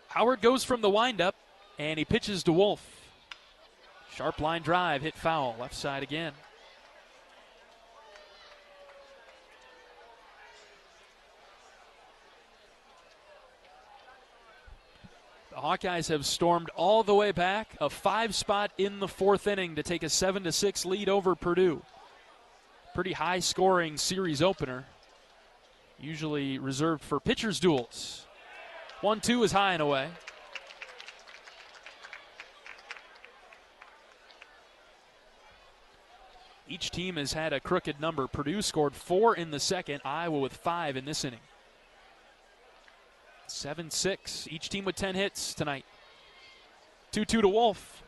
Howard goes from the windup, and he pitches to Wolf. Sharp line drive, hit foul, left side again. The Hawkeyes have stormed all the way back, a 5 spot in the 4th inning to take a 7-6 lead over Purdue. Pretty high scoring series opener, usually reserved for pitchers' duels. 1-2 is high and away. Each team has had a crooked number. Purdue scored 4 in the second, Iowa with 5 in this inning. 7-6, each team with 10 hits tonight. 2-2 to Wolf.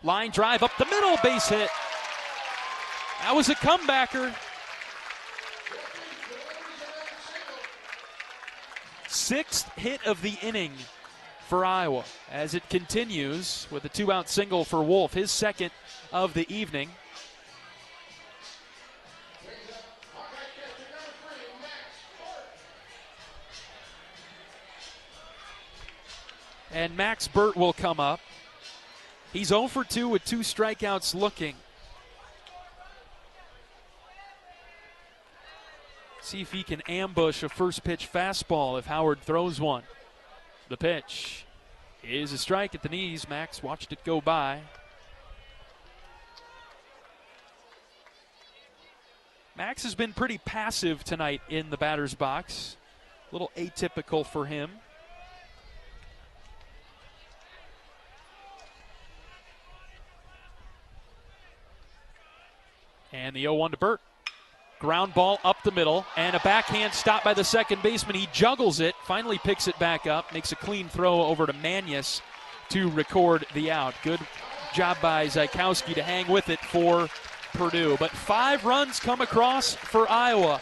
Line drive up the middle, base hit. That was a comebacker. 6th hit of the inning for Iowa as it continues with a 2-out single for Wolf, his 2nd of the evening. And Max Burt will come up. He's 0 for 2 with 2 strikeouts looking. See if he can ambush a first pitch fastball if Howard throws one. The pitch is a strike at the knees. Max watched it go by. Max has been pretty passive tonight in the batter's box. A little atypical for him. And the 0-1 to Burt. Ground ball up the middle, and a backhand stop by the second baseman. He juggles it, finally picks it back up, makes a clean throw over to Manius to record the out. Good job by Zykowski to hang with it for Purdue. But 5 runs come across for Iowa,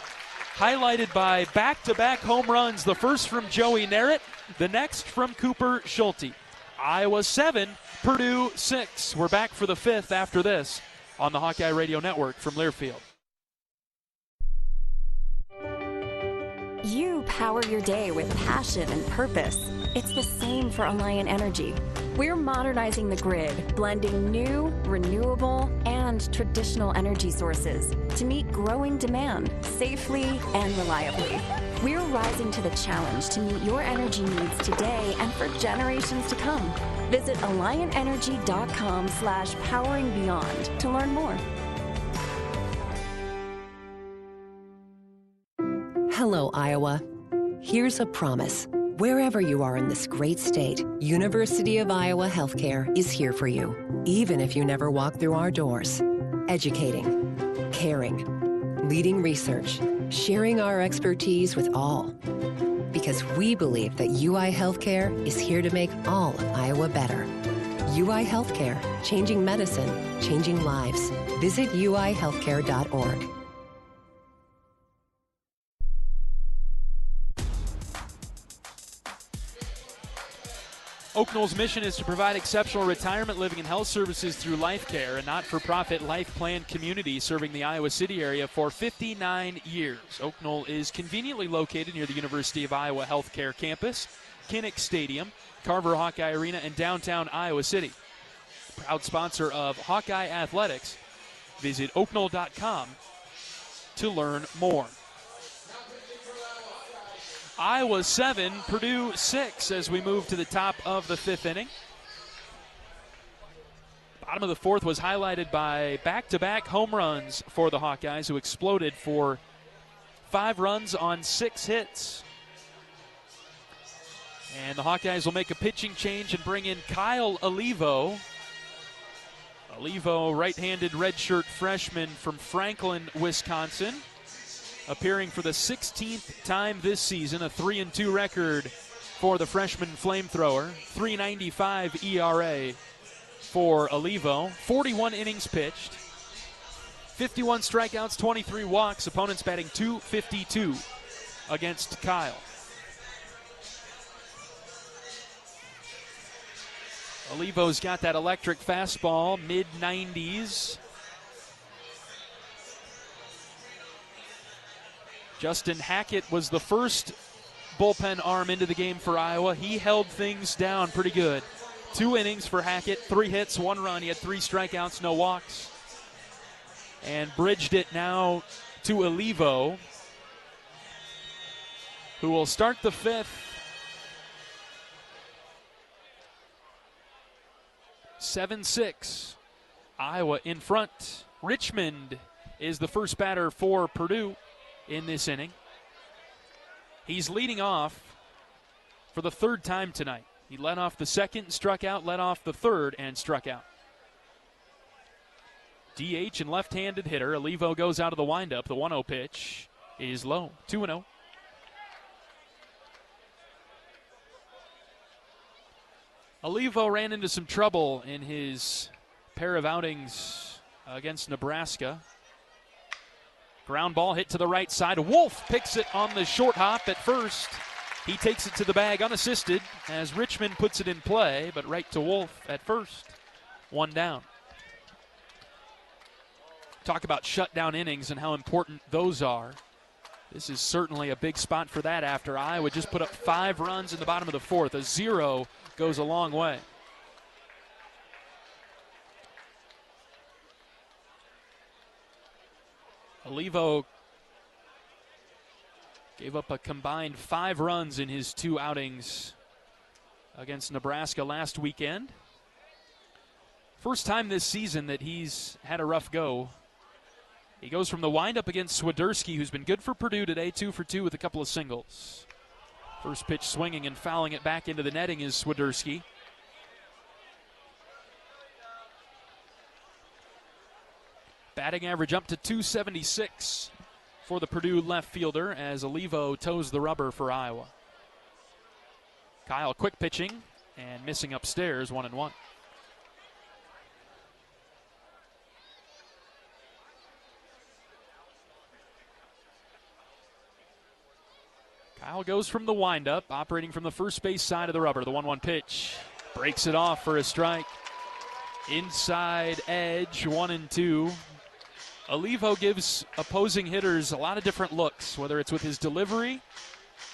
highlighted by back-to-back home runs. The first from Joey Narrett, the next from Cooper Schulte. Iowa 7, Purdue 6. We're back for the 5th after this on the Hawkeye Radio Network from Learfield. You power your day with passion and purpose. It's the same for Alliant Energy. We're modernizing the grid, blending new, renewable, and traditional energy sources to meet growing demand safely and reliably. We're rising to the challenge to meet your energy needs today and for generations to come. Visit AlliantEnergy.com/poweringbeyond to learn more. Hello, Iowa. Here's a promise. Wherever you are in this great state, University of Iowa Healthcare is here for you, even if you never walk through our doors. Educating, caring, leading research, sharing our expertise with all. Because we believe that UI Healthcare is here to make all of Iowa better. UI Healthcare, changing medicine, changing lives. Visit uihealthcare.org. Oak Knoll's mission is to provide exceptional retirement living and health services through Life Care, a not-for-profit life plan community serving the Iowa City area for 59 years. Oak Knoll is conveniently located near the University of Iowa Healthcare campus, Kinnick Stadium, Carver Hawkeye Arena, and downtown Iowa City. Proud sponsor of Hawkeye Athletics. Visit oakknoll.com to learn more. Iowa 7, Purdue 6 as we move to the top of the 5th inning. Bottom of the 4th was highlighted by back-to-back home runs for the Hawkeyes, who exploded for 5 runs on 6 hits. And the Hawkeyes will make a pitching change and bring in Kyle Olivo. Olivo, right-handed redshirt freshman from Franklin, Wisconsin, appearing for the 16th time this season, a 3-2 record for the freshman flamethrower, 3.95 ERA for Olivo, 41 innings pitched, 51 strikeouts, 23 walks, opponents batting .252 against Kyle. Olivo's got that electric fastball, mid-90s. Justin Hackett was the first bullpen arm into the game for Iowa. He held things down pretty good. 2 innings for Hackett, 3 hits, 1 run. He had 3 strikeouts, no walks. And bridged it now to Olivo, who will start the 5th. 7-6. Iowa in front. Richmond is the first batter for Purdue in this inning. He's leading off for the 3rd time tonight. He led off the 2nd, struck out, led off the 3rd, and struck out. DH and left-handed hitter. Olivo goes out of the windup. The 1-0 pitch is low. 2-0. Olivo ran into some trouble in his pair of outings against Nebraska. Ground ball hit to the right side. Wolf picks it on the short hop at first. He takes it to the bag unassisted as Richmond puts it in play, but right to Wolf at first. 1 down. Talk about shutdown innings and how important those are. This is certainly a big spot for that after Iowa just put up 5 runs in the bottom of the 4th. A 0 goes a long way. Olivo gave up a combined 5 runs in his 2 outings against Nebraska last weekend. First time this season that he's had a rough go. He goes from the windup against Swiderski, who's been good for Purdue today, 2 for 2 with a couple of singles. First pitch swinging and fouling it back into the netting is Swiderski. Batting average up to .276 for the Purdue left fielder as Olivo toes the rubber for Iowa. Kyle quick pitching and missing upstairs, 1-1. Kyle goes from the windup, operating from the first base side of the rubber. The 1-1 pitch breaks it off for a strike. Inside edge, 1-2. Olivo gives opposing hitters a lot of different looks, whether it's with his delivery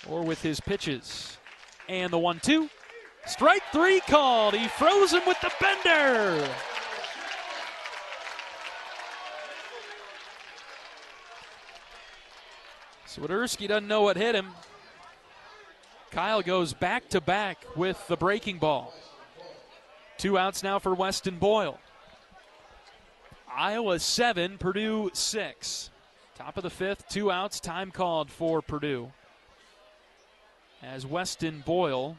or with his pitches. And the 1-2. Strike 3 called. He froze him with the bender. Swiderski doesn't know what hit him. Kyle goes back-to-back with the breaking ball. 2 outs now for Weston Boyle. Iowa 7, Purdue 6. Top of the 5th, 2 outs, time called for Purdue. As Weston Boyle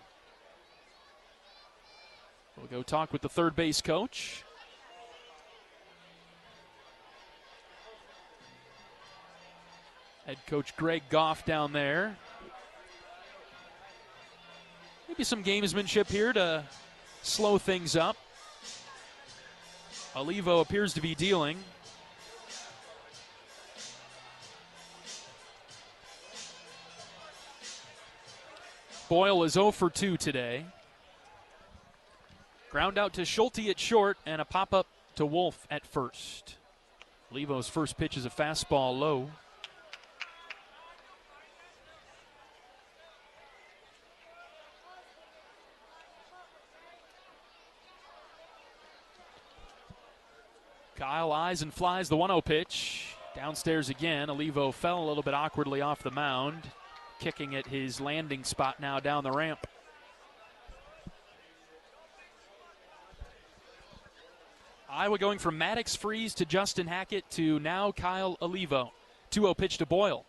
will go talk with the third base coach. Head coach Greg Goff down there. Maybe some gamesmanship here to slow things up. Olivo appears to be dealing. Boyle is 0 for 2 today. Ground out to Schulte at short and a pop-up to Wolf at first. Olivo's first pitch is a fastball low. Kyle eyes and flies the 1-0 pitch. Downstairs again, Olivo fell a little bit awkwardly off the mound, kicking at his landing spot now down the ramp. Iowa going from Maddox Freeze to Justin Hackett to now Kyle Olivo. 2-0 pitch to Boyle.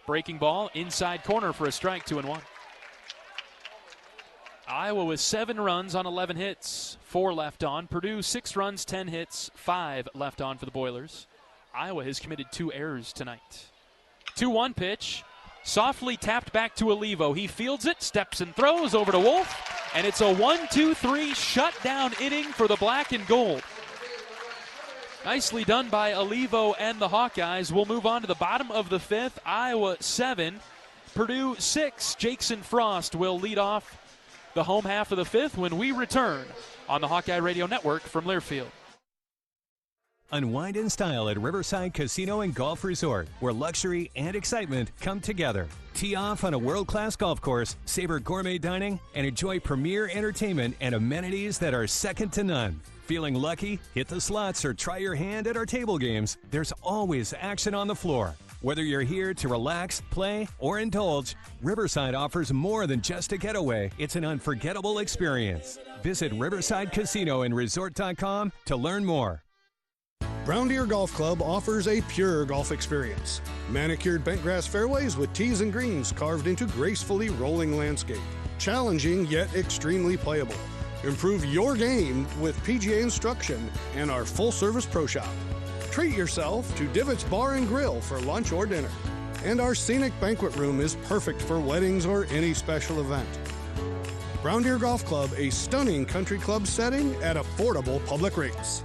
Breaking ball, inside corner for a strike, 2-1. Iowa with 7 runs on 11 hits, 4 left on. Purdue 6 runs, 10 hits, 5 left on for the Boilers. Iowa has committed 2 errors tonight. 2-1 pitch, softly tapped back to Olivo. He fields it, steps and throws over to Wolf, and it's a 1-2-3 shutdown inning for the black and gold. Nicely done by Olivo and the Hawkeyes. We'll move on to the bottom of the 5th. Iowa 7, Purdue 6. Jackson Frost will lead off the home half of the 5th when we return on the Hawkeye Radio Network from Learfield. Unwind in style at Riverside Casino and Golf Resort, where luxury and excitement come together. Tee off on a world-class golf course, savor gourmet dining, and enjoy premier entertainment and amenities that are second to none. Feeling lucky? Hit the slots or try your hand at our table games. There's always action on the floor. Whether you're here to relax, play, or indulge, Riverside offers more than just a getaway. It's an unforgettable experience. Visit Riverside Casino and Resort.com to learn more. Brown Deer Golf Club offers a pure golf experience. Manicured bentgrass fairways with tees and greens carved into gracefully rolling landscape. Challenging yet extremely playable. Improve your game with PGA instruction and our full-service pro shop. Treat yourself to Divots Bar and Grill for lunch or dinner. And our scenic banquet room is perfect for weddings or any special event. Brown Deer Golf Club, a stunning country club setting at affordable public rates.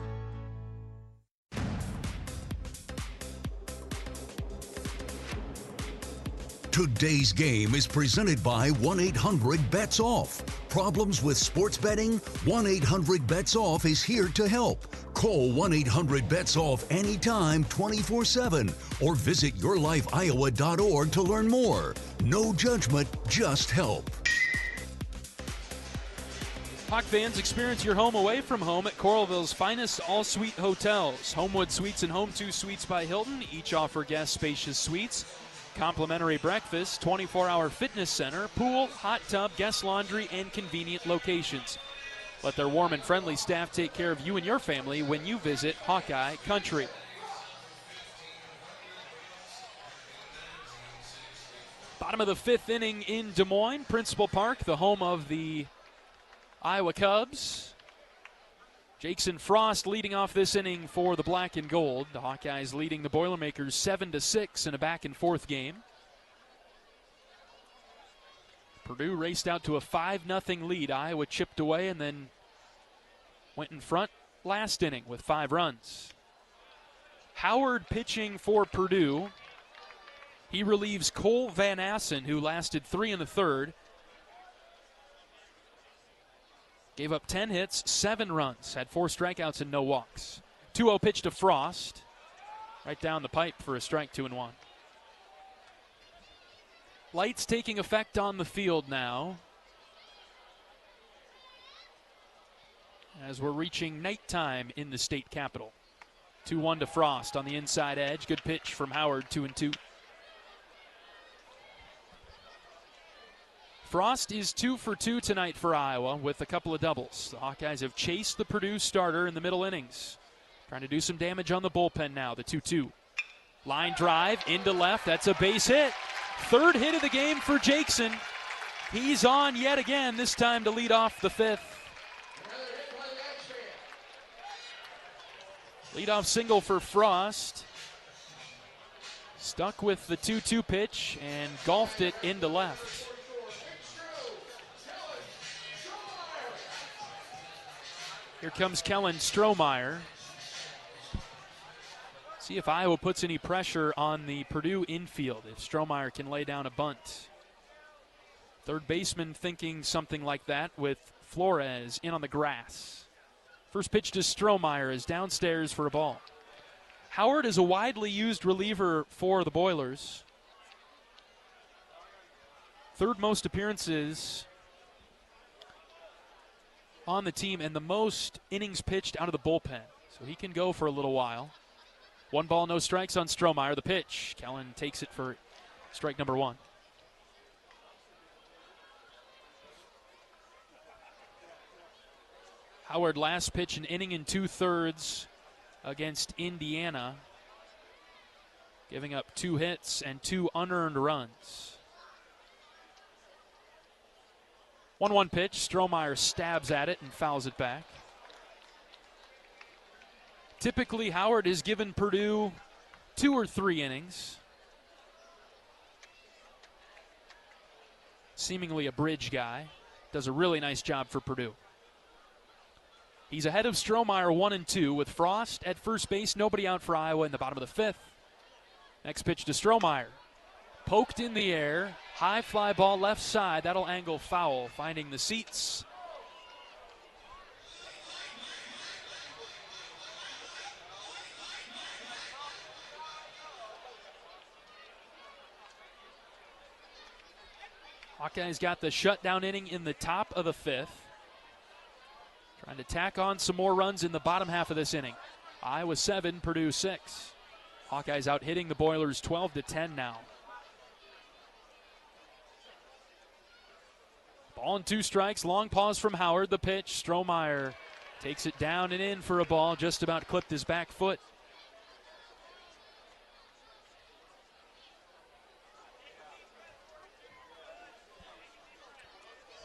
Today's game is presented by 1-800-BETS-OFF. Problems with sports betting? 1-800-BETS-OFF is here to help. Call 1-800-BETS-OFF anytime, 24/7, or visit yourlifeiowa.org to learn more. No judgment, just help. Hawk fans, experience your home away from home at Coralville's finest all-suite hotels. Homewood Suites and Home 2 Suites by Hilton each offer guests spacious suites, complimentary breakfast, 24-hour fitness center, pool, hot tub, guest laundry, and convenient locations. Let their warm and friendly staff take care of you and your family when you visit Hawkeye Country. Bottom of the 5th inning in Des Moines, Principal Park, the home of the Iowa Cubs. Jackson Frost leading off this inning for the black and gold. The Hawkeyes leading the Boilermakers 7-6 in a back-and-forth game. Purdue raced out to a 5-0 lead. Iowa chipped away and then went in front last inning with 5 runs. Howard pitching for Purdue. He relieves Cole Van Assen, who lasted 3 in the 3rd. Gave up 10 hits, 7 runs, had 4 strikeouts and no walks. 2-0 pitch to Frost. Right down the pipe for a strike, 2-1. Lights taking effect on the field now, as we're reaching nighttime in the state capitol. 2-1 to Frost on the inside edge. Good pitch from Howard, 2-2. Frost is 2 for 2 tonight for Iowa with a couple of doubles. The Hawkeyes have chased the Purdue starter in the middle innings. Trying to do some damage on the bullpen now, the 2-2. Line drive into left, that's a base hit. 3rd hit of the game for Jackson. He's on yet again, this time to lead off the 5th. Leadoff single for Frost. Stuck with the 2-2 pitch and golfed it into left. Here comes Kellen Strohmeyer. See if Iowa puts any pressure on the Purdue infield, if Strohmeyer can lay down a bunt. Third baseman thinking something like that with Flores in on the grass. First pitch to Strohmeyer is downstairs for a ball. Howard is a widely used reliever for the Boilers. 3rd most appearances on the team and the most innings pitched out of the bullpen. So he can go for a little while. 1 ball, no strikes on Strohmeyer. The pitch. Kellen takes it for strike number 1. Howard last pitch an inning and 2/3 against Indiana, giving up 2 hits and 2 unearned runs. 1-1 pitch. Strohmeyer stabs at it and fouls it back. Typically, Howard has given Purdue 2 or 3 innings. Seemingly a bridge guy. Does a really nice job for Purdue. He's ahead of Strohmeyer 1-2 with Frost at first base. Nobody out for Iowa in the bottom of the 5th. Next pitch to Strohmeyer. Poked in the air. High fly ball left side. That'll angle foul, finding the seats. Hawkeyes got the shutdown inning in the top of the 5th. Trying to tack on some more runs in the bottom half of this inning. Iowa 7, Purdue 6. Hawkeyes out hitting the Boilers 12-10 now. Ball and 2 strikes. Long pause from Howard. The pitch. Strohmeyer takes it down and in for a ball. Just about clipped his back foot.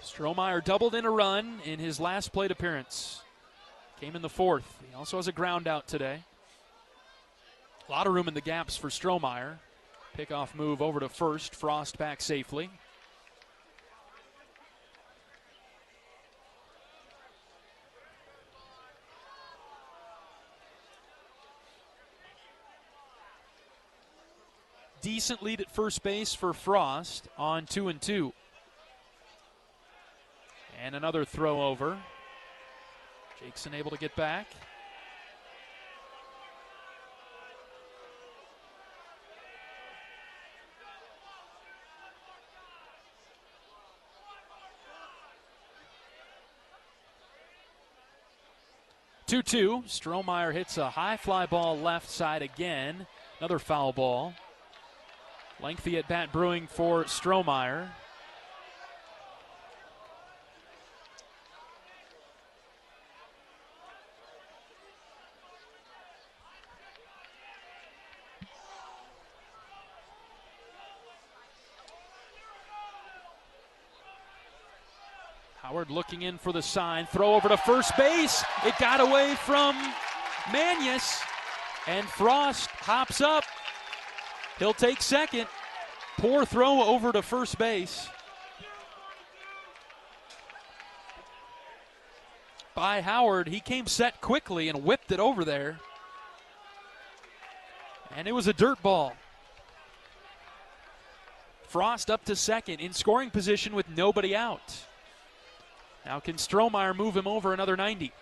Strohmeyer doubled in a run in his last plate appearance. Came in the 4th. He also has a ground out today. A lot of room in the gaps for Strohmeyer. Pickoff move over to first. Frost back safely. Decent lead at first base for Frost on 2-2. And another throw over. Jakeson able to get back. Two-two. Strohmeyer hits a high fly ball left side again. Another foul ball. Lengthy at bat brewing for Strohmeyer. Howard looking in for the sign. Throw over to first base. It got away from Manius. And Frost hops up. He'll take second. Poor throw over to first base by Howard. He came set quickly and whipped it over there. And it was a dirt ball. Frost up to second in scoring position with nobody out. Now can Strohmeyer move him over another 90?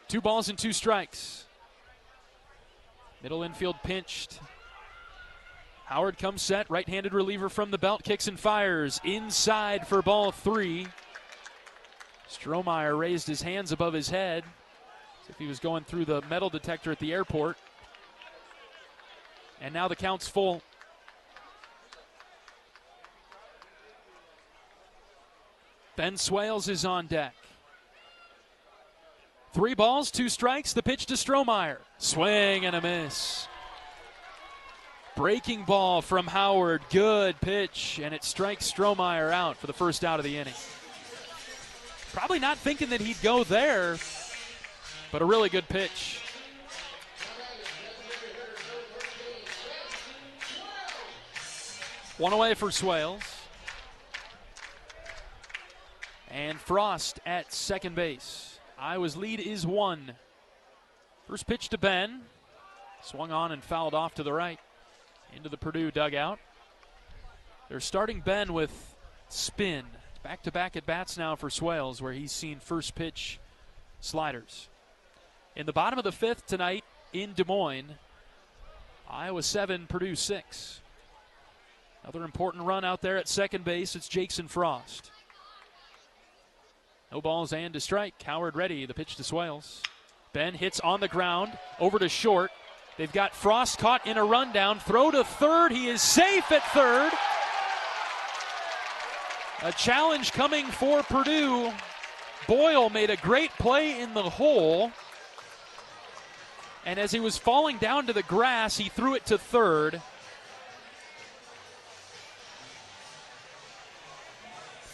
2 balls and 2 strikes. Middle infield pinched. Howard comes set, right-handed reliever from the belt, kicks and fires. Inside for ball 3. Strohmeyer raised his hands above his head as if he was going through the metal detector at the airport. And now the count's full. Ben Swales is on deck. 3 balls, 2 strikes, the pitch to Strohmeyer. Swing and a miss. Breaking ball from Howard, good pitch, and it strikes Strohmeyer out for the first out of the inning. Probably not thinking that he'd go there, but a really good pitch. One away for Swales. And Frost at second base. Iowa's lead is 1. First pitch to Ben. Swung on and fouled off to the right. Into the Purdue dugout. They're starting Ben with spin. Back-to-back at-bats now for Swales, where he's seen first pitch sliders. In the bottom of the 5th tonight in Des Moines, Iowa 7, Purdue 6. Another important run out there at second base. It's Jakeson Frost. No balls and a strike. Howard ready. The pitch to Swales. Ben hits on the ground, over to short. They've got Frost caught in a rundown. Throw to third. He is safe at third. A challenge coming for Purdue. Boyle made a great play in the hole. And as he was falling down to the grass, he threw it to third.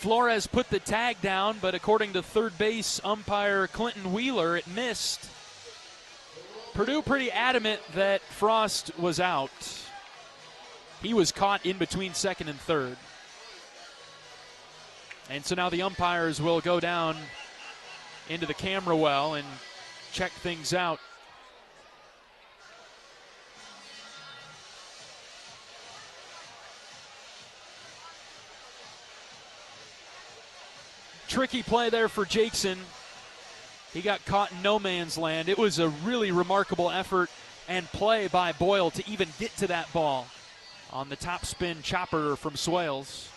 Flores put the tag down, but according to third base umpire Clinton Wheeler, it missed. Purdue pretty adamant that Frost was out. He was caught in between second and third. And so now the umpires will go down into the camera well and check things out. Tricky play there for Jackson. He got caught in no man's land. It was a really remarkable effort and play by Boyle to even get to that ball on the top spin chopper from Swales.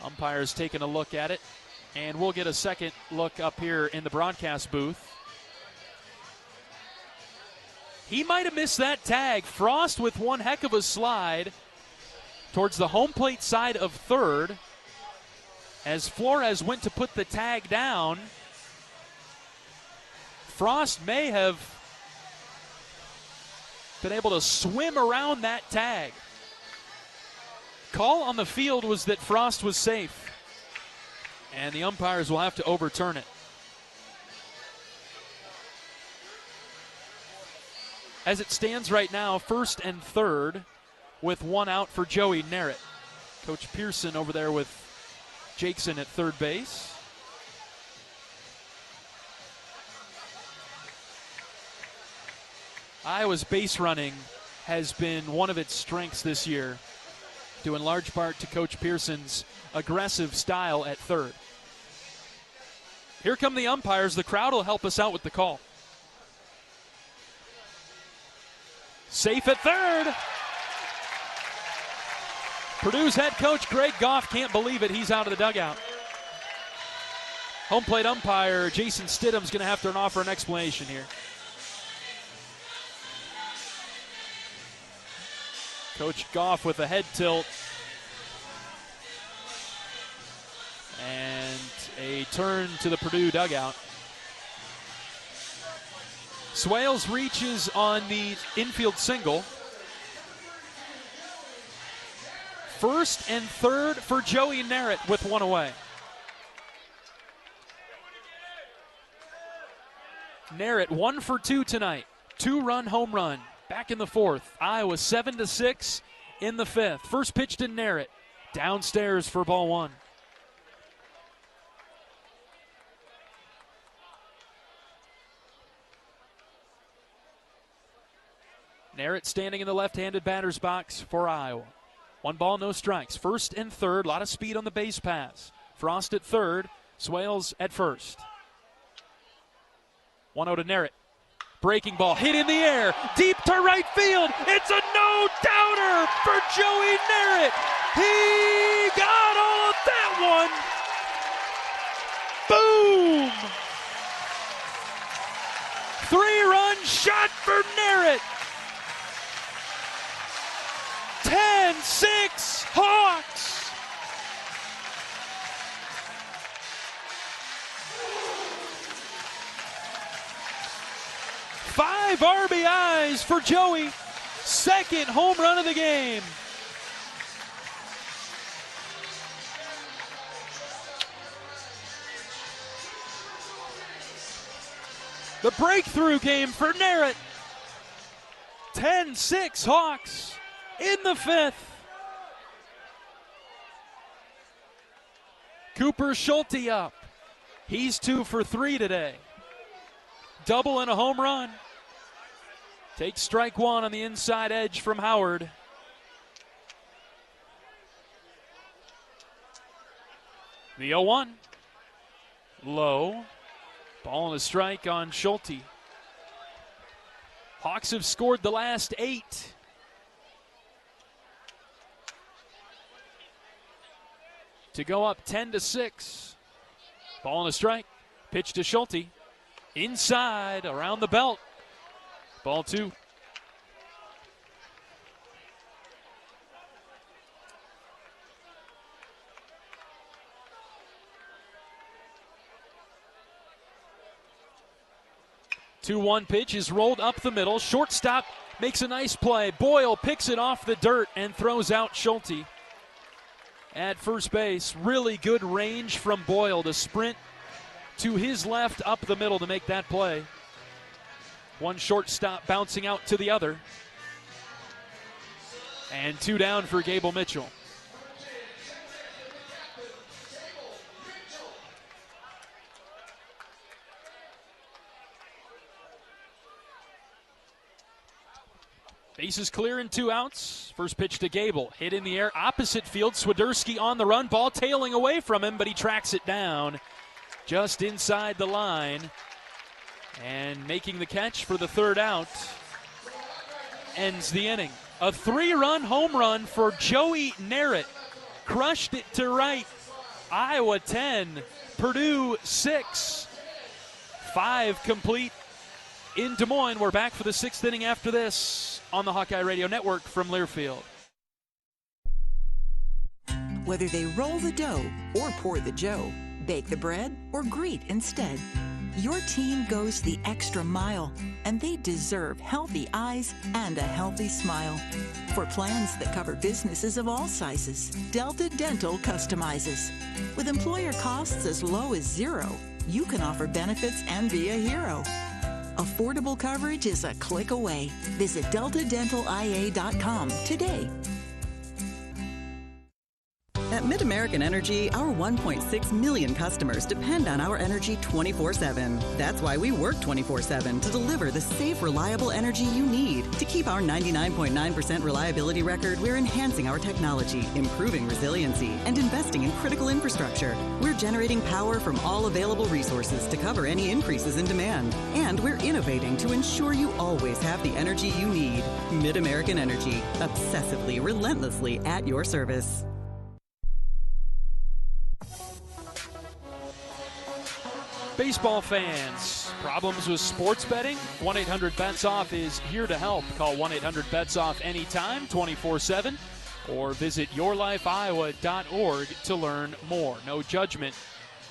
Umpires taking a look at it, and we'll get a second look up here in the broadcast booth. He might have missed that tag. Frost with one heck of a slide towards the home plate side of third. As Flores went to put the tag down, Frost may have been able to swim around that tag. Call on the field was that Frost was safe, and the umpires will have to overturn it. As it stands right now, first and third, with one out for Joey Narrett. Coach Pearson over there with Jackson at third base. Iowa's base running has been one of its strengths this year, due in large part to Coach Pearson's aggressive style at third. Here come the umpires. The crowd will help us out with the call. Safe at third. Purdue's head coach Greg Goff can't believe it. He's out of the dugout. Home plate umpire Jason Stidham's going to have to offer an explanation here. Coach Goff with a head tilt. And a turn to the Purdue dugout. Swales reaches on the infield single. First and third for Joey Narrett with one away. Narrett 1 for 2 tonight. 2-run home run. Back in the fourth. Iowa 7-6 in the fifth. First pitch to Narrett. Downstairs for ball one. Narrett standing in the left-handed batter's box for Iowa. 1 ball, no strikes. First and third, a lot of speed on the base pass. Frost at third, Swales at first. 1-0 to Narrett. Breaking ball, hit in the air, deep to right field. It's a no-doubter for Joey Narrett. He got all of that one. Boom! 3-run shot for Narrett. 10-6 Hawks. Five RBIs for Joey. Second home run of the game. The breakthrough game for Narrett. 10-6 Hawks in the fifth. Cooper Schulte up. He's 2 for 3 today. Double and a home run. Takes strike one on the inside edge from Howard. The 0-1. Low. Ball and a strike on Schulte. Hawks have scored the last 8. To go up 10-6. Ball and a strike. Pitch to Schulte. Inside, around the belt. Ball 2. Two-one pitch is rolled up the middle. Shortstop makes a nice play. Boyle picks it off the dirt and throws out Schulte at first base. Really good range from Boyle to sprint to his left up the middle to make that play. One shortstop bouncing out to the other. And 2 down for Gable Mitchell. Bases clear and 2 outs. First pitch to Gable. Hit in the air, opposite field. Swiderski on the run. Ball tailing away from him, but he tracks it down just inside the line. And making the catch for the 3rd out ends the inning. A 3-run home run for Joey Narrett. Crushed it to right. Iowa 10, Purdue 6. 5 complete in Des Moines. We're back for the 6th inning after this on the Hawkeye Radio Network from Learfield. Whether they roll the dough or pour the joe, bake the bread or greet instead, your team goes the extra mile, and they deserve healthy eyes and a healthy smile. For plans that cover businesses of all sizes, Delta Dental customizes. With employer costs as low as $0, you can offer benefits and be a hero. Affordable coverage is a click away. Visit deltadentalia.com today. At Mid-American Energy, our 1.6 million customers depend on our energy 24/7. That's why we work 24/7 to deliver the safe, reliable energy you need. To keep our 99.9% reliability record, we're enhancing our technology, improving resiliency, and investing in critical infrastructure. We're generating power from all available resources to cover any increases in demand. And we're innovating to ensure you always have the energy you need. Mid-American Energy, obsessively, relentlessly at your service. Baseball fans, problems with sports betting? 1-800-BETS-OFF is here to help. Call 1-800-BETS-OFF anytime, 24/7, or visit yourlifeiowa.org to learn more. No judgment,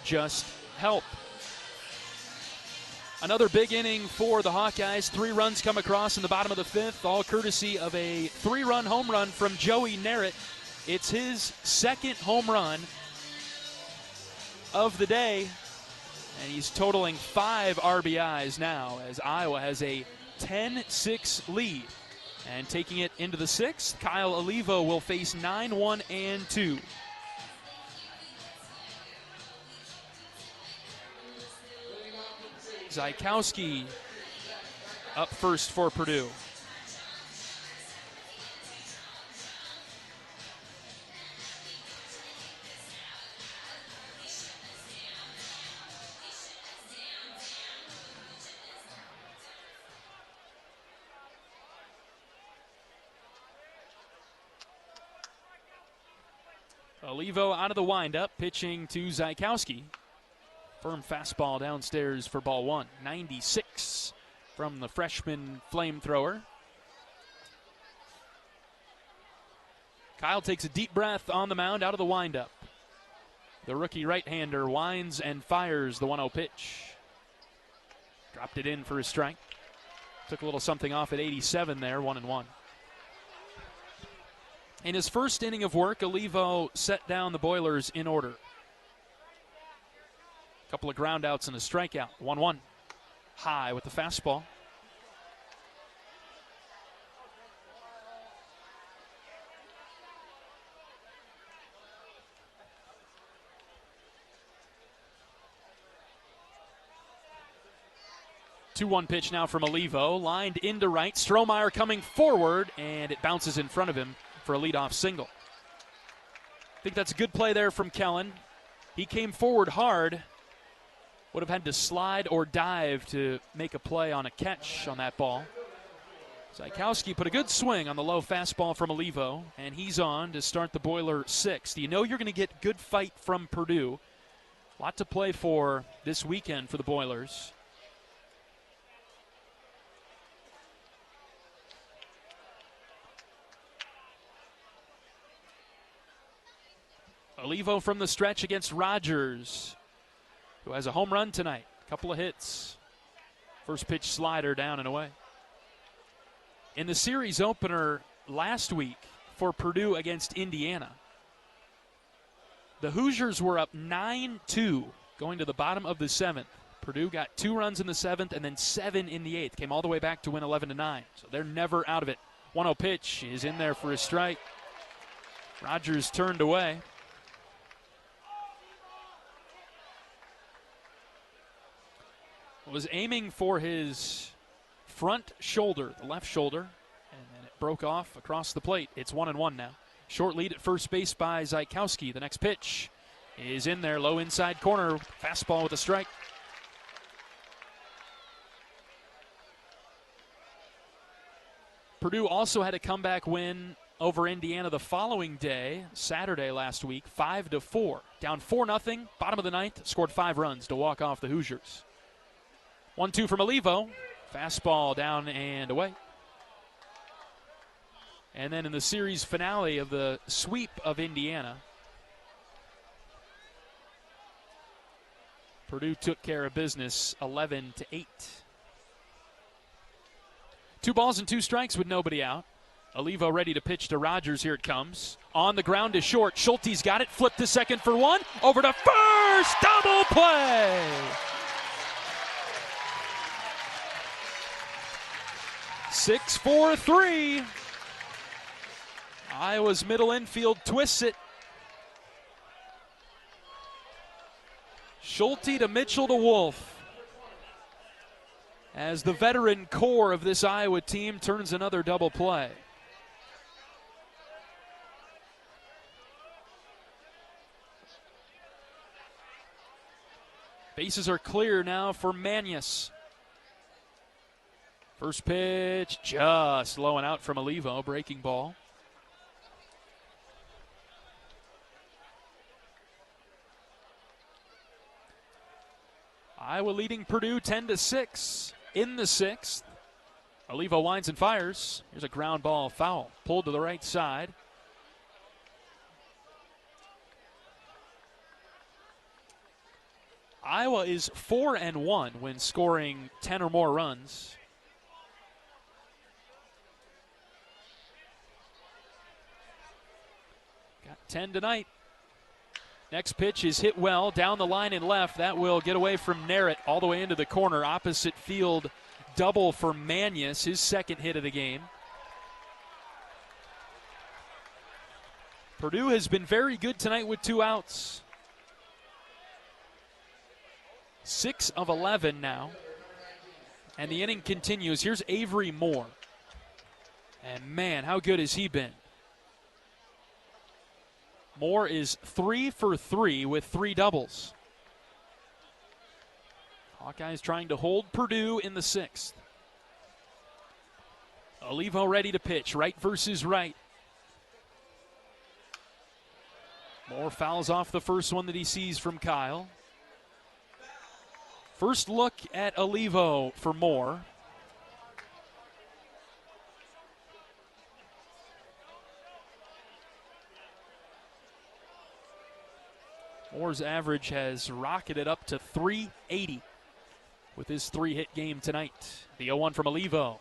just help. Another big inning for the Hawkeyes. 3 runs come across in the bottom of the 5th, all courtesy of a 3-run home run from Joey Narrett. It's his 2nd home run of the day. And he's totaling 5 RBIs now as Iowa has a 10-6 lead. And taking it into the 6th, Kyle Olivo will face 9-1 and 2. Zajkowski up first for Purdue. Olivo out of the windup, pitching to Zajkowski. Firm fastball downstairs for ball 1. 96 from the freshman flamethrower. Kyle takes a deep breath on the mound out of the windup. The rookie right-hander winds and fires the 1-0 pitch. Dropped it in for a strike. Took a little something off at 87 there, 1-1. In his first inning of work, Olivo set down the Boilers in order. A couple of groundouts and a strikeout. 1-1. High with the fastball. Two-one pitch now from Olivo. Lined into right. Strohmeyer coming forward, and it bounces in front of him for a leadoff single. I think that's a good play there from Kellen. He came forward hard. Would have had to slide or dive to make a play on a catch on that ball. Zajkowski put a good swing on the low fastball from Olivo, and he's on to start the Boiler 6th. You know you're going to get good fight from Purdue A lot to play for this weekend for the Boilers. Olivo from the stretch against Rogers, who has a home run tonight. A couple of hits. First pitch slider down and away. In the series opener last week for Purdue against Indiana, the Hoosiers were up 9-2 going to the bottom of the 7th. Purdue got 2 runs in the 7th and then 7 in the 8th. Came all the way back to win 11-9. So they're never out of it. 1-0 pitch is in there for a strike. Rogers turned away. Was aiming for his front shoulder, the left shoulder, and then it broke off across the plate. It's 1-1 now. Short lead at first base by Zajkowski. The next pitch is in there, low inside corner, fastball with a strike. Purdue also had a comeback win over Indiana the following day, Saturday last week, 5-4. Down 4-0, bottom of the 9th, scored 5 runs to walk off the Hoosiers. 1-2 from Olivo, fastball down and away. And then in the series finale of the sweep of Indiana, Purdue took care of business 11-8. 2 balls and 2 strikes with nobody out. Olivo ready to pitch to Rogers. Here it comes. On the ground to short. Schulte's got it. Flipped to second for 1. Over to first. Double play. Six, 4-3. Iowa's middle infield twists it. Schulte to Mitchell to Wolf. As the veteran core of this Iowa team turns another double play. Bases are clear now for Manius. First pitch just low and out from Olivo, breaking ball. Iowa leading Purdue 10-6 in the 6th. Olivo winds and fires. Here's a ground ball foul, pulled to the right side. Iowa is 4-1 when scoring 10 or more runs. Got 10 tonight. Next pitch is hit well, down the line and left. That will get away from Narrett all the way into the corner. Opposite field double for Manius, his second hit of the game. Purdue has been very good tonight with 2 outs. 6 of 11 now. And the inning continues. Here's Avery Moore. And man, how good has he been? Moore is 3 for 3 with 3 doubles. Hawkeyes trying to hold Purdue in the 6th. Olivo ready to pitch, right versus right. Moore fouls off the first one that he sees from Kyle. First look at Olivo for Moore. Moore's average has rocketed up to 380 with his 3-hit game tonight. The 0-1 from Olivo.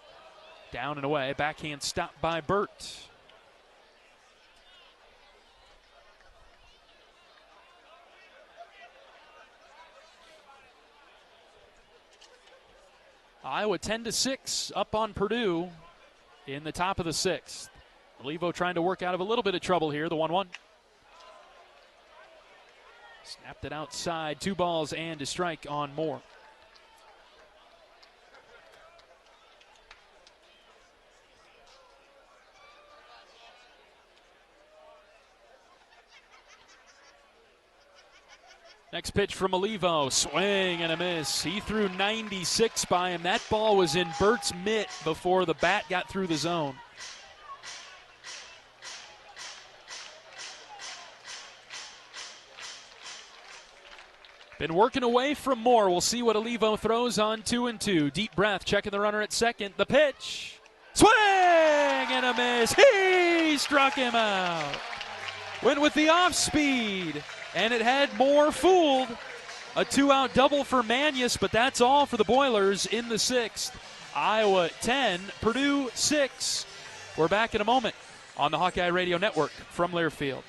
Down and away. Backhand stop by Burt. Iowa 10-6 up on Purdue in the top of the 6th. Olivo trying to work out of a little bit of trouble here. The 1-1. Snapped it outside. 2 balls and a strike on Moore. Next pitch from Olivo. Swing and a miss. He threw 96 by him. That ball was in Burt's mitt before the bat got through the zone. Been working away from more. We'll see what Olivo throws on 2-2. Deep breath, checking the runner at second. The pitch. Swing and a miss. He struck him out. Went with the off speed, and it had Moore fooled. A 2-out double for Manius, but that's all for the Boilers in the sixth. Iowa 10, Purdue 6. We're back in a moment on the Hawkeye Radio Network from Learfield.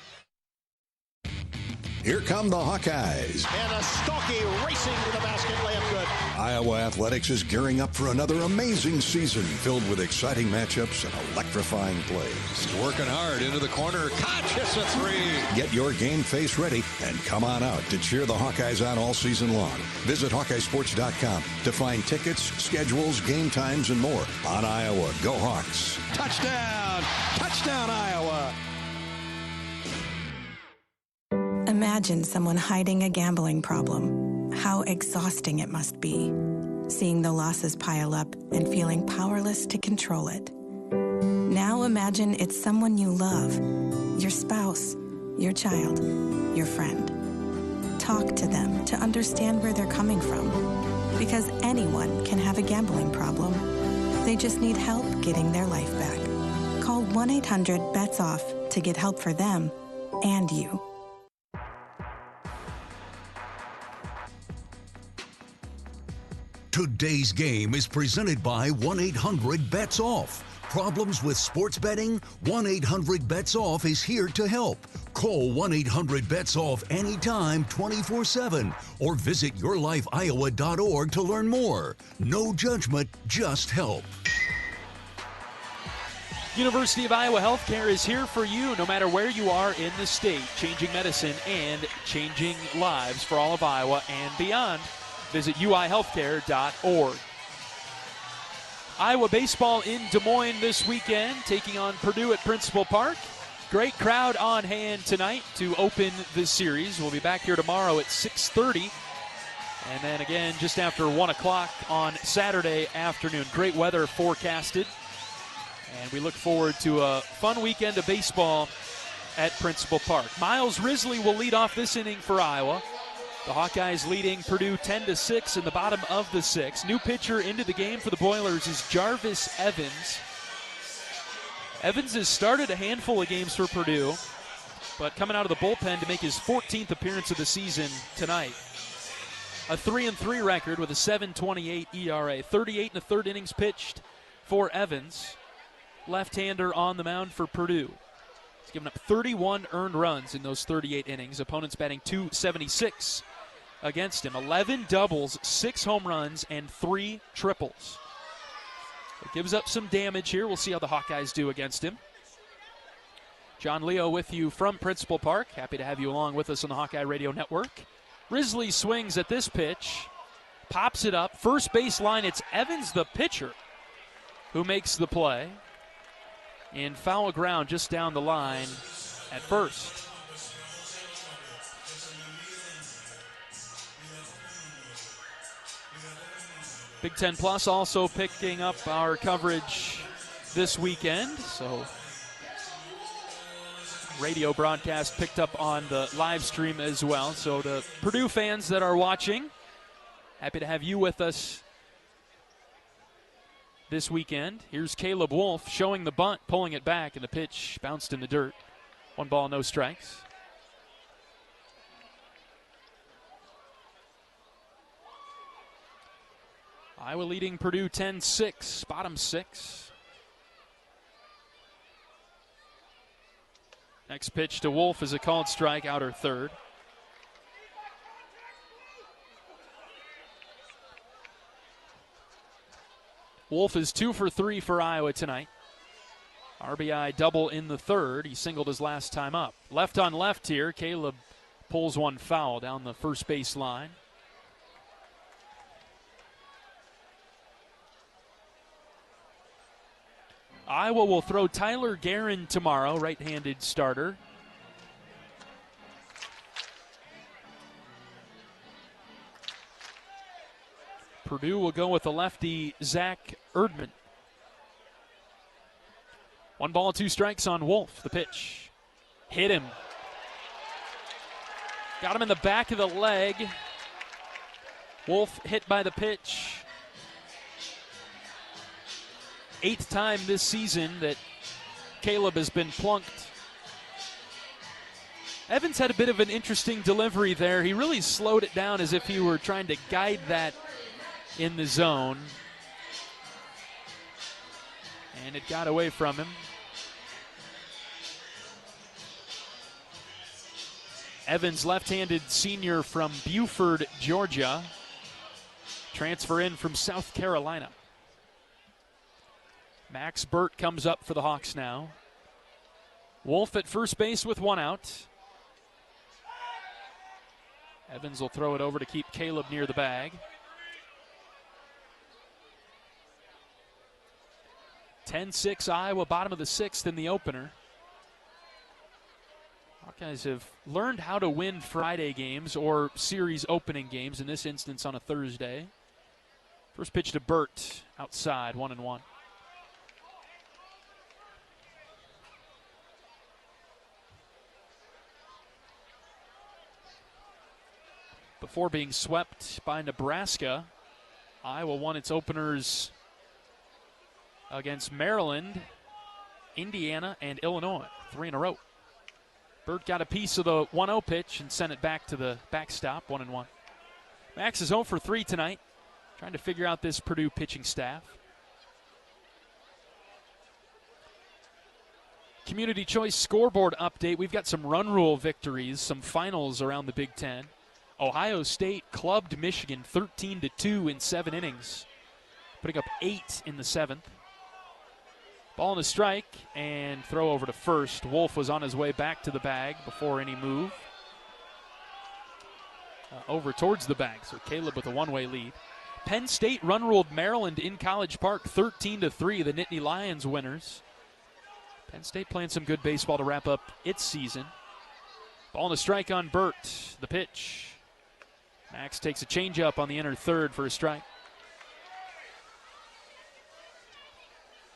Here come the Hawkeyes. And a Stockie racing to the basket, layup good. Iowa Athletics is gearing up for another amazing season filled with exciting matchups and electrifying plays. Working hard into the corner. Catches a three. Get your game face ready and come on out to cheer the Hawkeyes on all season long. Visit HawkeyeSports.com to find tickets, schedules, game times, and more on Iowa. Go Hawks. Touchdown. Touchdown, Iowa. Imagine someone hiding a gambling problem. How exhausting it must be. Seeing the losses pile up and feeling powerless to control it. Now imagine it's someone you love. Your spouse, your child, your friend. Talk to them to understand where they're coming from. Because anyone can have a gambling problem. They just need help getting their life back. Call 1-800-BETS-OFF to get help for them and you. Today's game is presented by 1-800-BETS-OFF. Problems with sports betting? 1-800-BETS-OFF is here to help. Call 1-800-BETS-OFF anytime, 24/7, or visit yourlifeiowa.org to learn more. No judgment, just help. University of Iowa Healthcare is here for you no matter where you are in the state, changing medicine and changing lives for all of Iowa and beyond. Visit uihealthcare.org. Iowa baseball in Des Moines this weekend, taking on Purdue at Principal Park. Great crowd on hand tonight to open the series. We'll be back here tomorrow at 6:30. And then again just after 1 o'clock on Saturday afternoon. Great weather forecasted. And we look forward to a fun weekend of baseball at Principal Park. Miles Risley will lead off this inning for Iowa. The Hawkeyes leading Purdue 10-6 in the bottom of the sixth. New pitcher into the game for the Boilers is Jarvis Evans. Evans has started a handful of games for Purdue, but coming out of the bullpen to make his 14th appearance of the season tonight. A 3-3 record with a 7.28 ERA. 38 1/3 innings pitched for Evans. Left-hander on the mound for Purdue. He's given up 31 earned runs in those 38 innings. Opponents batting .276 against him. 11 doubles, 6 home runs, and 3 triples. It gives up some damage here. We'll see how the Hawkeyes do against him. John Leo with you from Principal Park. Happy to have you along with us on the Hawkeye Radio Network. Risley swings at this pitch. Pops it up. First base line, it's Evans, the pitcher, who makes the play. In foul ground just down the line at first. Big Ten Plus also picking up our coverage this weekend. So radio broadcast picked up on the live stream as well. So the Purdue fans that are watching, happy to have you with us this weekend. Here's Caleb Wolf showing the bunt, pulling it back, and the pitch bounced in the dirt. 1 ball, no strikes. Iowa leading Purdue 10-6, bottom 6. Next pitch to Wolf is a called strike, outer third. Wolf is 2 for 3 for Iowa tonight. RBI double in the third. He singled his last time up. Left on left here. Caleb pulls one foul down the first base line. Iowa will throw Tyler Guerin tomorrow, right-handed starter. Purdue will go with the lefty Zach Erdman. 1 ball, 2 strikes on Wolf. The pitch. Hit him. Got him in the back of the leg. Wolf hit by the pitch. 8th time this season that Caleb has been plunked. Evans had a bit of an interesting delivery there. He really slowed it down as if he were trying to guide that in the zone. And it got away from him. Evans, left-handed senior from Buford, Georgia. Transfer in from South Carolina. Max Burt comes up for the Hawks now. Wolf at first base with 1 out. Evans will throw it over to keep Caleb near the bag. 10-6 Iowa, bottom of the 6th in the opener. Hawkeyes have learned how to win Friday games or series opening games, in this instance on a Thursday. First pitch to Burt, outside, 1-1. Before being swept by Nebraska, Iowa won its openers against Maryland, Indiana, and Illinois, 3 in a row. Burt got a piece of the 1-0 pitch and sent it back to the backstop, 1-1. Max is 0 for 3 tonight, trying to figure out this Purdue pitching staff. Community Choice scoreboard update. We've got some run rule victories, some finals around the Big Ten. Ohio State clubbed Michigan 13-2 in 7 innings, putting up 8 in the 7th. Ball and a strike, and throw over to first. Wolf was on his way back to the bag before any move. Over towards the bag, so Caleb with a one-way lead. Penn State run-ruled Maryland in College Park 13-3, the Nittany Lions winners. Penn State playing some good baseball to wrap up its season. Ball and a strike on Burt. The pitch. Max takes a changeup on the inner third for a strike.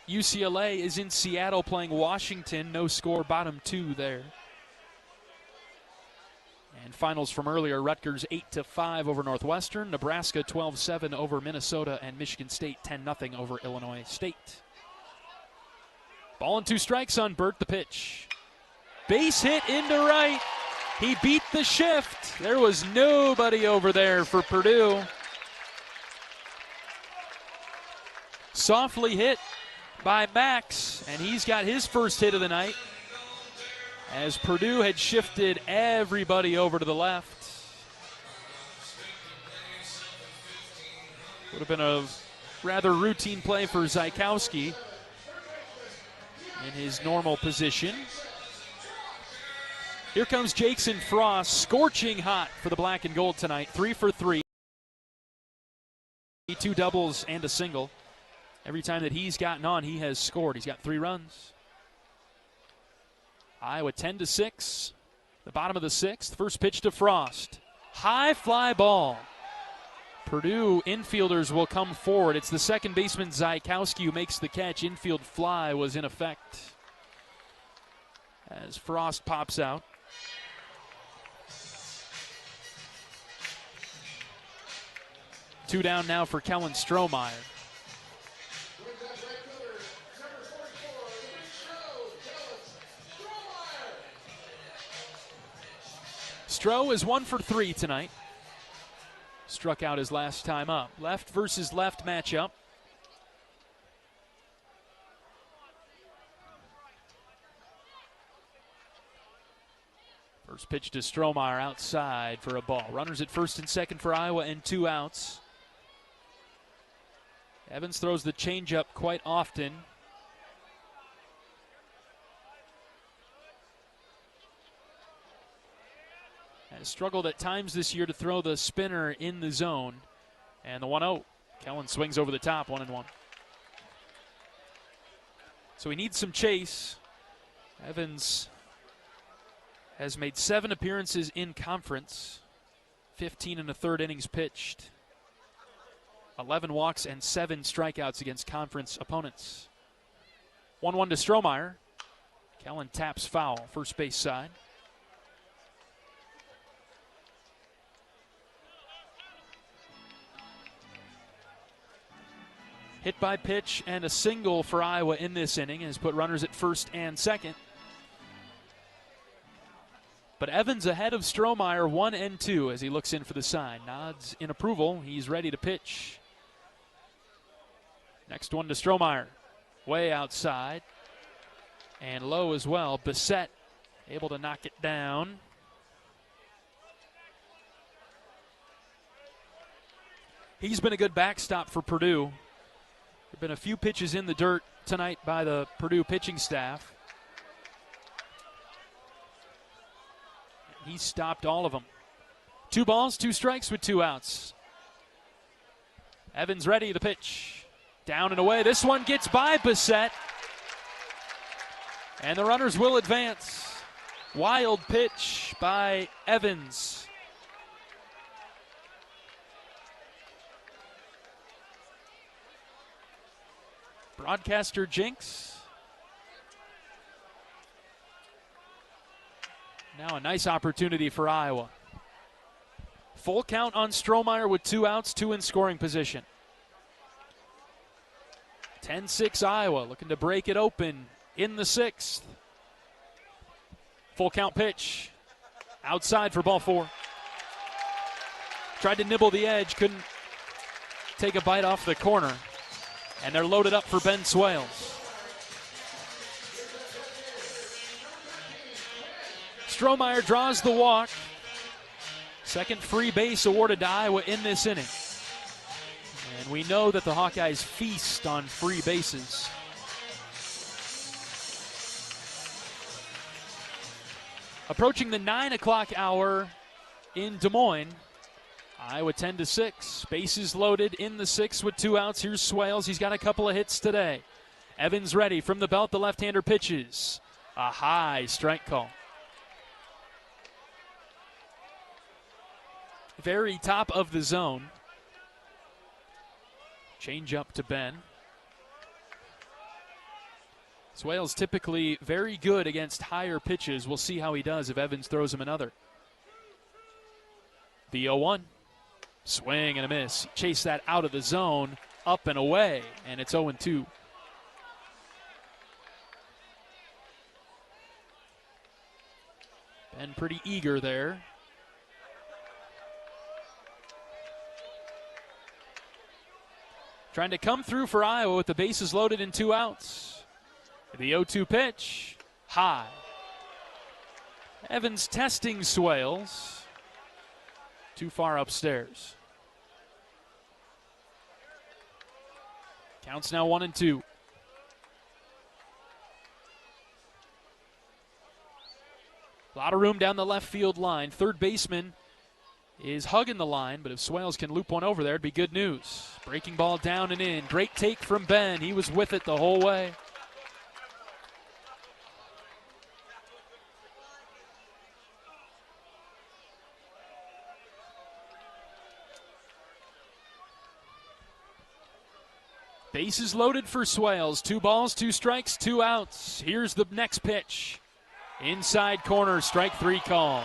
UCLA is in Seattle playing Washington. No score, bottom 2 there. And finals from earlier, Rutgers 8-5 over Northwestern, Nebraska 12-7 over Minnesota, and Michigan State 10-0 over Illinois State. Ball and 2 strikes on Burt, the pitch. Base hit into right. He beat the shift. There was nobody over there for Purdue. Softly hit by Max, and he's got his first hit of the night as Purdue had shifted everybody over to the left. Would have been a rather routine play for Zykowski in his normal position. Here comes Jackson Frost, scorching hot for the black and gold tonight. 3 for 3. 2 doubles and a single. Every time that he's gotten on, he has scored. He's got 3 runs. Iowa 10-6. The bottom of the 6th. First pitch to Frost. High fly ball. Purdue infielders will come forward. It's the second baseman Zykowski who makes the catch. Infield fly was in effect as Frost pops out. Two down now for Kellen Strohmeyer. Stroh is 1 for 3 tonight. Struck out his last time up. Left versus left matchup. First pitch to Strohmeyer outside for a ball. Runners at first and second for Iowa and 2 outs. Evans throws the changeup quite often. Has struggled at times this year to throw the spinner in the zone. And the 1-0. Kellen swings over the top, 1-1. So he needs some chase. Evans has made 7 appearances in conference. 15 in the third innings pitched. 11 walks and 7 strikeouts against conference opponents. 1-1 to Strohmeyer. Kellen taps foul, first base side. hit by pitch and a single for Iowa in this inning has put runners at first and second. But Evans ahead of Strohmeyer 1-2 as he looks in for the sign. Nods in approval. He's ready to pitch. Next one to Strohmeyer. Way outside. And low as well. Bissett able to knock it down. He's been a good backstop for Purdue. There have been a few pitches in the dirt tonight by the Purdue pitching staff. He stopped all of them. 2 balls, 2 strikes with 2 outs. Evans ready to pitch. Down and away. This one gets by Bissett. And the runners will advance. Wild pitch by Evans. Broadcaster jinx. Now a nice opportunity for Iowa. Full count on Strohmeyer with 2 outs, 2 in scoring position. 10-6 Iowa looking to break it open in the 6th. Full count pitch. Outside for ball 4. Tried to nibble the edge, couldn't take a bite off the corner. And they're loaded up for Ben Swales. Strohmeyer draws the walk. Second free base awarded to Iowa in this inning. And we know that the Hawkeyes feast on free bases. Approaching the 9 o'clock hour in Des Moines. Iowa 10-6. Bases loaded in the 6th with 2 outs. Here's Swales. He's got a couple of hits today. Evans ready from the belt. The left-hander pitches. A high strike call. Very top of the zone. Change up to Ben. Swales typically very good against higher pitches. We'll see how he does if Evans throws him another. The 0-1. Swing and a miss. Chase that out of the zone, up and away, and it's 0-2. Ben pretty eager there. Trying to come through for Iowa with the bases loaded and 2 outs. The 0-2 pitch, high. Evans testing Swales. Too far upstairs. Counts now 1-2. A lot of room down the left field line. Third baseman is hugging the line, but if Swales can loop one over there, it'd be good news. Breaking ball down and in. Great take from Ben. He was with it the whole way. Bases loaded for Swales. 2 balls, 2 strikes, 2 outs. Here's the next pitch. Inside corner, strike 3 called.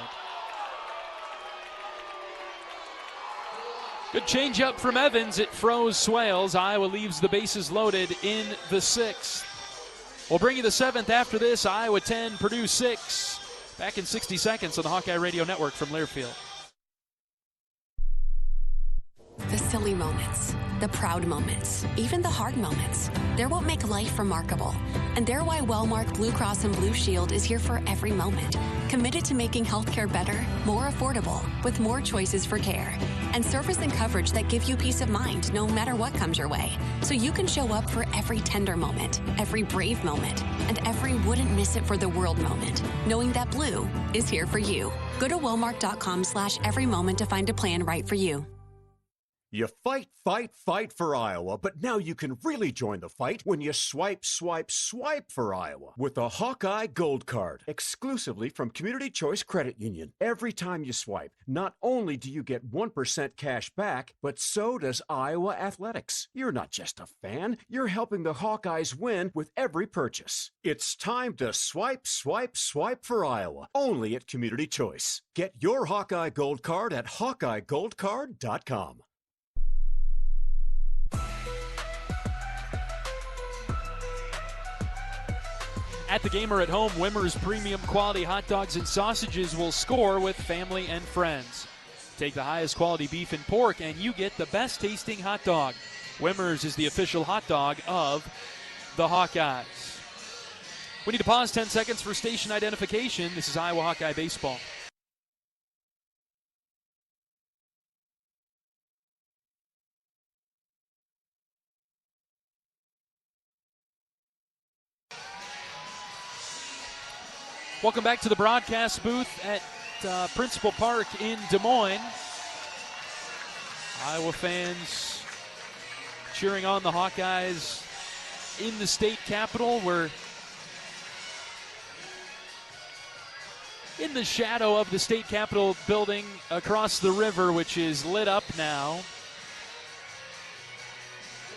Good changeup from Evans. It froze Swales. Iowa leaves the bases loaded in the 6th. We'll bring you the 7th after this. Iowa 10, Purdue 6. Back in 60 seconds on the Hawkeye Radio Network from Learfield. The silly moments, the proud moments, even the hard moments. They're what make life remarkable. And they're why Wellmark Blue Cross and Blue Shield is here for every moment. Committed to making healthcare better, more affordable, with more choices for care. And service and coverage that give you peace of mind no matter what comes your way. So you can show up for every tender moment, every brave moment, and every wouldn't miss it for the world moment, knowing that Blue is here for you. Go to Wellmark.com/every moment to find a plan right for you. You fight for Iowa, but now you can really join the fight when you swipe for Iowa with a Hawkeye Gold Card, exclusively from Community Choice Credit Union. Every time you swipe, not only do you get 1% cash back, but so does Iowa Athletics. You're not just a fan, you're helping the Hawkeyes win with every purchase. It's time to swipe for Iowa, only at Community Choice. Get your Hawkeye Gold Card at HawkeyeGoldCard.com. At the game or at home, Wimmer's premium quality hot dogs and sausages will score with family and friends. Take the highest quality beef and pork, and you get the best tasting hot dog. Wimmer's is the official hot dog of the Hawkeyes. We need to pause 10 seconds for station identification. This is Iowa Hawkeye Baseball. Welcome back to the broadcast booth at Principal Park in Des Moines. Iowa fans cheering on the Hawkeyes in the state capitol. We're in the shadow of the state capitol building across the river, which is lit up now.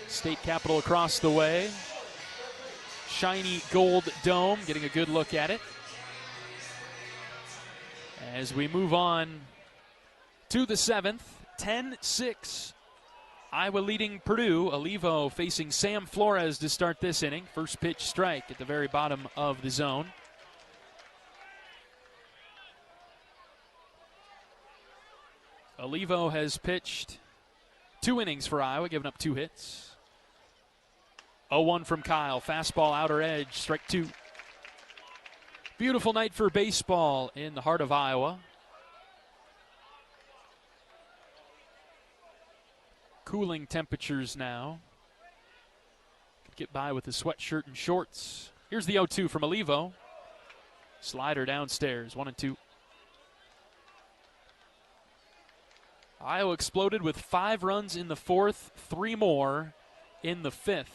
State capitol across the way. Shiny gold dome, getting a good look at it. As we move on to the 7th, 10-6. Iowa leading Purdue. Olivo facing Sam Flores to start this inning. First pitch strike at the very bottom of the zone. Olivo has pitched 2 innings for Iowa, giving up 2 hits. 0-1 from Kyle. Fastball outer edge, strike 2. Beautiful night for baseball in the heart of Iowa. Cooling temperatures now. Could get by with a sweatshirt and shorts. Here's the 0-2 from Olivo. Slider downstairs, 1-2. Iowa exploded with 5 runs in the 4th, 3 more in the 5th.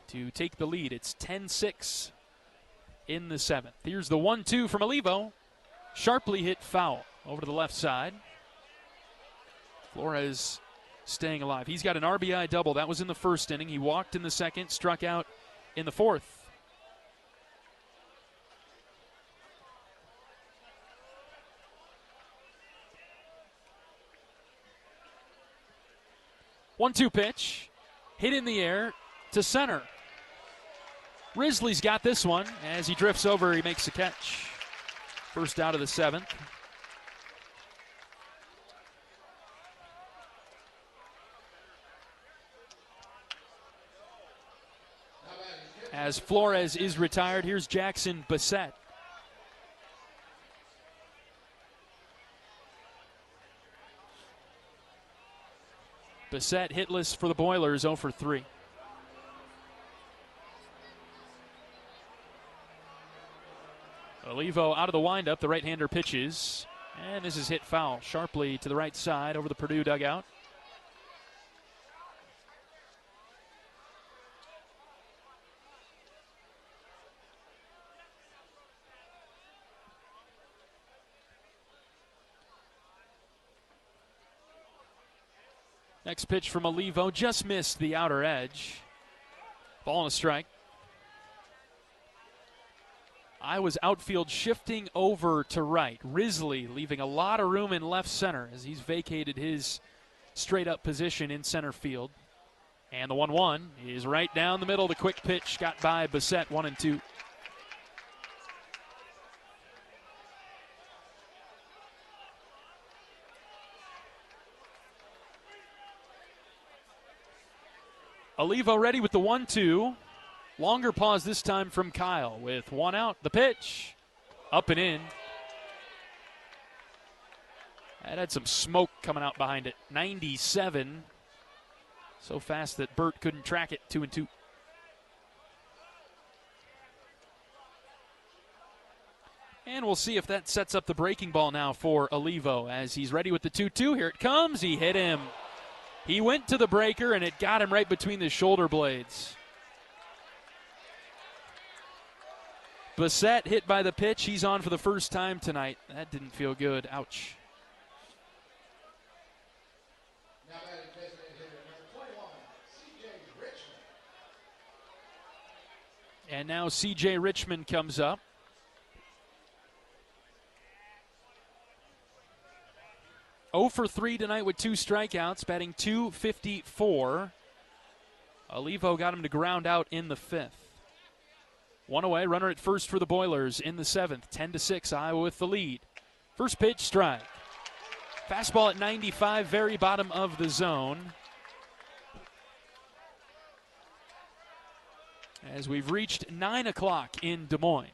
To take the lead, it's 10-6 in the 7th. Here's the 1-2 from Olivo. Sharply hit foul over to the left side. Flores staying alive. He's got an RBI double. That was in the 1st inning. He walked in the 2nd, struck out in the 4th. One-two pitch, hit in the air to center. Risley's got this one. As he drifts over, he makes a catch. First out of the 7th. As Flores is retired, here's Jackson Bassett. Bassett hitless for the Boilers, 0 for 3. Olivo out of the windup, the right-hander pitches, and this is hit foul sharply to the right side over the Purdue dugout. Next pitch from Olivo, just missed the outer edge. Ball and a strike. Iowa's outfield shifting over to right. Risley leaving a lot of room in left center as he's vacated his straight-up position in center field. And the 1-1 is right down the middle. The quick pitch got by Bassett, 1-2. Olivo ready with the 1-2. Longer pause this time from Kyle with 1 out. The pitch up and in. That had some smoke coming out behind it. 97. So fast that Burt couldn't track it. 2-2. And we'll see if that sets up the breaking ball now for Olivo as he's ready with the 2-2. Here it comes. He hit him. He went to the breaker and it got him right between the shoulder blades. Bassett hit by the pitch. He's on for the first time tonight. That didn't feel good. Ouch. And now C.J. Richmond comes up. Oh for 3 tonight with 2 strikeouts, batting .254. Olivo got him to ground out in the 5th. One away, runner at first for the Boilers in the 7th. 10-6, Iowa with the lead. First pitch, strike. Fastball at 95, very bottom of the zone. As we've reached 9 o'clock in Des Moines.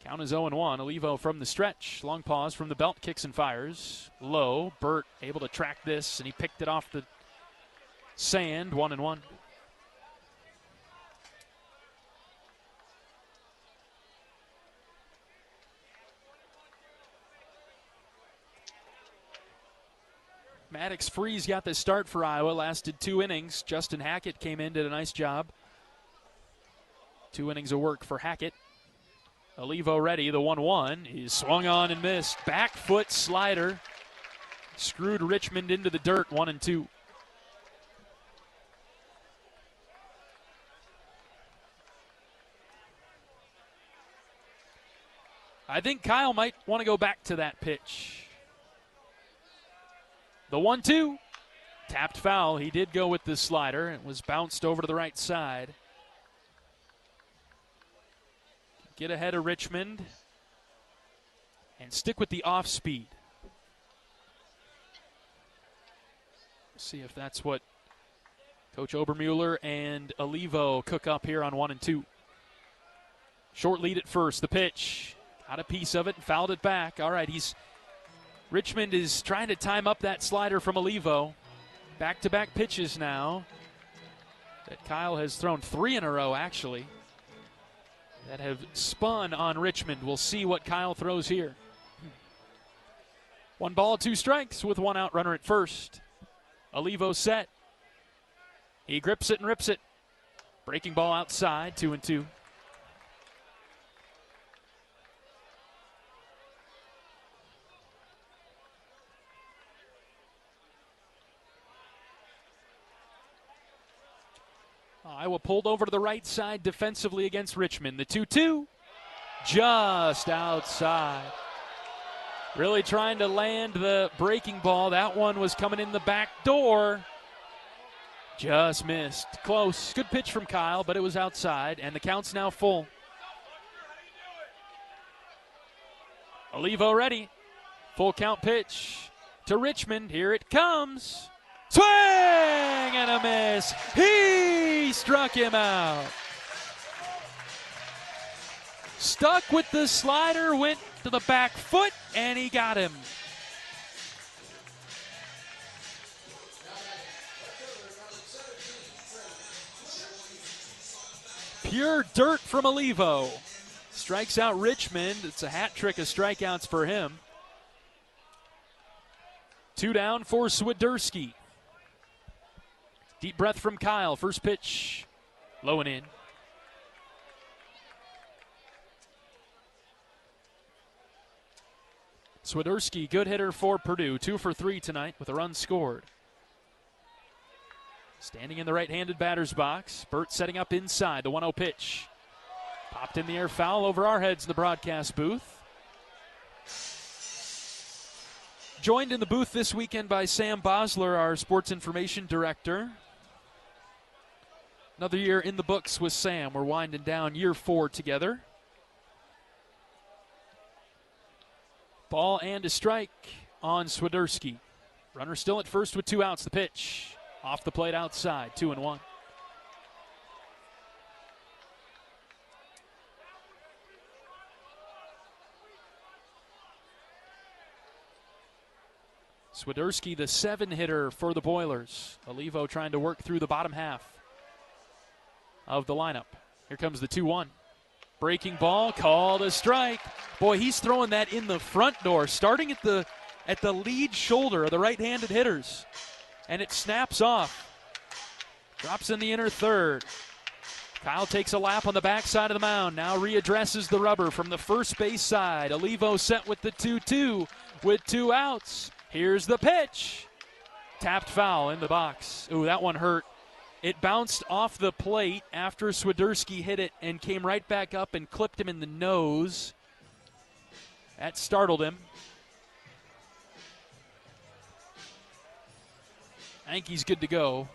Count is 0-1. Olivo from the stretch. Long pause from the belt, kicks and fires. Low. Burt able to track this, and he picked it off the sand. 1-1. Maddox Freeze got the start for Iowa. Lasted 2 innings. Justin Hackett came in, did a nice job. 2 innings of work for Hackett. Olivo ready, the 1-1. He's swung on and missed. Back foot slider. Screwed Richmond into the dirt, 1-2. I think Kyle might want to go back to that pitch. The 1-2. Tapped foul. He did go with the slider. It was bounced over to the right side. Get ahead of Richmond and stick with the off speed. See if that's what Coach Obermueller and Olivo cook up here on 1-2. Short lead at first. The pitch. Got a piece of it and fouled it back. All right, Richmond is trying to time up that slider from Olivo. Back-to-back pitches now that Kyle has thrown 3 in a row, actually, that have spun on Richmond. We'll see what Kyle throws here. 1 ball, 2 strikes with 1 out, runner at first. Olivo set. He grips it and rips it. Breaking ball outside, 2-2. Iowa pulled over to the right side defensively against Richmond. The 2-2, just outside. Really trying to land the breaking ball. That one was coming in the back door. Just missed. Close. Good pitch from Kyle, but it was outside, and the count's now full. Olivo ready. Full count pitch to Richmond. Here it comes. Swing and a miss. He struck him out. Stuck with the slider, went to the back foot, and he got him. Pure dirt from Olivo. Strikes out Richmond. It's a hat trick of strikeouts for him. 2 down for Swiderski. Deep breath from Kyle. First pitch, low and in. Swiderski, good hitter for Purdue. 2 for 3 tonight with a run scored. Standing in the right-handed batter's box. Burt setting up inside. The 1-0 pitch. Popped in the air, foul over our heads in the broadcast booth. Joined in the booth this weekend by Sam Bosler, our sports information director. Another year in the books with Sam. We're winding down year 4 together. Ball and a strike on Swiderski. Runner still at first with 2 outs. The pitch off the plate outside, 2-1. Swiderski, the 7-hitter for the Boilers. Olivo trying to work through the bottom half of the lineup. Here comes the 2-1. Breaking ball, called a strike. Boy, he's throwing that in the front door, starting at the lead shoulder of the right-handed hitters. And it snaps off. Drops in the inner third. Kyle takes a lap on the backside of the mound. Now readdresses the rubber from the first base side. Olivo set with the 2-2 with 2 outs. Here's the pitch. Tapped foul in the box. Ooh, that one hurt. It bounced off the plate after Swiderski hit it and came right back up and clipped him in the nose. That startled him. I think he's good to go.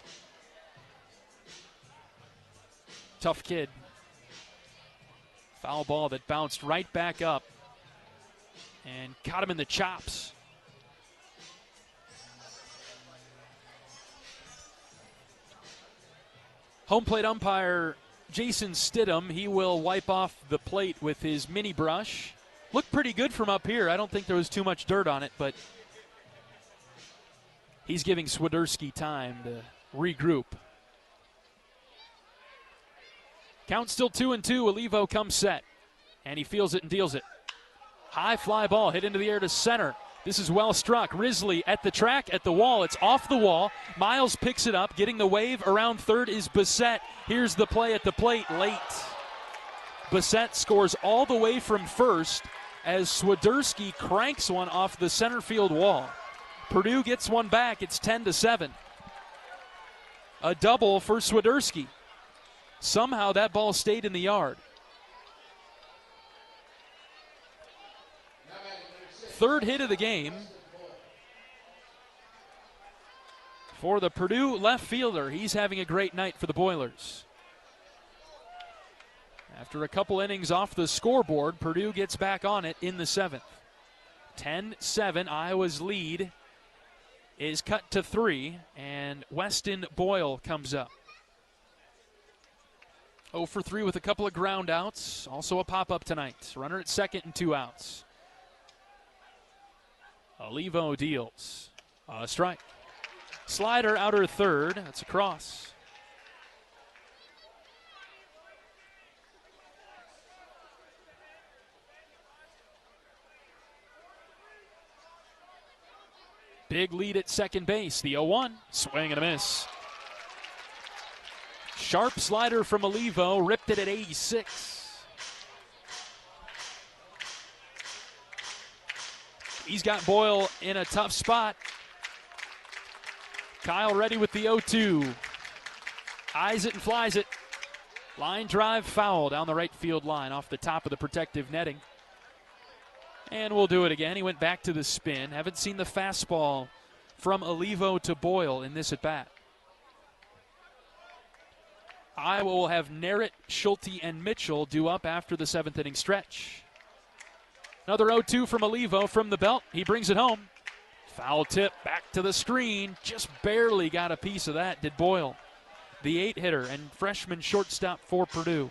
Tough kid. Foul ball that bounced right back up and caught him in the chops. Home plate umpire Jason Stidham, he will wipe off the plate with his mini brush. Looked pretty good from up here. I don't think there was too much dirt on it, but he's giving Swiderski time to regroup. Count still 2-2. Olivo comes set, and he feels it and deals it. High fly ball hit into the air to center. This is well struck. Risley at the track, at the wall. It's off the wall. Miles picks it up. Getting the wave around third is Bissett. Here's the play at the plate late. Bissett scores all the way from first as Swiderski cranks one off the center field wall. Purdue gets one back. It's 10-7. A double for Swiderski. Somehow that ball stayed in the yard. Third hit of the game for the Purdue left fielder. He's having a great night for the Boilers. After a couple innings off the scoreboard, Purdue gets back on it in the seventh. 10-7, Iowa's lead is cut to 3, and Weston Boyle comes up. 0 for 3 with a couple of ground outs. Also a pop-up tonight. Runner at second and 2 outs. Olivo deals. A strike. Slider outer third. That's a cross. Big lead at second base. The 0-1. Swing and a miss. Sharp slider from Olivo. Ripped it at 86. He's got Boyle in a tough spot. Kyle ready with the 0-2. Eyes it and flies it. Line drive foul down the right field line off the top of the protective netting. And we'll do it again. He went back to the spin. Haven't seen the fastball from Olivo to Boyle in this at bat. Iowa will have Narrett, Schulte, and Mitchell due up after the seventh inning stretch. Another 0-2 from Olivo from the belt. He brings it home. Foul tip back to the screen. Just barely got a piece of that, did Boyle. The 8-hitter and freshman shortstop for Purdue.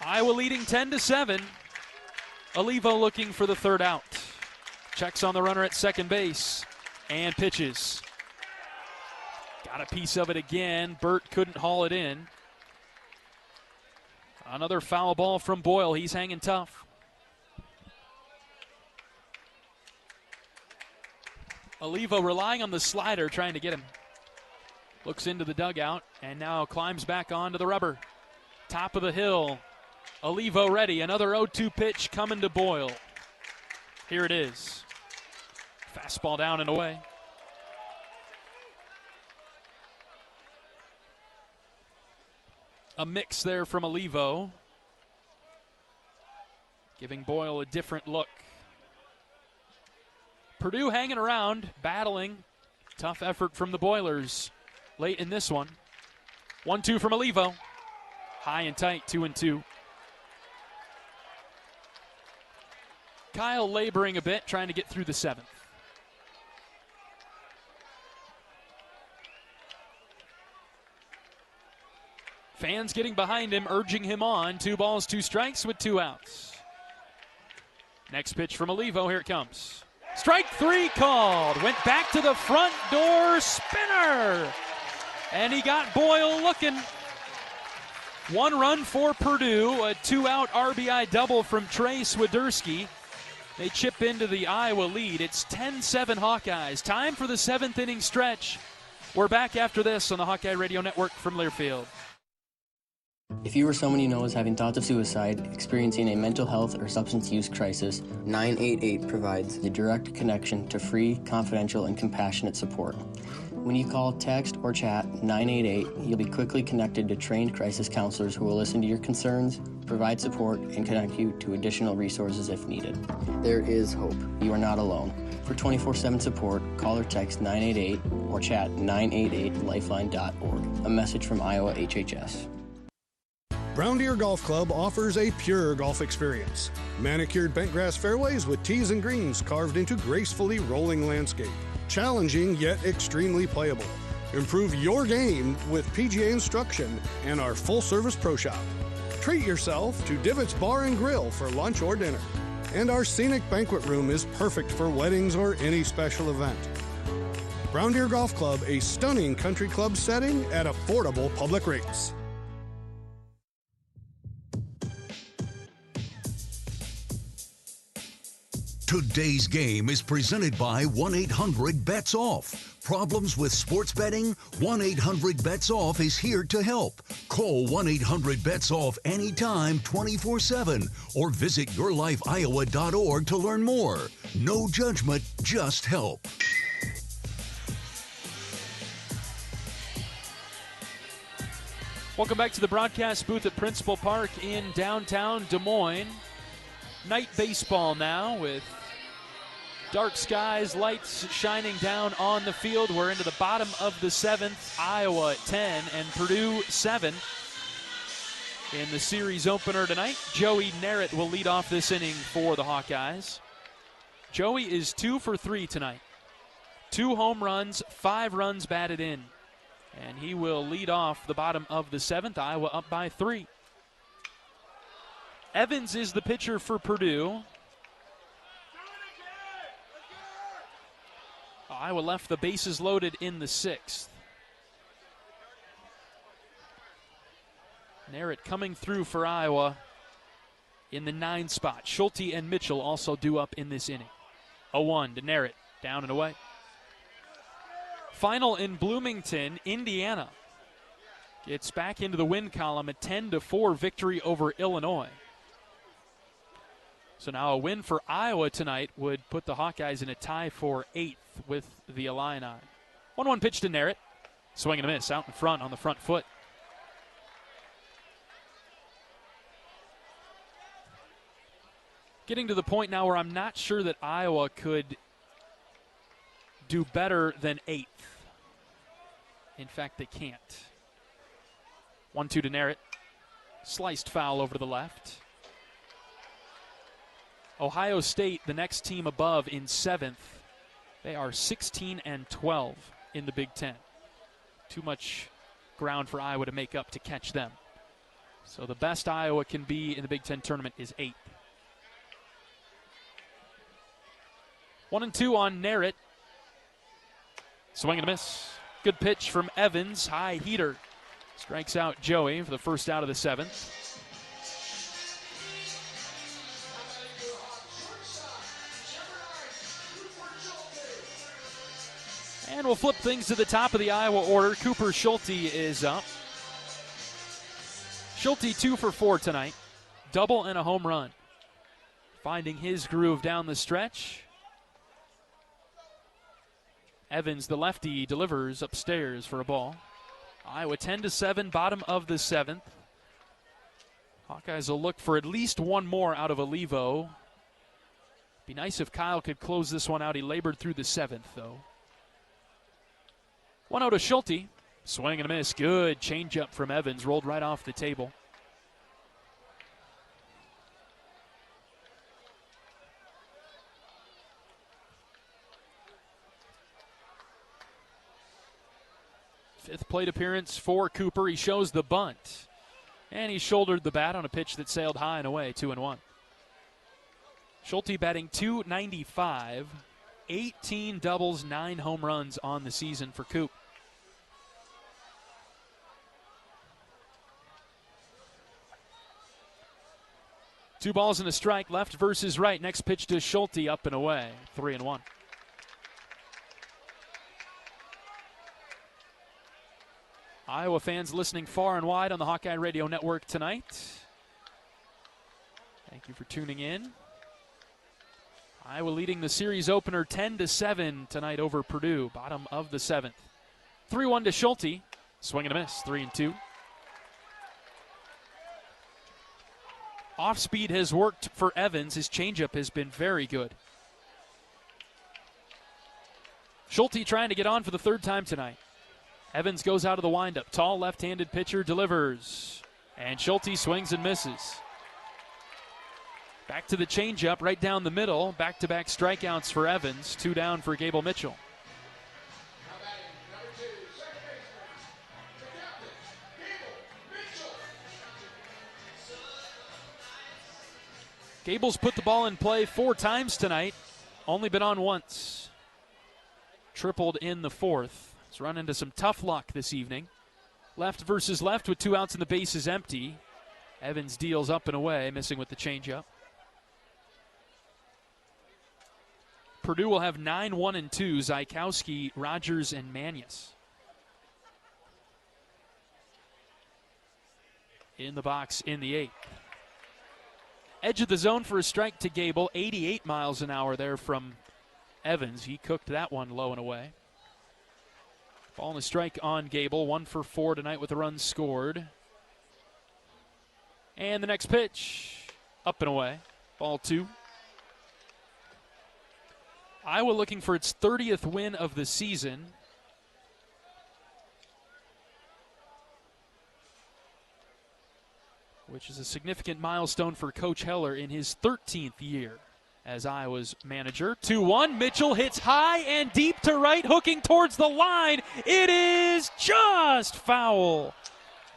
Iowa leading 10-7. Olivo looking for the third out. Checks on the runner at second base and pitches. Got a piece of it again. Burt couldn't haul it in. Another foul ball from Boyle. He's hanging tough. Olivo relying on the slider, trying to get him. Looks into the dugout and now climbs back onto the rubber. Top of the hill. Olivo ready. Another 0-2 pitch coming to Boyle. Here it is. Fastball down and away. A mix there from Olivo, giving Boyle a different look. Purdue hanging around, battling. Tough effort from the Boilers late in this one. 1-2 from Olivo. High and tight, 2-2. Kyle laboring a bit, trying to get through the seventh. Fans getting behind him, urging him on. 2 balls, 2 strikes with 2 outs. Next pitch from Olivo. Here it comes. Strike 3 called. Went back to the front door. Spinner. And he got Boyle looking. 1 run for Purdue. A 2-out RBI double from Trey Swiderski. They chip into the Iowa lead. It's 10-7 Hawkeyes. Time for the 7th inning stretch. We're back after this on the Hawkeye Radio Network from Learfield. If you or someone you know is having thoughts of suicide, experiencing a mental health or substance use crisis, 988 provides a direct connection to free, confidential, and compassionate support. When you call, text, or chat 988, you'll be quickly connected to trained crisis counselors who will listen to your concerns, provide support, and connect you to additional resources if needed. There is hope. You are not alone. For 24/7 support, call or text 988 or chat 988lifeline.org. A message from Iowa HHS. Brown Deer Golf Club offers a pure golf experience. Manicured bentgrass fairways with tees and greens carved into gracefully rolling landscape. Challenging yet extremely playable. Improve your game with PGA instruction and our full-service pro shop. Treat yourself to Divots Bar and Grill for lunch or dinner. And our scenic banquet room is perfect for weddings or any special event. Brown Deer Golf Club, a stunning country club setting at affordable public rates. Today's game is presented by 1-800-BETS-OFF. Problems with sports betting? 1-800-BETS-OFF is here to help. Call 1-800-BETS-OFF anytime, 24/7, or visit yourlifeiowa.org to learn more. No judgment, just help. Welcome back to the broadcast booth at Principal Park in downtown Des Moines. Night baseball now with dark skies, lights shining down on the field. We're into the bottom of the 7th. Iowa at 10 and Purdue 7. In the series opener tonight, Joey Narrett will lead off this inning for the Hawkeyes. Joey is 2 for 3 tonight. 2 home runs, 5 runs batted in. And he will lead off the bottom of the 7th. Iowa up by 3. Evans is the pitcher for Purdue. Iowa left the bases loaded in the 6th. Narrett coming through for Iowa in the 9 spot. Schulte and Mitchell also due up in this inning. 0-1 to Narrett, down and away. Final in Bloomington, Indiana gets back into the win column, a 10-4 victory over Illinois. So now a win for Iowa tonight would put the Hawkeyes in a tie for 8th with the Illini. 1-1 pitch to Narrett. Swing and a miss out in front on the front foot. Getting to the point now where I'm not sure that Iowa could do better than 8th. In fact, they can't. 1-2 to Narrett. Sliced foul over to the left. Ohio State, the next team above in 7th. They are 16-12 in the Big Ten. Too much ground for Iowa to make up to catch them. So the best Iowa can be in the Big Ten tournament is 8th. 1-2 on Narrett. Swing and a miss. Good pitch from Evans. High heater. Strikes out Joey for the first out of the 7th. And we'll flip things to the top of the Iowa order. Cooper Schulte is up. Schulte 2 for 4 tonight. Double and a home run. Finding his groove down the stretch. Evans, the lefty, delivers upstairs for a ball. Iowa 10-7, bottom of the 7th. Hawkeyes will look for at least one more out of Olivo. Be nice if Kyle could close this one out. He labored through the 7th, though. 1-0 to Schulte. Swing and a miss. Good changeup from Evans. Rolled right off the table. Fifth plate appearance for Cooper. He shows the bunt. And he shouldered the bat on a pitch that sailed high and away, 2-1. Schulte batting .295. 18 doubles, 9 home runs on the season for Coop. Two balls and a strike, left versus right. Next pitch to Schulte, up and away, 3-1. Iowa fans listening far and wide on the Hawkeye Radio Network tonight. Thank you for tuning in. Iowa leading the series opener 10-7 tonight over Purdue, bottom of the 7th. 3-1 to Schulte. Swing and a miss, 3-2. Off-speed has worked for Evans. His changeup has been very good. Schulte trying to get on for the third time tonight. Evans goes out of the windup. Tall left-handed pitcher delivers. And Schulte swings and misses. Back to the changeup right down the middle. Back-to-back strikeouts for Evans. 2 down for Gable Mitchell. Gable's put the ball in play 4 times tonight. Only been on once. Tripled in the 4th. He's run into some tough luck this evening. Left versus left with 2 outs and the base is empty. Evans deals up and away, missing with the changeup. Purdue will have 9, 1, and 2. Zykowski, Rogers, and Manius. In the box in the 8th. Edge of the zone for a strike to Gable. 88 miles an hour there from Evans. He cooked that one low and away. Ball and a strike on Gable. 1 for 4 tonight with a run scored. And the next pitch, up and away. Ball 2. Iowa looking for its 30th win of the season. Which is a significant milestone for Coach Heller in his 13th year as Iowa's manager. 2-1, Mitchell hits high and deep to right, hooking towards the line. It is just foul.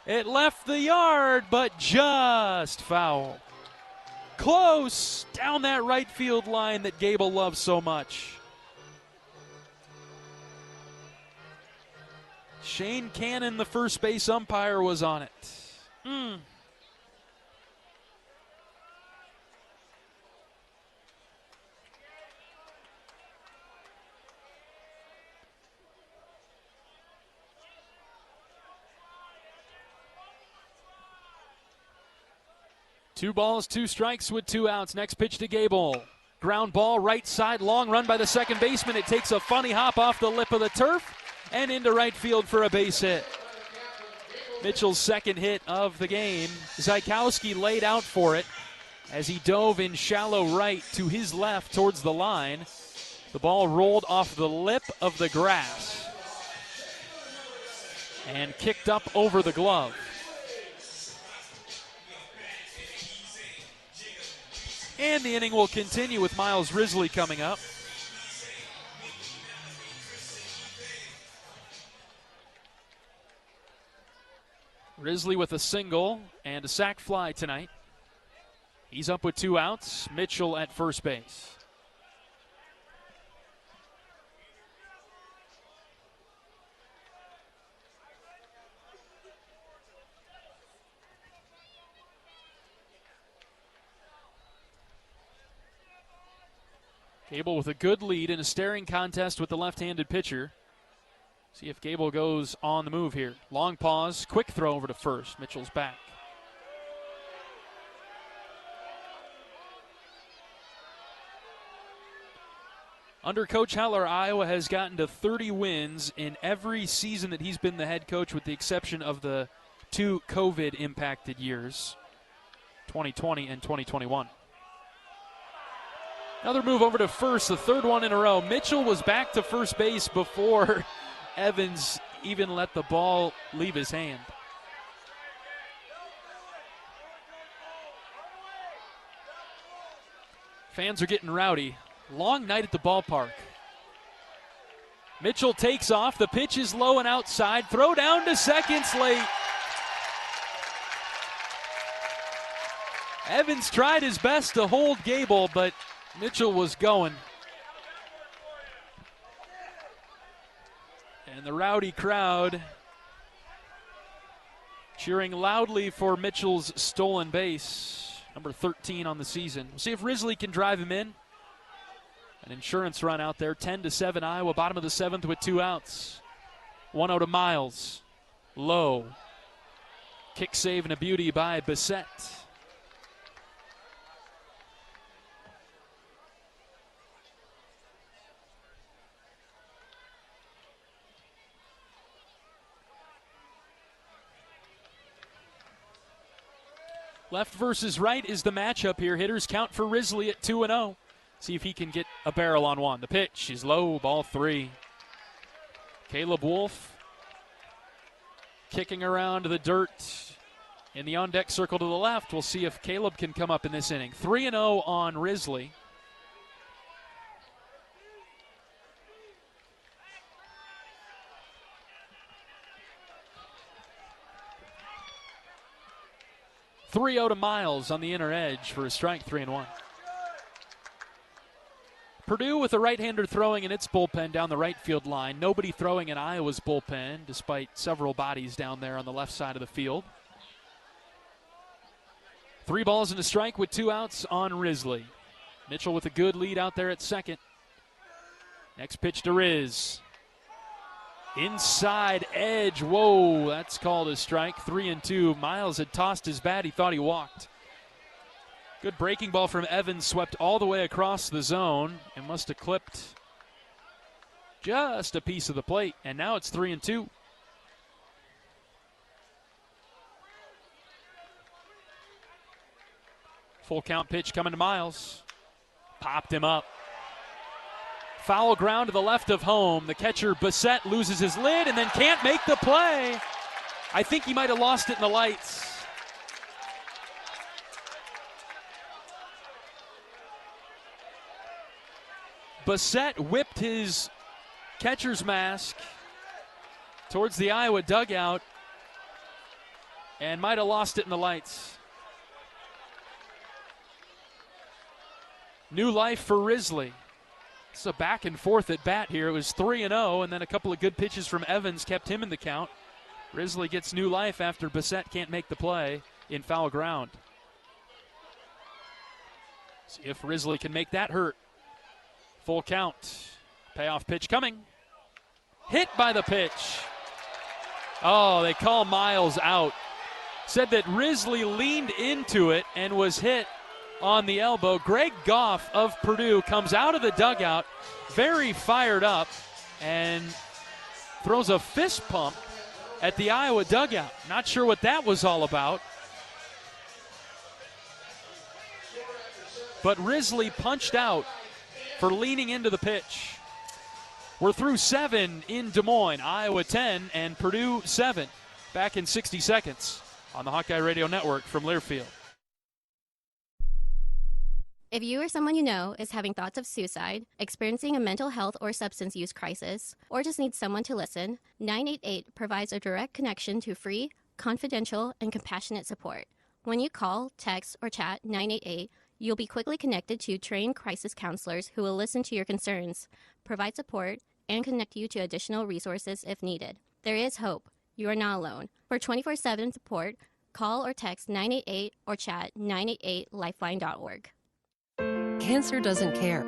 It left the yard, but just foul. Close down that right field line that Gable loves so much. Shane Cannon, the first base umpire, was on it. 2 balls, 2 strikes with 2 outs. Next pitch to Gable. Ground ball, right side, long run by the second baseman. It takes a funny hop off the lip of the turf and into right field for a base hit. Mitchell's second hit of the game. Zykowski laid out for it as he dove in shallow right to his left towards the line. The ball rolled off the lip of the grass and kicked up over the glove. And the inning will continue with Miles Risley coming up. Risley with a single and a sac fly tonight. He's up with 2 outs. Mitchell at first base. Gable with a good lead in a staring contest with the left-handed pitcher. See if Gable goes on the move here. Long pause, quick throw over to first. Mitchell's back. Under Coach Heller, Iowa has gotten to 30 wins in every season that he's been the head coach, with the exception of the 2 COVID-impacted years, 2020 and 2021. Another move over to first, the 3rd one in a row. Mitchell was back to first base before Evans even let the ball leave his hand. Fans are getting rowdy. Long night at the ballpark. Mitchell takes off. The pitch is low and outside. Throw down to seconds late. Evans tried his best to hold Gable, but Mitchell was going. And the rowdy crowd cheering loudly for Mitchell's stolen base, number 13 on the season. We'll see if Risley can drive him in. An insurance run out there, 10-7 Iowa, bottom of the 7th with 2 outs. 1-0 to Miles. Low. Kick save and a beauty by Bissett. Left versus right is the matchup here. Hitters count for Risley at 2-0. See if he can get a barrel on one. The pitch is low, ball 3. Caleb Wolf kicking around the dirt in the on-deck circle to the left. We'll see if Caleb can come up in this inning. 3-0 on Risley. (3-0) to Miles on the inner edge for a strike, 3-1. Purdue with a right-hander throwing in its bullpen down the right field line. Nobody throwing in Iowa's bullpen, despite several bodies down there on the left side of the field. 3 balls and a strike with 2 outs on Risley. Mitchell with a good lead out there at second. Next pitch to Riz. Inside edge. Whoa, that's called a strike. 3-2. Miles had tossed his bat. He thought he walked. Good breaking ball from Evans, swept all the way across the zone and must have clipped just a piece of the plate. And now it's 3-2. Full count pitch coming to Miles. Popped him up. Foul ground to the left of home. The catcher, Bassett, loses his lid and then can't make the play. I think he might have lost it in the lights. Bassett whipped his catcher's mask towards the Iowa dugout and might have lost it in the lights. New life for Risley. It's a back and forth at bat here. It was 3-0, and then a couple of good pitches from Evans kept him in the count. Risley gets new life after Bassett can't make the play in foul ground. See if Risley can make that hurt. Full count. Payoff pitch coming. Hit by the pitch. Oh, they call Miles out. Said that Risley leaned into it and was hit on the elbow. Greg Goff of Purdue comes out of the dugout very fired up and throws a fist pump at the Iowa dugout. Not sure what that was all about. But Risley punched out for leaning into the pitch. We're through 7 in Des Moines. Iowa 10 and Purdue 7. Back in 60 seconds on the Hawkeye Radio Network from Learfield. If you or someone you know is having thoughts of suicide, experiencing a mental health or substance use crisis, or just needs someone to listen, 988 provides a direct connection to free, confidential, and compassionate support. When you call, text, or chat 988, you'll be quickly connected to trained crisis counselors who will listen to your concerns, provide support, and connect you to additional resources if needed. There is hope. You are not alone. For 24/7 support, call or text 988 or chat 988lifeline.org. Cancer doesn't care.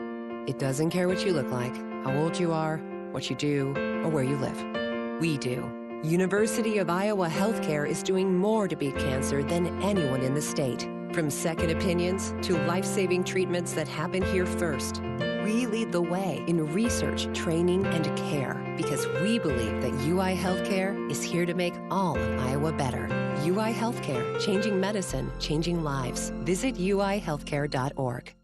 It doesn't care what you look like, how old you are, what you do, or where you live. We do. University of Iowa Healthcare is doing more to beat cancer than anyone in the state. From second opinions to life-saving treatments that happen here first. We lead the way in research, training, and care because we believe that UI Healthcare is here to make all of Iowa better. UI Healthcare, changing medicine, changing lives. Visit uihealthcare.org.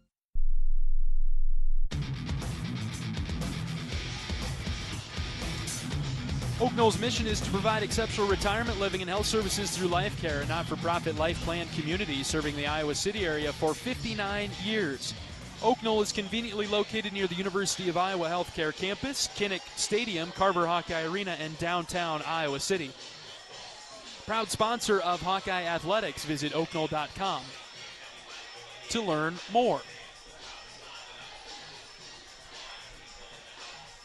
Oak Knoll's mission is to provide exceptional retirement living and health services through Life Care, a not-for-profit life plan community serving the Iowa City area for 59 years. Oak Knoll is conveniently located near the University of Iowa Healthcare campus, Kinnick Stadium, Carver Hawkeye Arena, and downtown Iowa City. Proud sponsor of Hawkeye Athletics. Visit oakknoll.com to learn more.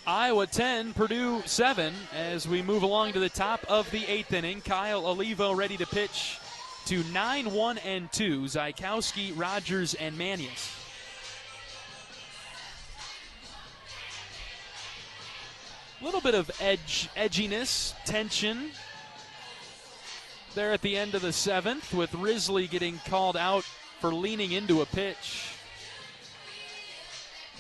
Iowa 10, Purdue 7 as we move along to the top of the 8th inning. Kyle Olivo ready to pitch to 9-1-2. Zykowski, Rogers, and Manius. A little bit of edginess, tension there at the end of the 7th with Risley getting called out for leaning into a pitch.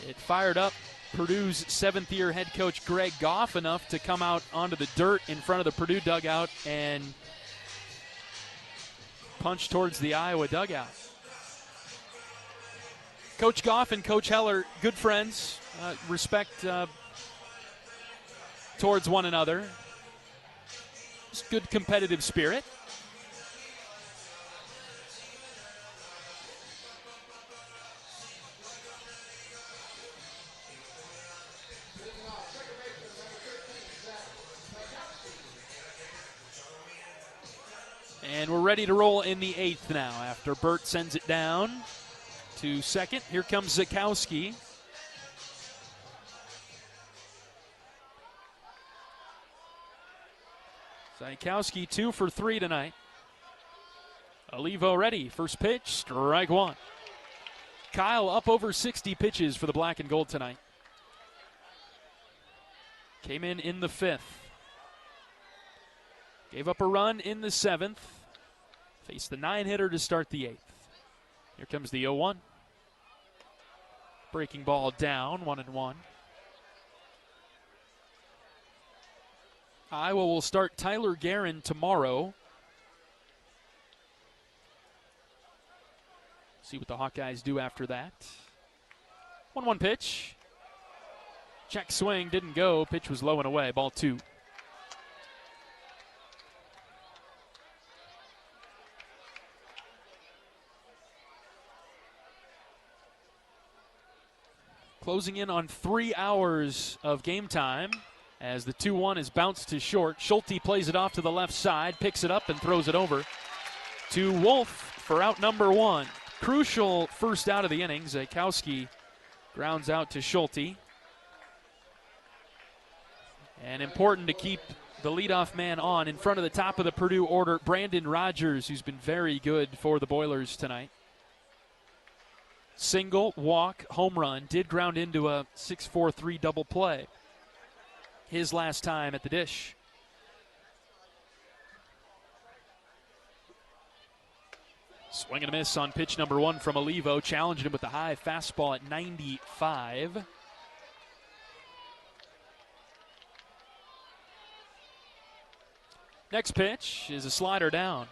It fired up Purdue's 7th-year head coach Greg Goff enough to come out onto the dirt in front of the Purdue dugout and punch towards the Iowa dugout. Coach Goff and Coach Heller, good friends, respect towards one another. Just good competitive spirit. And we're ready to roll in the 8th now after Burt sends it down to second. Here comes Zakowski. Zakowski 2 for 3 tonight. Olivo ready. First pitch, strike one. Kyle up over 60 pitches for the black and gold tonight. Came in the 5th. Gave up a run in the 7th. Faced the 9-hitter to start the 8th. Here comes the 0-1. Breaking ball down, 1-1. Iowa will start Tyler Guerin tomorrow. See what the Hawkeyes do after that. 1-1 pitch. Check swing, didn't go. Pitch was low and away. Ball 2. Closing in on 3 hours of game time as the 2-1 is bounced to short. Schulte plays it off to the left side, picks it up and throws it over to Wolf for out number 1. Crucial first out of the inning. Zakowski grounds out to Schulte. And important to keep the leadoff man on in front of the top of the Purdue order, Brandon Rogers, who's been very good for the Boilers tonight. Single, walk, home run, did ground into a 6-4-3 double play. His last time at the dish. Swing and a miss on pitch number 1 from Olivo. Challenged him with a high fastball at 95. Next pitch is a slider down.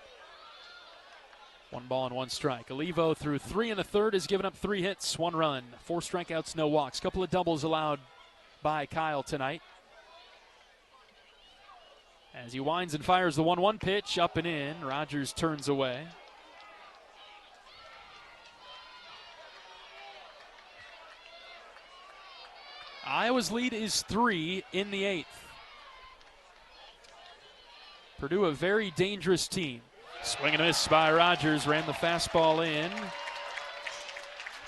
1 ball and 1 strike. Olivo through 3 1/3 has given up 3 hits, 1 run, 4 strikeouts, no walks. Couple of doubles allowed by Kyle tonight. As he winds and fires the 1-1 pitch, up and in. Rogers turns away. Iowa's lead is 3 in the 8th. Purdue, a very dangerous team. Swing and a miss by Rogers, ran the fastball in.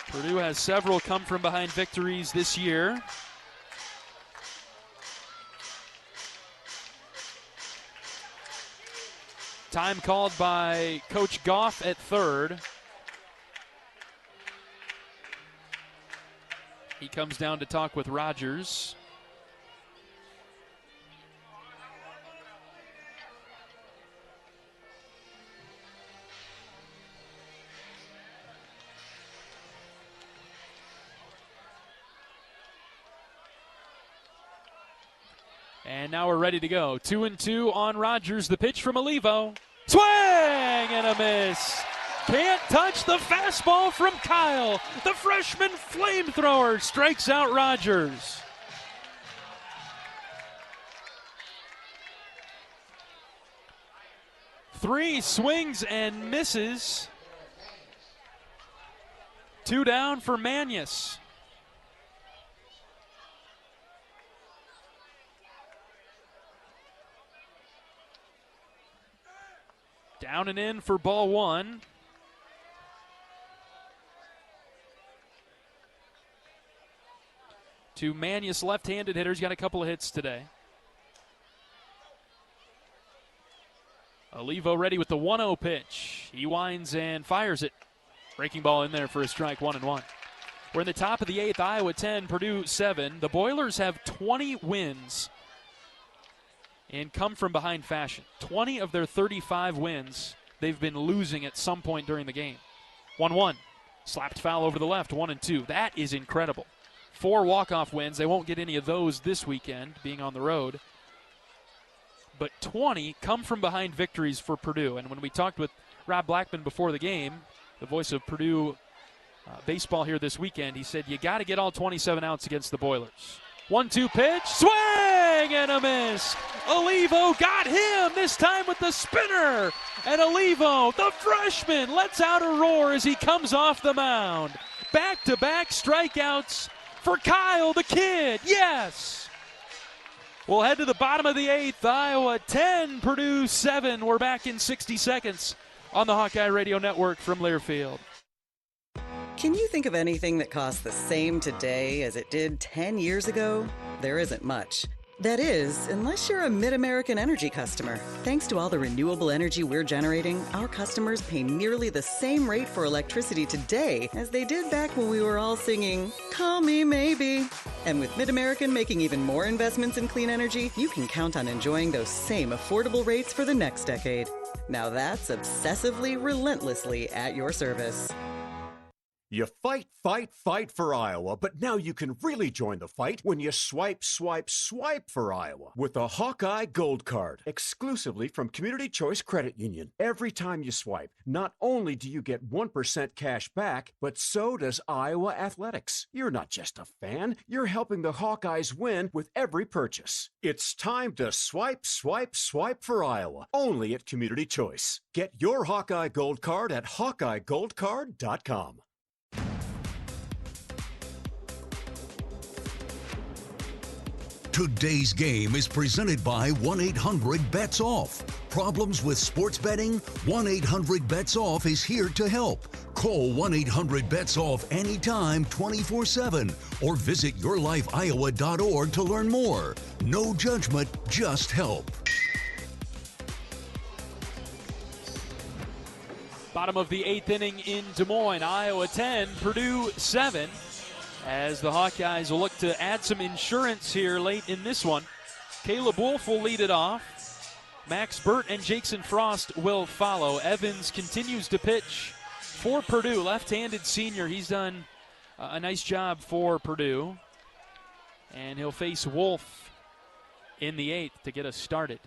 Purdue has several come from behind victories this year. Time called by Coach Goff at third. He comes down to talk with Rogers. And now we're ready to go. 2-2 on Rogers. The pitch from Olivo. Swing and a miss. Can't touch the fastball from Kyle. The freshman flamethrower strikes out Rogers. Three swings and misses. 2 down for Manius. Down and in for ball 1. To Manius, left-handed hitter. He's got a couple of hits today. Olivo ready with the 1-0 pitch. He winds and fires it. Breaking ball in there for a strike, 1-1. We're in the top of the 8th, Iowa 10, Purdue 7. The Boilers have 20 wins in come-from-behind fashion. 20 of their 35 wins, they've been losing at some point during the game. 1-1. Slapped foul over the left, 1-2. That is incredible. 4 walk-off wins. They won't get any of those this weekend, being on the road. But 20 come-from-behind victories for Purdue. And when we talked with Rob Blackman before the game, the voice of Purdue baseball here this weekend. He said, you got to get all 27 outs against the Boilers. 1-2 pitch, swing and a miss. Olivo got him, this time with the spinner. And Olivo, the freshman, lets out a roar as he comes off the mound. Back-to-back strikeouts for Kyle the Kid, yes. We'll head to the bottom of the 8th. Iowa 10, Purdue 7. We're back in 60 seconds on the Hawkeye Radio Network from Learfield. Can you think of anything that costs the same today as it did 10 years ago? There isn't much. That is, unless you're a Mid-American Energy customer. Thanks to all the renewable energy we're generating, our customers pay nearly the same rate for electricity today as they did back when we were all singing, "Call Me Maybe." And with Mid-American making even more investments in clean energy, you can count on enjoying those same affordable rates for the next decade. Now that's obsessively, relentlessly at your service. You fight for Iowa, but now you can really join the fight when you swipe for Iowa with the Hawkeye Gold Card, exclusively from Community Choice Credit Union. Every time you swipe, not only do you get 1% cash back, but so does Iowa Athletics. You're not just a fan, you're helping the Hawkeyes win with every purchase. It's time to swipe for Iowa, only at Community Choice. Get your Hawkeye Gold Card at HawkeyeGoldCard.com. Today's game is presented by 1-800-BETS-OFF. Problems with sports betting? 1-800-BETS-OFF is here to help. Call 1-800-BETS-OFF anytime, 24/7, or visit yourlifeiowa.org to learn more. No judgment, just help. Bottom of the 8th inning in Des Moines. Iowa 10, Purdue 7. As the Hawkeyes will look to add some insurance here late in this one. Caleb Wolf will lead it off. Max Burt and Jackson Frost will follow. Evans continues to pitch for Purdue. Left-handed senior. He's done a nice job for Purdue. And he'll face Wolf in the 8th to get us started.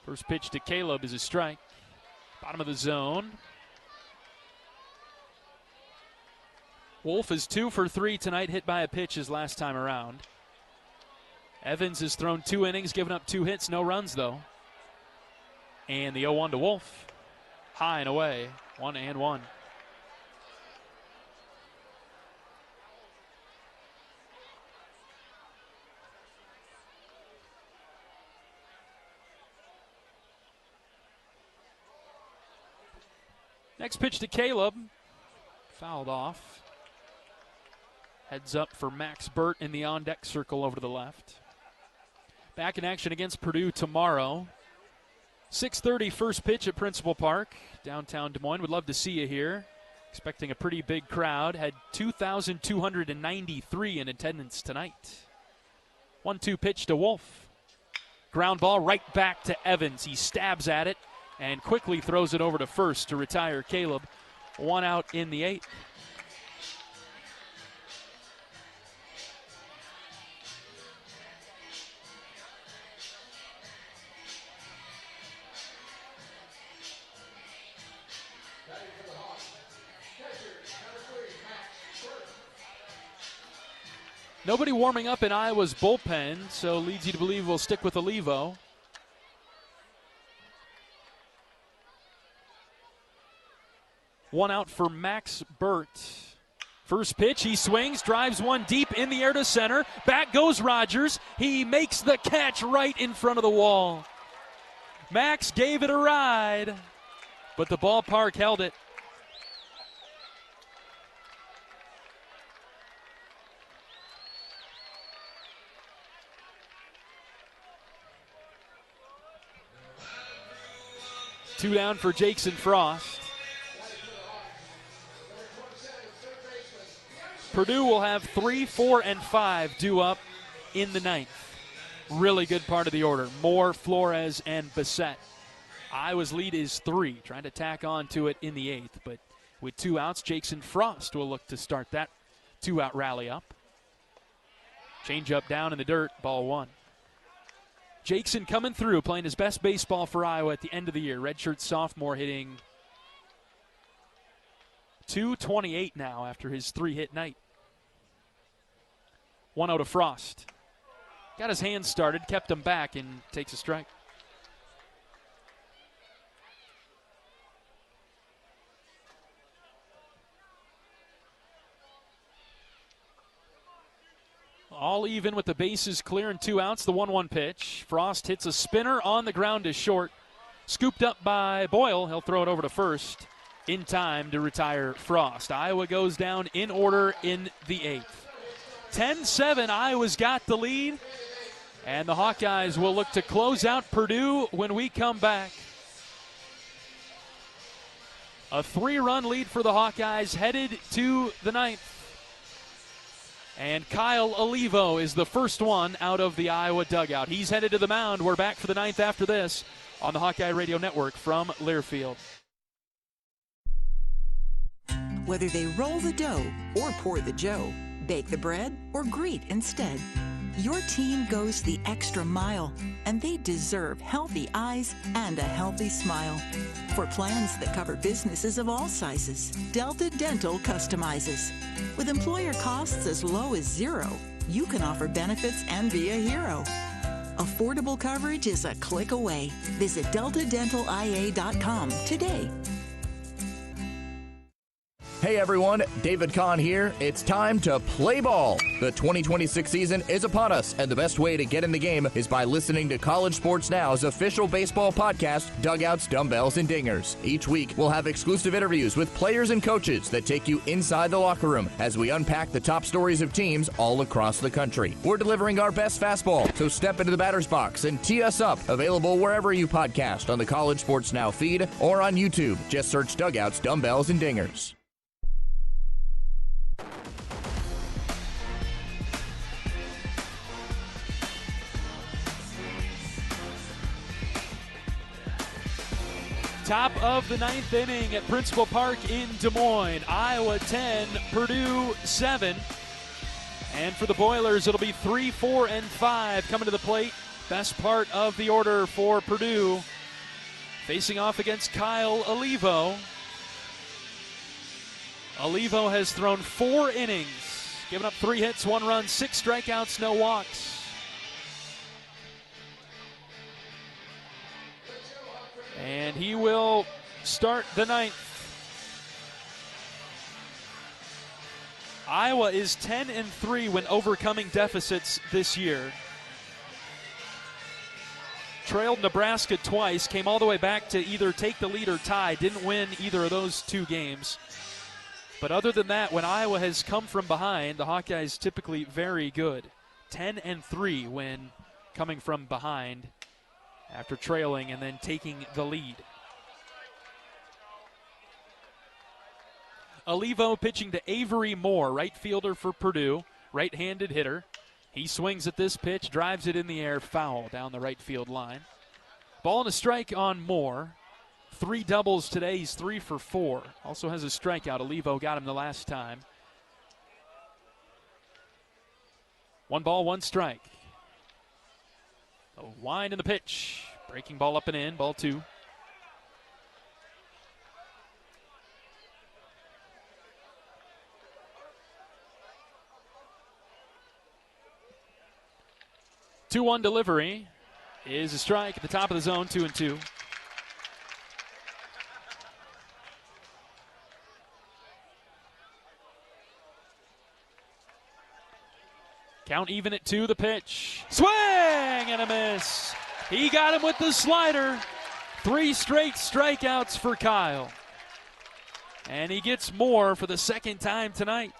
First pitch to Caleb is a strike. Bottom of the zone. Wolf is 2 for 3 tonight, hit by a pitch his last time around. Evans has thrown 2 innings, given up 2 hits, no runs though. And the 0-1 to Wolf. High and away, 1-1. Next pitch to Caleb. Fouled off. Heads up for Max Burt in the on-deck circle over to the left. Back in action against Purdue tomorrow. 6:30 first pitch at Principal Park, downtown Des Moines. Would love to see you here. Expecting a pretty big crowd. Had 2,293 in attendance tonight. 1-2 pitch to Wolf. Ground ball right back to Evans. He stabs at it and quickly throws it over to first to retire Caleb. 1 out in the 8th. Nobody warming up in Iowa's bullpen, so leads you to believe we'll stick with Olivo. One out for Max Burt. First pitch, he swings, drives one deep in the air to center. Back goes Rogers. He makes the catch right in front of the wall. Max gave it a ride, but the ballpark held it. Two down for Jackson Frost. Purdue will have 3, 4, and 5 due up in the 9th. Really good part of the order. Moore, Flores, and Bissett. Iowa's lead is 3, trying to tack on to it in the 8th. But with 2 outs, Jackson Frost will look to start that 2-out rally up. Change up down in the dirt, ball 1. Jackson coming through, playing his best baseball for Iowa at the end of the year. Redshirt sophomore hitting .228 now after his 3-hit night. 1-0 to Frost. Got his hands started, kept him back, and takes a strike. All even with the bases clear and 2 outs. The 1-1 pitch. Frost hits a spinner on the ground to short. Scooped up by Boyle. He'll throw it over to first in time to retire Frost. Iowa goes down in order in the 8th. 10-7, Iowa's got the lead. And the Hawkeyes will look to close out Purdue when we come back. A 3-run lead for the Hawkeyes headed to the 9th. And Kyle Olivo is the first one out of the Iowa dugout. He's headed to the mound. We're back for the 9th after this on the Hawkeye Radio Network from Learfield. Whether they roll the dough or pour the joe, bake the bread or greet instead, your team goes the extra mile, and they deserve healthy eyes and a healthy smile. For plans that cover businesses of all sizes, Delta Dental customizes. With employer costs as low as $0, you can offer benefits and be a hero. Affordable coverage is a click away. Visit deltadentalia.com today. Hey everyone, David Kahn here. It's time to play ball. The 2026 season is upon us, and the best way to get in the game is by listening to College Sports Now's official baseball podcast, Dugouts, Dumbbells, and Dingers. Each week, we'll have exclusive interviews with players and coaches that take you inside the locker room as we unpack the top stories of teams all across the country. We're delivering our best fastball, so step into the batter's box and tee us up. Available wherever you podcast on the College Sports Now feed or on YouTube. Just search Dugouts, Dumbbells, and Dingers. Top of the 9th inning at Principal Park in Des Moines. Iowa 10, Purdue 7. And for the Boilers, it'll be 3, 4, and 5 coming to the plate. Best part of the order for Purdue. Facing off against Kyle Olivo. Olivo has thrown 4 innings, given up 3 hits, 1 run, 6 strikeouts, no walks. And he will start the 9th. Iowa is 10-3 when overcoming deficits this year. Trailed Nebraska twice, came all the way back to either take the lead or tie. Didn't win either of those 2 games. But other than that, when Iowa has come from behind, the Hawkeyes typically very good. 10-3 when coming from behind after trailing and then taking the lead. Olivo pitching to Avery Moore, right fielder for Purdue, right-handed hitter. He swings at this pitch, drives it in the air, foul down the right field line. Ball and a strike on Moore. 3 doubles today, he's 3 for 4. Also has a strikeout. Olivo got him the last time. 1 ball, 1 strike. A wind in the pitch. Breaking ball up and in. Ball 2. Two-one delivery is a strike at the top of the zone. 2-2. Count even at 2. The pitch. Swing and a miss. He got him with the slider. 3 straight strikeouts for Kyle. And he gets more for the second time tonight.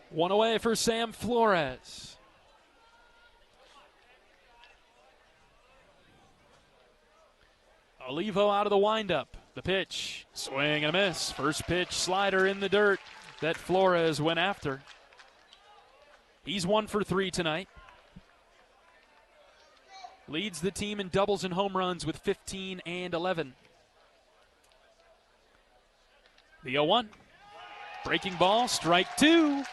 One away for Sam Flores. Olivo out of the windup. The pitch, swing and a miss. First pitch, slider in the dirt that Flores went after. He's 1 for 3 tonight. Leads the team in doubles and home runs with 15 and 11. The 0-1. Breaking ball, strike 2.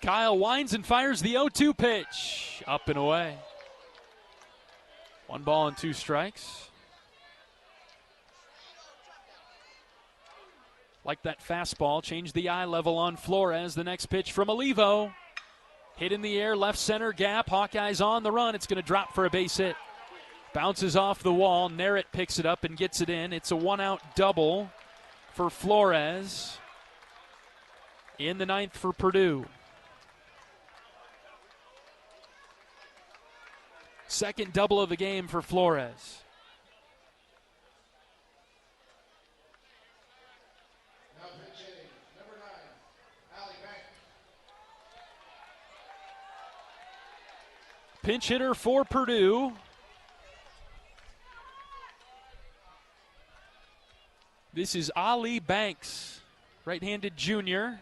Kyle winds and fires the 0-2 pitch. Up and away. 1 ball and 2 strikes. Like that fastball, change the eye level on Flores. The next pitch from Olivo. Hit in the air, left center gap. Hawkeyes on the run. It's going to drop for a base hit. Bounces off the wall. Narrett picks it up and gets it in. It's a 1-out double for Flores in the 9th for Purdue. Second double of the game for Flores. Pinch hitter for Purdue. This is Ali Banks, right-handed junior.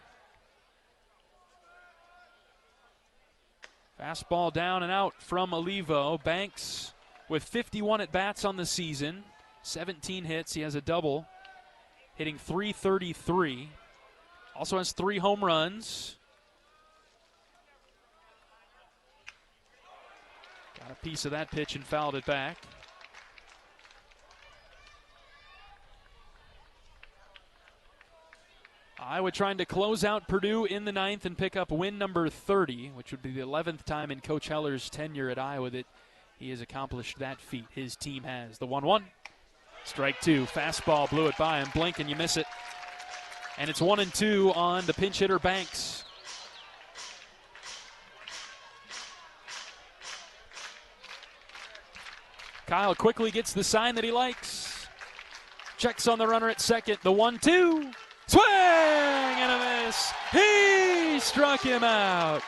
Fastball down and out from Olivo. Banks with 51 at-bats on the season. 17 hits. He has a double, hitting .333. Also has 3 home runs. Got a piece of that pitch and fouled it back. Iowa trying to close out Purdue in the 9th and pick up win number 30, which would be the 11th time in Coach Heller's tenure at Iowa that he has accomplished that feat. His team has. The 1-1. Strike 2. Fastball blew it by him. Blink and you miss it. And it's 1-2 on the pinch hitter Banks. Kyle quickly gets the sign that he likes. Checks on the runner at second. The 1-2. Swing and a miss. He struck him out.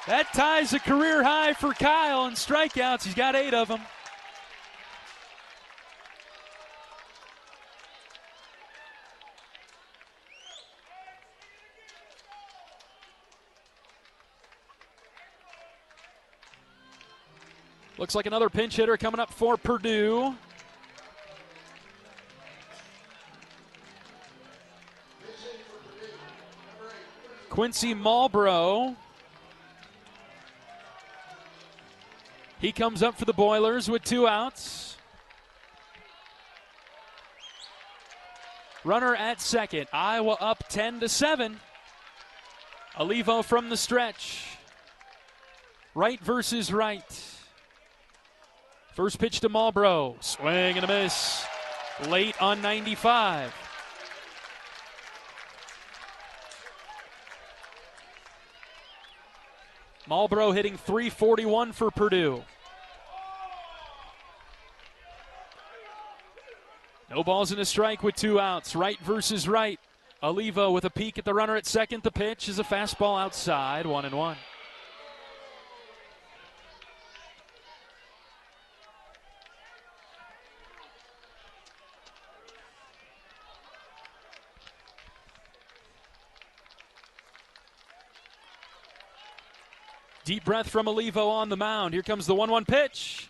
That ties a career high for Kyle in strikeouts. He's got 8 of them. Looks like another pinch hitter coming up for Purdue. Quincy Marlboro. He comes up for the Boilers with 2 outs. Runner at second. Iowa up 10-7. Olivo from the stretch. Right versus right. First pitch to Marlboro. Swing and a miss. Late on 95. Marlboro hitting .341 for Purdue. No balls and a strike with 2 outs. Right versus right. Olivo with a peek at the runner at second. The pitch is a fastball outside. 1-1. Deep breath from Olivo on the mound. Here comes the 1-1 pitch.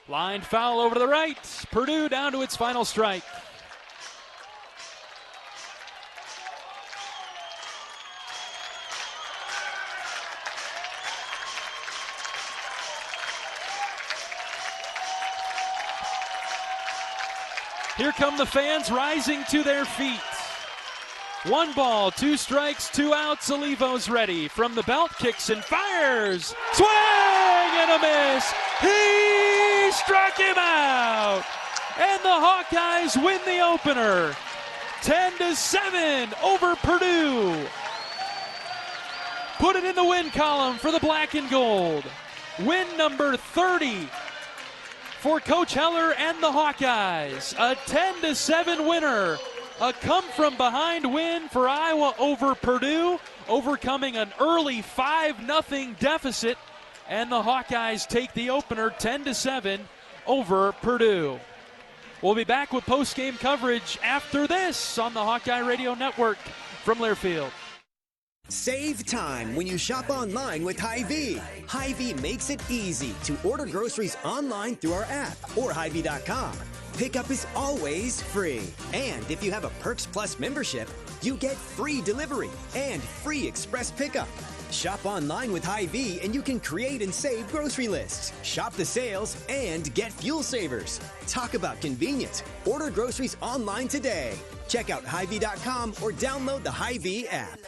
Line foul over to the right. Purdue down to its final strike. Here come the fans rising to their feet. 1 ball, 2 strikes, 2 outs. Olivo's ready. From the belt, kicks and fires. Swing and a miss. He struck him out. And the Hawkeyes win the opener. 10-7 over Purdue. Put it in the win column for the black and gold. Win number 30 for Coach Heller and the Hawkeyes. A 10-7 winner. A come-from-behind win for Iowa over Purdue, overcoming an early 5-0 deficit, and the Hawkeyes take the opener 10-7 over Purdue. We'll be back with post-game coverage after this on the Hawkeye Radio Network from Learfield. Save time when you shop online with Hy-Vee. Hy-Vee makes it easy to order groceries online through our app or Hy-Vee.com. Pickup is always free. And if you have a Perks Plus membership, you get free delivery and free express pickup. Shop online with Hy-Vee and you can create and save grocery lists, shop the sales, and get fuel savers. Talk about convenience. Order groceries online today. Check out Hy-Vee.com or download the Hy-Vee app.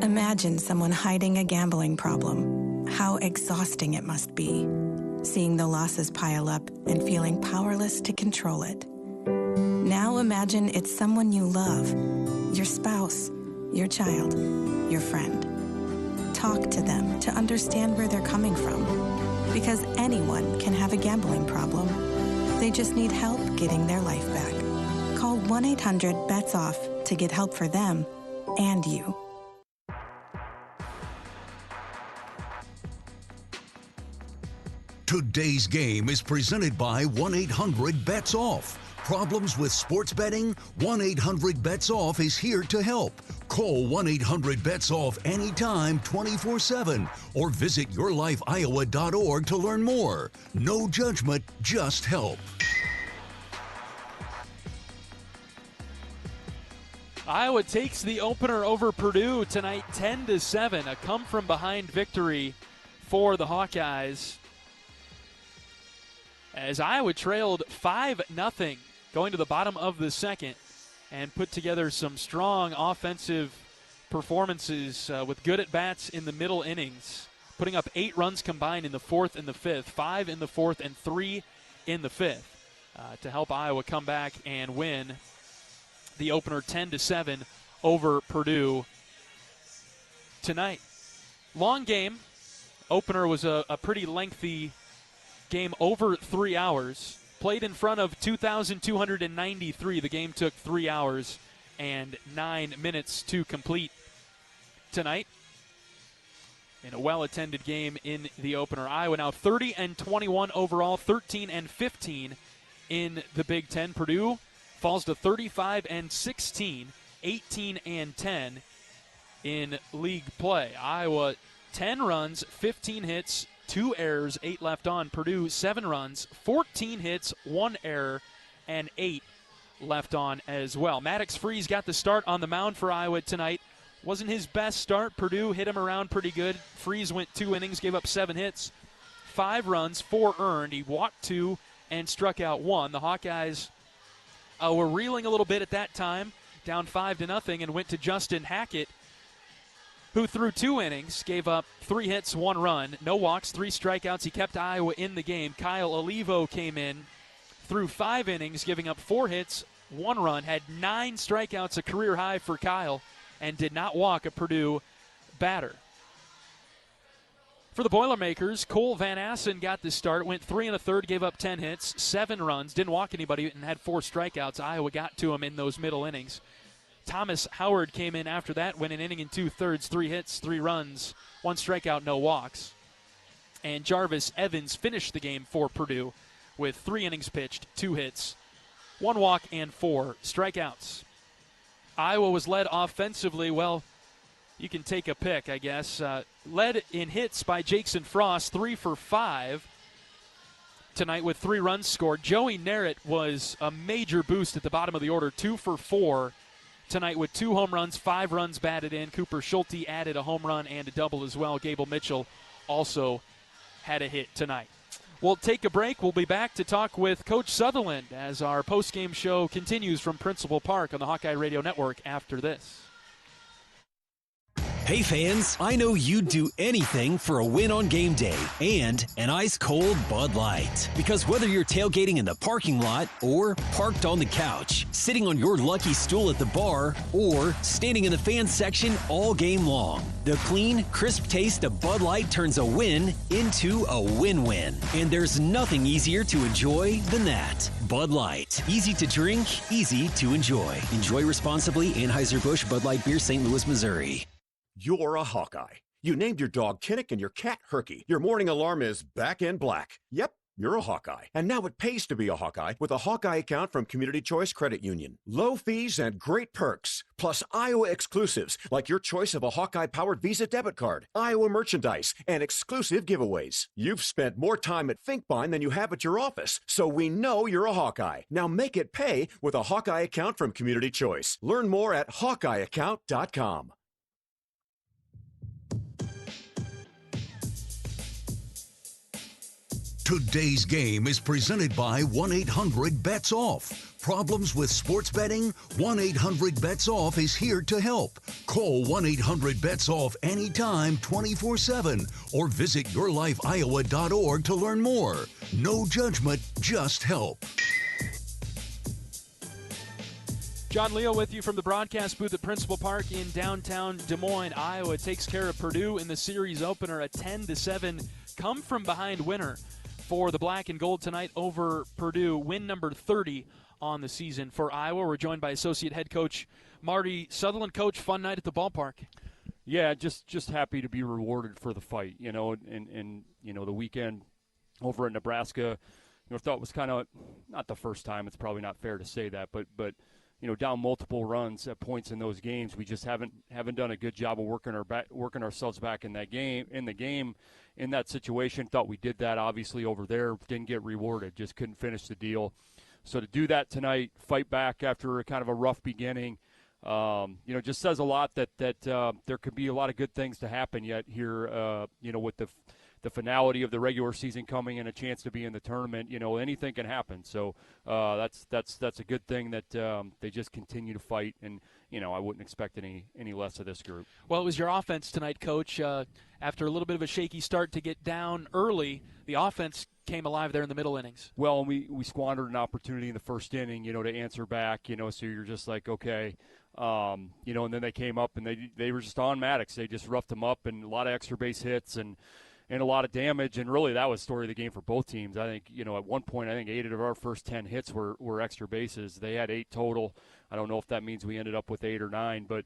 Imagine someone hiding a gambling problem. How exhausting it must be. Seeing the losses pile up and feeling powerless to control it. Now imagine it's someone you love. Your spouse, your child, your friend. Talk to them to understand where they're coming from. Because anyone can have a gambling problem. They just need help getting their life back. Call 1-800-BETS-OFF to get help for them and you. Today's game is presented by 1-800-BETS-OFF. Problems with sports betting? 1-800-BETS-OFF is here to help. Call 1-800-BETS-OFF anytime, 24/7, or visit yourlifeiowa.org to learn more. No judgment, just help. Iowa takes the opener over Purdue tonight, 10-7. A come-from-behind victory for the Hawkeyes, as Iowa trailed 5-0 going to the bottom of the second and put together some strong offensive performances with good at-bats in the middle innings, putting up 8 runs combined in the fourth and the fifth, 5 in the fourth and 3 in the fifth to help Iowa come back and win the opener 10-7 over Purdue tonight. Long game. Opener was a pretty lengthy game, over 3 hours. Played in front of 2,293. The game took 3 hours and 9 minutes to complete tonight in a well-attended game in the opener. Iowa now 30-21 overall, 13-15 in the Big Ten. Purdue falls to 35-16, 18-10 in league play. Iowa 10 runs, 15 hits, 2 errors, 8 left on. Purdue 7 runs, 14 hits, 1 error, and 8 left on as well. Maddox Freeze got the start on the mound for Iowa tonight. Wasn't his best start. Purdue hit him around pretty good. Freeze went 2 innings, gave up 7 hits, 5 runs, 4 earned. He walked 2 and struck out 1. The Hawkeyes were reeling a little bit at that time, down 5-0, and went to Justin Hackett, who threw 2 innings, gave up 3 hits, 1 run, no walks, 3 strikeouts. He kept Iowa in the game. Kyle Olivo came in, threw 5 innings, giving up 4 hits, 1 run, had 9 strikeouts, a career high for Kyle, and did not walk a Purdue batter. For the Boilermakers, Cole Van Assen got the start, went 3 1/3, gave up 10 hits, 7 runs, didn't walk anybody, and had 4 strikeouts. Iowa got to him in those middle innings. Thomas Howard came in after that, went an inning and 2/3, 3 hits, 3 runs, 1 strikeout, no walks. And Jarvis Evans finished the game for Purdue with 3 innings pitched, 2 hits, 1 walk, and 4 strikeouts. Iowa was led offensively, well, you can take a pick, I guess. Led in hits by Jackson Frost, 3 for 5 tonight with 3 runs scored. Joey Narrett was a major boost at the bottom of the order, 2 for 4 tonight with 2 home runs, 5 runs batted in. Cooper Schulte added a home run and a double as well. Gable Mitchell also had a hit tonight. We'll take a break. We'll be back to talk with Coach Sutherland as our postgame show continues from Principal Park on the Hawkeye Radio Network after this. Hey fans, I know you'd do anything for a win on game day and an ice-cold Bud Light. Because whether you're tailgating in the parking lot or parked on the couch, sitting on your lucky stool at the bar, or standing in the fan section all game long, the clean, crisp taste of Bud Light turns a win into a win-win. And there's nothing easier to enjoy than that. Bud Light. Easy to drink, easy to enjoy. Enjoy responsibly. Anheuser-Busch Bud Light Beer, St. Louis, Missouri. You're a Hawkeye. You named your dog Kinnick and your cat Herky. Your morning alarm is back in black. Yep, you're a Hawkeye. And now it pays to be a Hawkeye with a Hawkeye account from Community Choice Credit Union. Low fees and great perks, plus Iowa exclusives like your choice of a Hawkeye-powered Visa debit card, Iowa merchandise, and exclusive giveaways. You've spent more time at Finkbine than you have at your office, so we know you're a Hawkeye. Now make it pay with a Hawkeye account from Community Choice. Learn more at HawkeyeAccount.com. Today's game is presented by 1-800-BETS-OFF. Problems with sports betting? 1-800-BETS-OFF is here to help. Call 1-800-BETS-OFF anytime, 24/7, or visit yourlifeiowa.org to learn more. No judgment, just help. John Leo with you from the broadcast booth at Principal Park in downtown Des Moines. Iowa takes care of Purdue in the series opener, a 10-7 come-from-behind winner for the black and gold tonight over Purdue. Win number 30 on the season for Iowa. We're joined by Associate Head Coach Marty Sutherland. Coach, fun night at the ballpark. Yeah, just happy to be rewarded for the fight, and the weekend over in Nebraska, thought was kind of not the first time. It's probably not fair to say that, but down multiple runs at points in those games, we just haven't done a good job of working ourselves back in the game. In that situation, thought we did that obviously over there, didn't get rewarded, just couldn't finish the deal. So to do that tonight, fight back after a kind of a rough beginning, just says a lot that there could be a lot of good things to happen yet here, with the finality of the regular season coming and a chance to be in the tournament. Anything can happen. So that's a good thing that they just continue to fight, and I wouldn't expect any less of this group. Well, it was your offense tonight, Coach. After a little bit of a shaky start to get down early, the offense came alive there in the middle innings. Well, we squandered an opportunity in the first inning, to answer back, so you're just like, okay. And then they came up and they were just on Maddox. They just roughed them up, and a lot of extra base hits and a lot of damage, and really that was the story of the game for both teams. I think, at one point, 8 of our first 10 hits were extra bases. They had 8 total. I don't know if that means we ended up with 8 or 9, but,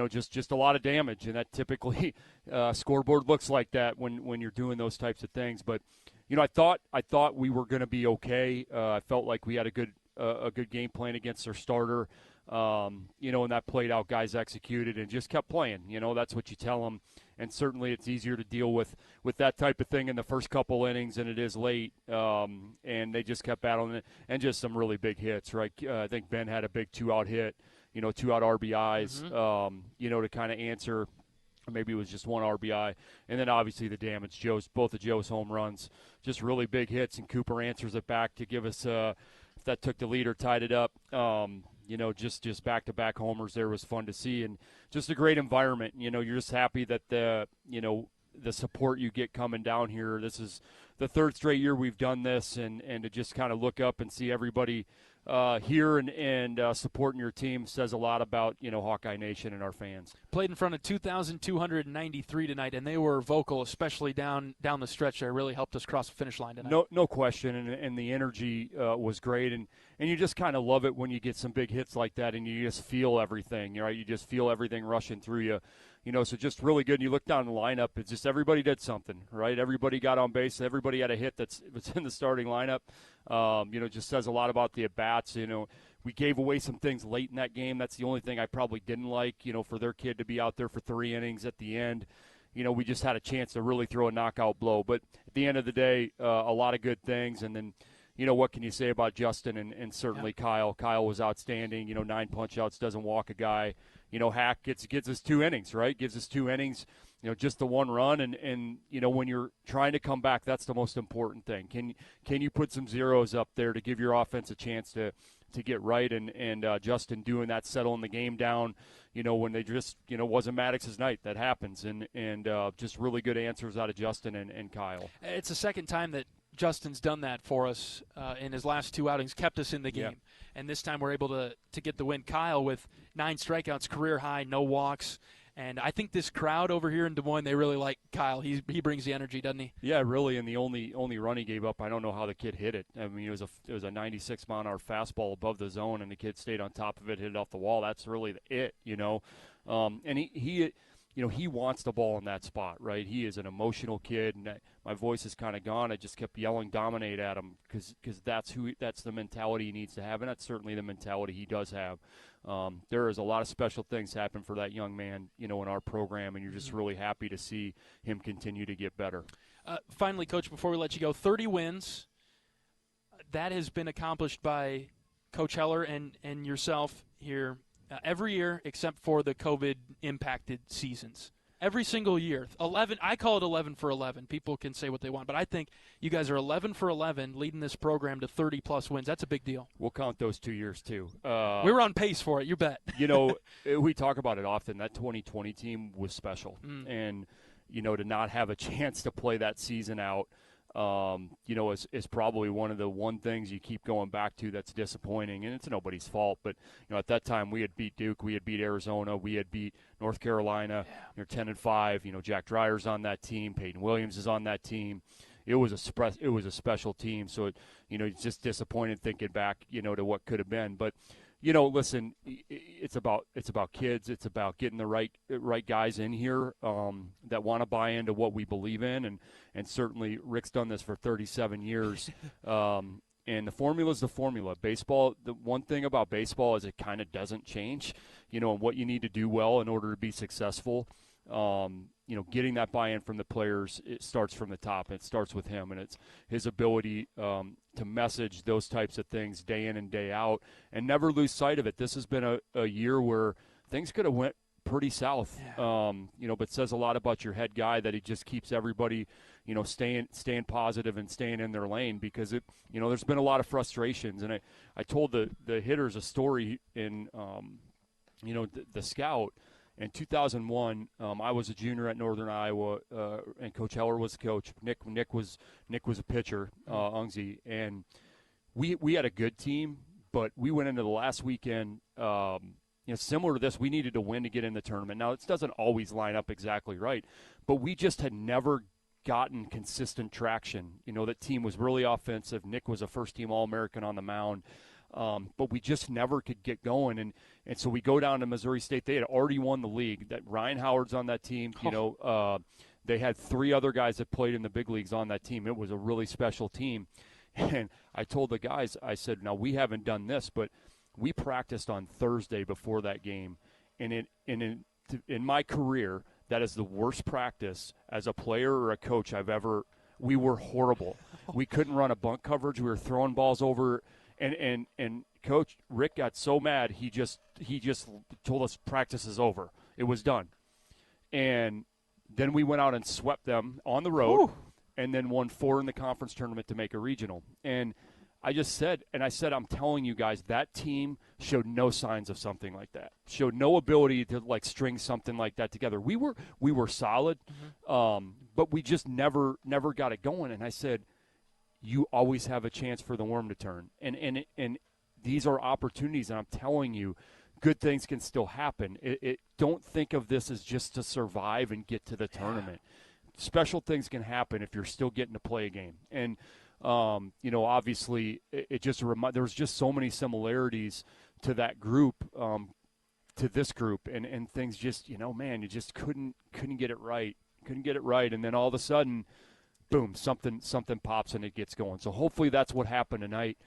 just a lot of damage, and that typically scoreboard looks like that when you're doing those types of things. But, I thought we were going to be okay. I felt like we had a good game plan against their starter, and that played out. Guys executed and just kept playing. That's what you tell them. And certainly it's easier to deal with that type of thing in the first couple innings than it is late. And they just kept battling it, and just some really big hits, right? I think Ben had a big 2-out hit, 2-out RBIs, to kind of answer. Or maybe it was just 1 RBI. And then obviously the damage. Both of Joe's home runs, just really big hits, and Cooper answers it back to give us if that took the lead or tied it up. Just back-to-back homers there was fun to see, and just a great environment. You're just happy that the support you get coming down here. This is the 3rd straight year we've done this, and to just kind of look up and see everybody here and supporting your team says a lot about, Hawkeye Nation and our fans. Played in front of 2,293 tonight, and they were vocal, especially down the stretch there. Really helped us cross the finish line tonight. No question, and the energy was great, and you just kind of love it when you get some big hits like that, and you just feel everything, right? You just feel everything rushing through you. So just really good. And you look down the lineup, it's just everybody did something, right? Everybody got on base. Everybody had a hit that's in the starting lineup. Just says a lot about the at-bats. We gave away some things late in that game. That's the only thing I probably didn't like, for their kid to be out there for 3 innings at the end. We just had a chance to really throw a knockout blow. But at the end of the day, a lot of good things. And then, what can you say about Justin and certainly Kyle? Kyle was outstanding. 9 punch-outs, doesn't walk a guy. Hack gets us 2 innings, right? Gives us 2 innings, just the 1 run. And when you're trying to come back, that's the most important thing. Can you put some zeros up there to give your offense a chance to get right? And Justin doing that, settling the game down, when they just, wasn't Maddox's night. That happens. And just really good answers out of Justin and Kyle. It's the second time that Justin's done that for us in his last 2 outings, kept us in the game. And this time we're able to get the win. Kyle with 9 strikeouts, career high, no walks. And I think this crowd over here in Des Moines, they really like Kyle. He brings the energy, doesn't he? Yeah, really. And the only run he gave up, I don't know how the kid hit it. I mean, it was a 96-mile-an-hour fastball above the zone, and the kid stayed on top of it, hit it off the wall. That's really it, And he he wants the ball in that spot, right? He is an emotional kid, and my voice is kind of gone. I just kept yelling dominate at him because that's the mentality he needs to have, and that's certainly the mentality he does have. There is a lot of special things happen for that young man, in our program, and you're just really happy to see him continue to get better. Finally, Coach, before we let you go, 30 wins. That has been accomplished by Coach Heller and yourself here every year except for the COVID-impacted seasons. Every single year. 11. I call it 11 for 11. People can say what they want, but I think you guys are 11 for 11 leading this program to 30-plus wins. That's a big deal. We'll count those 2 years, too. We were on pace for it, you bet. We talk about it often. That 2020 team was special. And, to not have a chance to play that season out, is probably one of the things you keep going back to that's disappointing, and it's nobody's fault. But, at that time we had beat Duke, we had beat Arizona, we had beat North Carolina. You're 10-5. Jack Dreyer's on that team, Peyton Williams is on that team. It was a special team. So, it's just disappointed thinking back, to what could have been. But, listen, it's about kids. It's about getting the right guys in here that want to buy into what we believe in, and certainly Rick's done this for 37 years. And the formula is the formula. Baseball, the one thing about baseball is it kind of doesn't change, and what you need to do well in order to be successful. Getting that buy-in from the players, it starts from the top. It starts with him, and it's his ability to message those types of things day in and day out and never lose sight of it. This has been a year where things could have went pretty south, but says a lot about your head guy that he just keeps everybody, staying positive and staying in their lane because there's been a lot of frustrations. And I told the hitters a story in, the scout. In 2001, I was a junior at Northern Iowa, and Coach Heller was the coach. Nick was a pitcher, Ungzy, and we had a good team, but we went into the last weekend, similar to this. We needed to win to get in the tournament. Now, it doesn't always line up exactly right, but we just had never gotten consistent traction. That team was really offensive. Nick was a first-team All-American on the mound. But we just never could get going, and so we go down to Missouri State. They had already won the league. That Ryan Howard's on that team. They had 3 other guys that played in the big leagues on that team. It was a really special team. And I told the guys, I said, now we haven't done this, but we practiced on Thursday before that game. And in my career, that is the worst practice as a player or a coach I've ever. We were horrible. We couldn't run a bunt coverage. We were throwing balls over. And Coach Rick got so mad he just told us practice is over. It was done. And then we went out and swept them on the road. Whew. And then won 4 in the conference tournament to make a regional. And I said, I'm telling you guys, that team showed no signs of something like that. Showed no ability to string something like that together. We were solid, but we just never got it going. And I said, you always have a chance for the worm to turn. And these are opportunities, and I'm telling you, good things can still happen. Don't think of this as just to survive and get to the tournament. Special things can happen if you're still getting to play a game. And, obviously, there was just so many similarities to that group, to this group, and things just, you just couldn't get it right. Couldn't get it right, and then all of a sudden – boom, something pops and it gets going. So hopefully that's what happened tonight,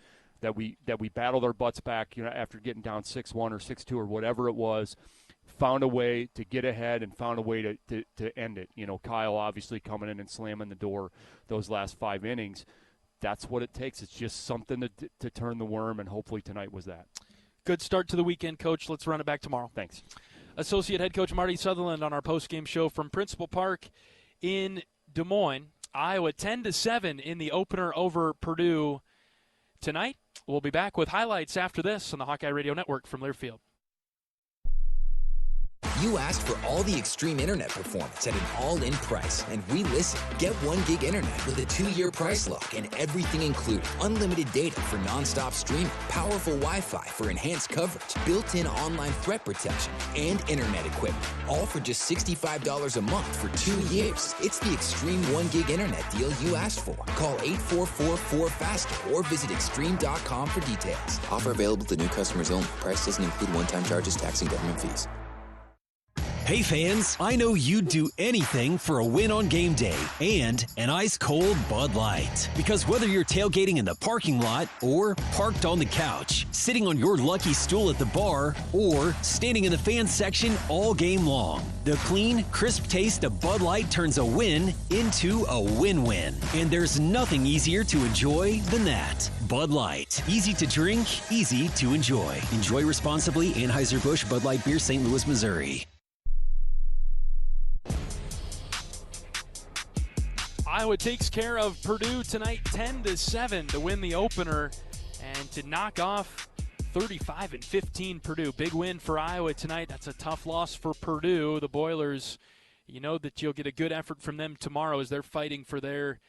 that we battled our butts back, after getting down 6-1 or 6-2 or whatever it was, found a way to get ahead and found a way to end it. Kyle obviously coming in and slamming the door those last 5 innings. That's what it takes. It's just something to turn the worm, and hopefully tonight was that. Good start to the weekend, Coach. Let's run it back tomorrow. Thanks. Associate Head Coach Marty Sutherland on our postgame show from Principal Park in Des Moines. Iowa 10-7 in the opener over Purdue tonight. We'll be back with highlights after this on the Hawkeye Radio Network from Learfield. You asked for all the extreme internet performance at an all-in price, and we listened. Get 1 gig internet with a 2-year price lock and everything included. Unlimited data for nonstop streaming, powerful Wi-Fi for enhanced coverage, built-in online threat protection, and internet equipment. All for just $65 a month for 2 years. It's the extreme 1 gig internet deal you asked for. Call 844-4FASTER or visit extreme.com for details. Offer available to new customers only. Price doesn't include one-time charges, tax, and government fees. Hey fans, I know you'd do anything for a win on game day and an ice-cold Bud Light. Because whether you're tailgating in the parking lot or parked on the couch, sitting on your lucky stool at the bar, or standing in the fan section all game long, the clean, crisp taste of Bud Light turns a win into a win-win. And there's nothing easier to enjoy than that. Bud Light. Easy to drink, easy to enjoy. Enjoy responsibly. Anheuser-Busch Bud Light Beer, St. Louis, Missouri. Iowa takes care of Purdue tonight 10-7 to win the opener and to knock off 35-15 Purdue. Big win for Iowa tonight. That's a tough loss for Purdue. The Boilers, you know that you'll get a good effort from them tomorrow as they're fighting for their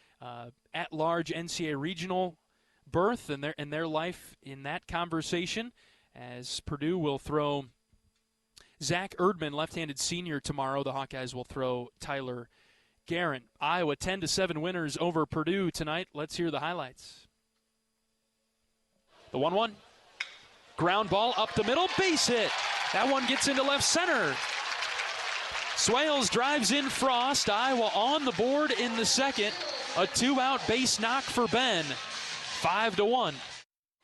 at-large NCAA regional berth and their life in that conversation, as Purdue will throw Zach Erdman, left-handed senior, tomorrow. The Hawkeyes will throw Tyler Guerin. Iowa 10-7 winners over Purdue tonight. Let's hear the highlights. The 1-1. Ground ball up the middle, base hit. That one gets into left center. Swales drives in Frost. Iowa on the board in the second. A 2-out base knock for Ben. 5-1.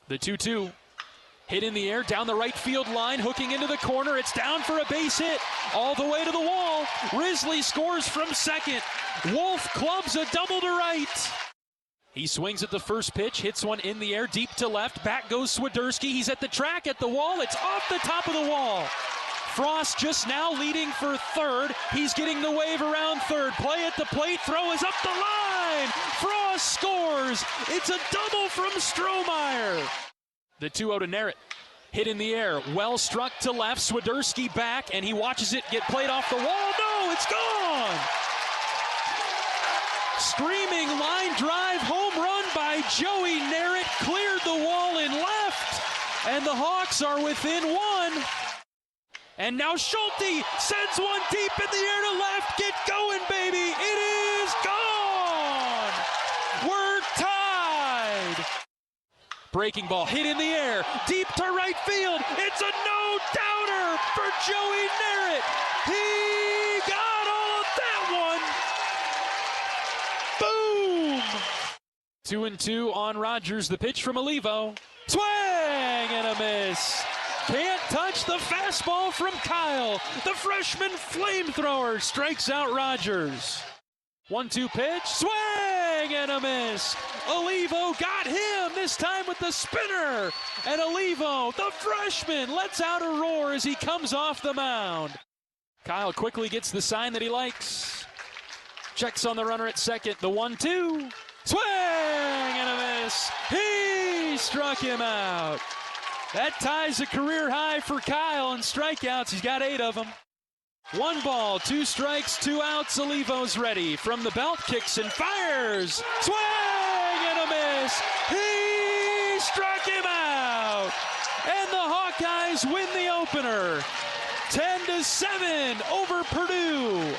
The 2-2. Hit in the air, down the right field line, hooking into the corner. It's down for a base hit, all the way to the wall. Risley scores from second. Wolf clubs a double to right. He swings at the first pitch, hits one in the air, deep to left. Back goes Swiderski. He's at the track, at the wall. It's off the top of the wall. Frost just now leading for third. He's getting the wave around third. Play at the plate, throw is up the line. Frost scores. It's a double from Strohmeyer. The 2-0 to Narrett. Hit in the air. Well struck to left. Swiderski back, and he watches it get played off the wall. No, it's gone! Screaming line drive home run by Joey Narrett. Cleared the wall in left, and the Hawks are within one. And now Schulte sends one deep in the air to left. Get going, baby. It is gone. We're tied. Breaking ball hit in the air, deep to right field. It's a no-doubter for Joey Narrett. He got all of that one. Boom! 2-2 on Rogers. The pitch from Olivo. Swing and a miss. Can't touch the fastball from Kyle. The freshman flamethrower strikes out Rogers. 1-2 pitch. Swing and a miss. Olivo got him, this time with the spinner. And Olivo, the freshman, lets out a roar as he comes off the mound. Kyle quickly gets the sign that he likes. Checks on the runner at second. The 1-2. Swing and a miss. He struck him out. That ties a career high for Kyle in strikeouts. He's got 8 of them. 1 ball, 2 strikes, 2 outs. Olivo's ready. From the belt, kicks and fires. Swing and a miss. He struck him out. And the Hawkeyes win the opener. 10-7 over Purdue.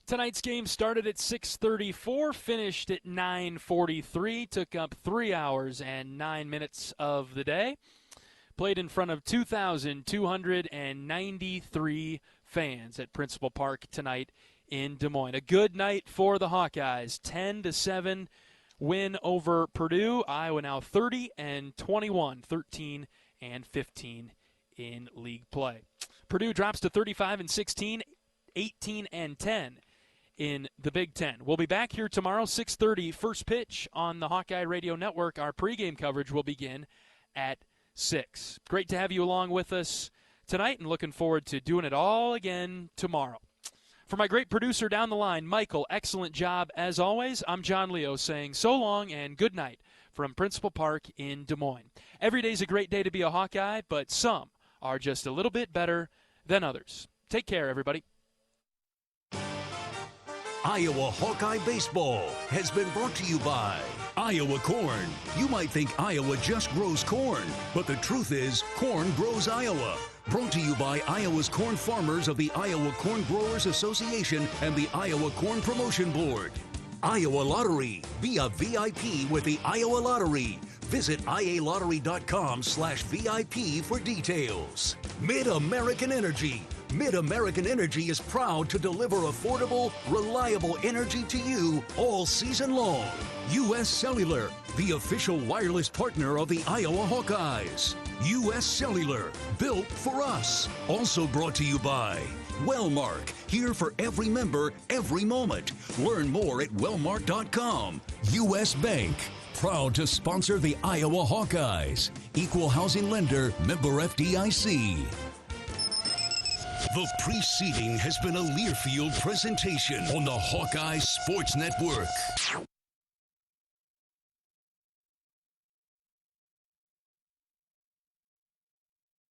Tonight's game started at 6:34, finished at 9:43, took up 3 hours and 9 minutes of the day. Played in front of 2,293 fans at Principal Park tonight in Des Moines. A good night for the Hawkeyes. 10-7 win over Purdue. Iowa now 30-21, 13-15 in league play. Purdue drops to 35-16, 18-10 in the Big Ten. We'll be back here tomorrow, 6:30, first pitch on the Hawkeye Radio Network. Our pregame coverage will begin at 6. Great to have you along with us tonight, and looking forward to doing it all again tomorrow. For my great producer down the line, Michael, excellent job as always. I'm John Leo saying so long and good night from Principal Park in Des Moines. Every day's a great day to be a Hawkeye, but some are just a little bit better than others. Take care, everybody. Iowa Hawkeye Baseball has been brought to you by Iowa Corn. You might think Iowa just grows corn, but the truth is corn grows Iowa. Brought to you by Iowa's corn farmers of the Iowa Corn Growers Association and the Iowa Corn Promotion Board. Iowa Lottery. Be a VIP with the Iowa Lottery. Visit ialottery.com/VIP for details. Mid-American Energy. Mid-American Energy is proud to deliver affordable, reliable energy to you all season long. U.S. Cellular, the official wireless partner of the Iowa Hawkeyes. U.S. Cellular, built for us. Also brought to you by Wellmark, here for every member, every moment. Learn more at wellmark.com. U.S. Bank, proud to sponsor the Iowa Hawkeyes. Equal housing lender, member FDIC. The preceding has been a Learfield presentation on the Hawkeye Sports Network.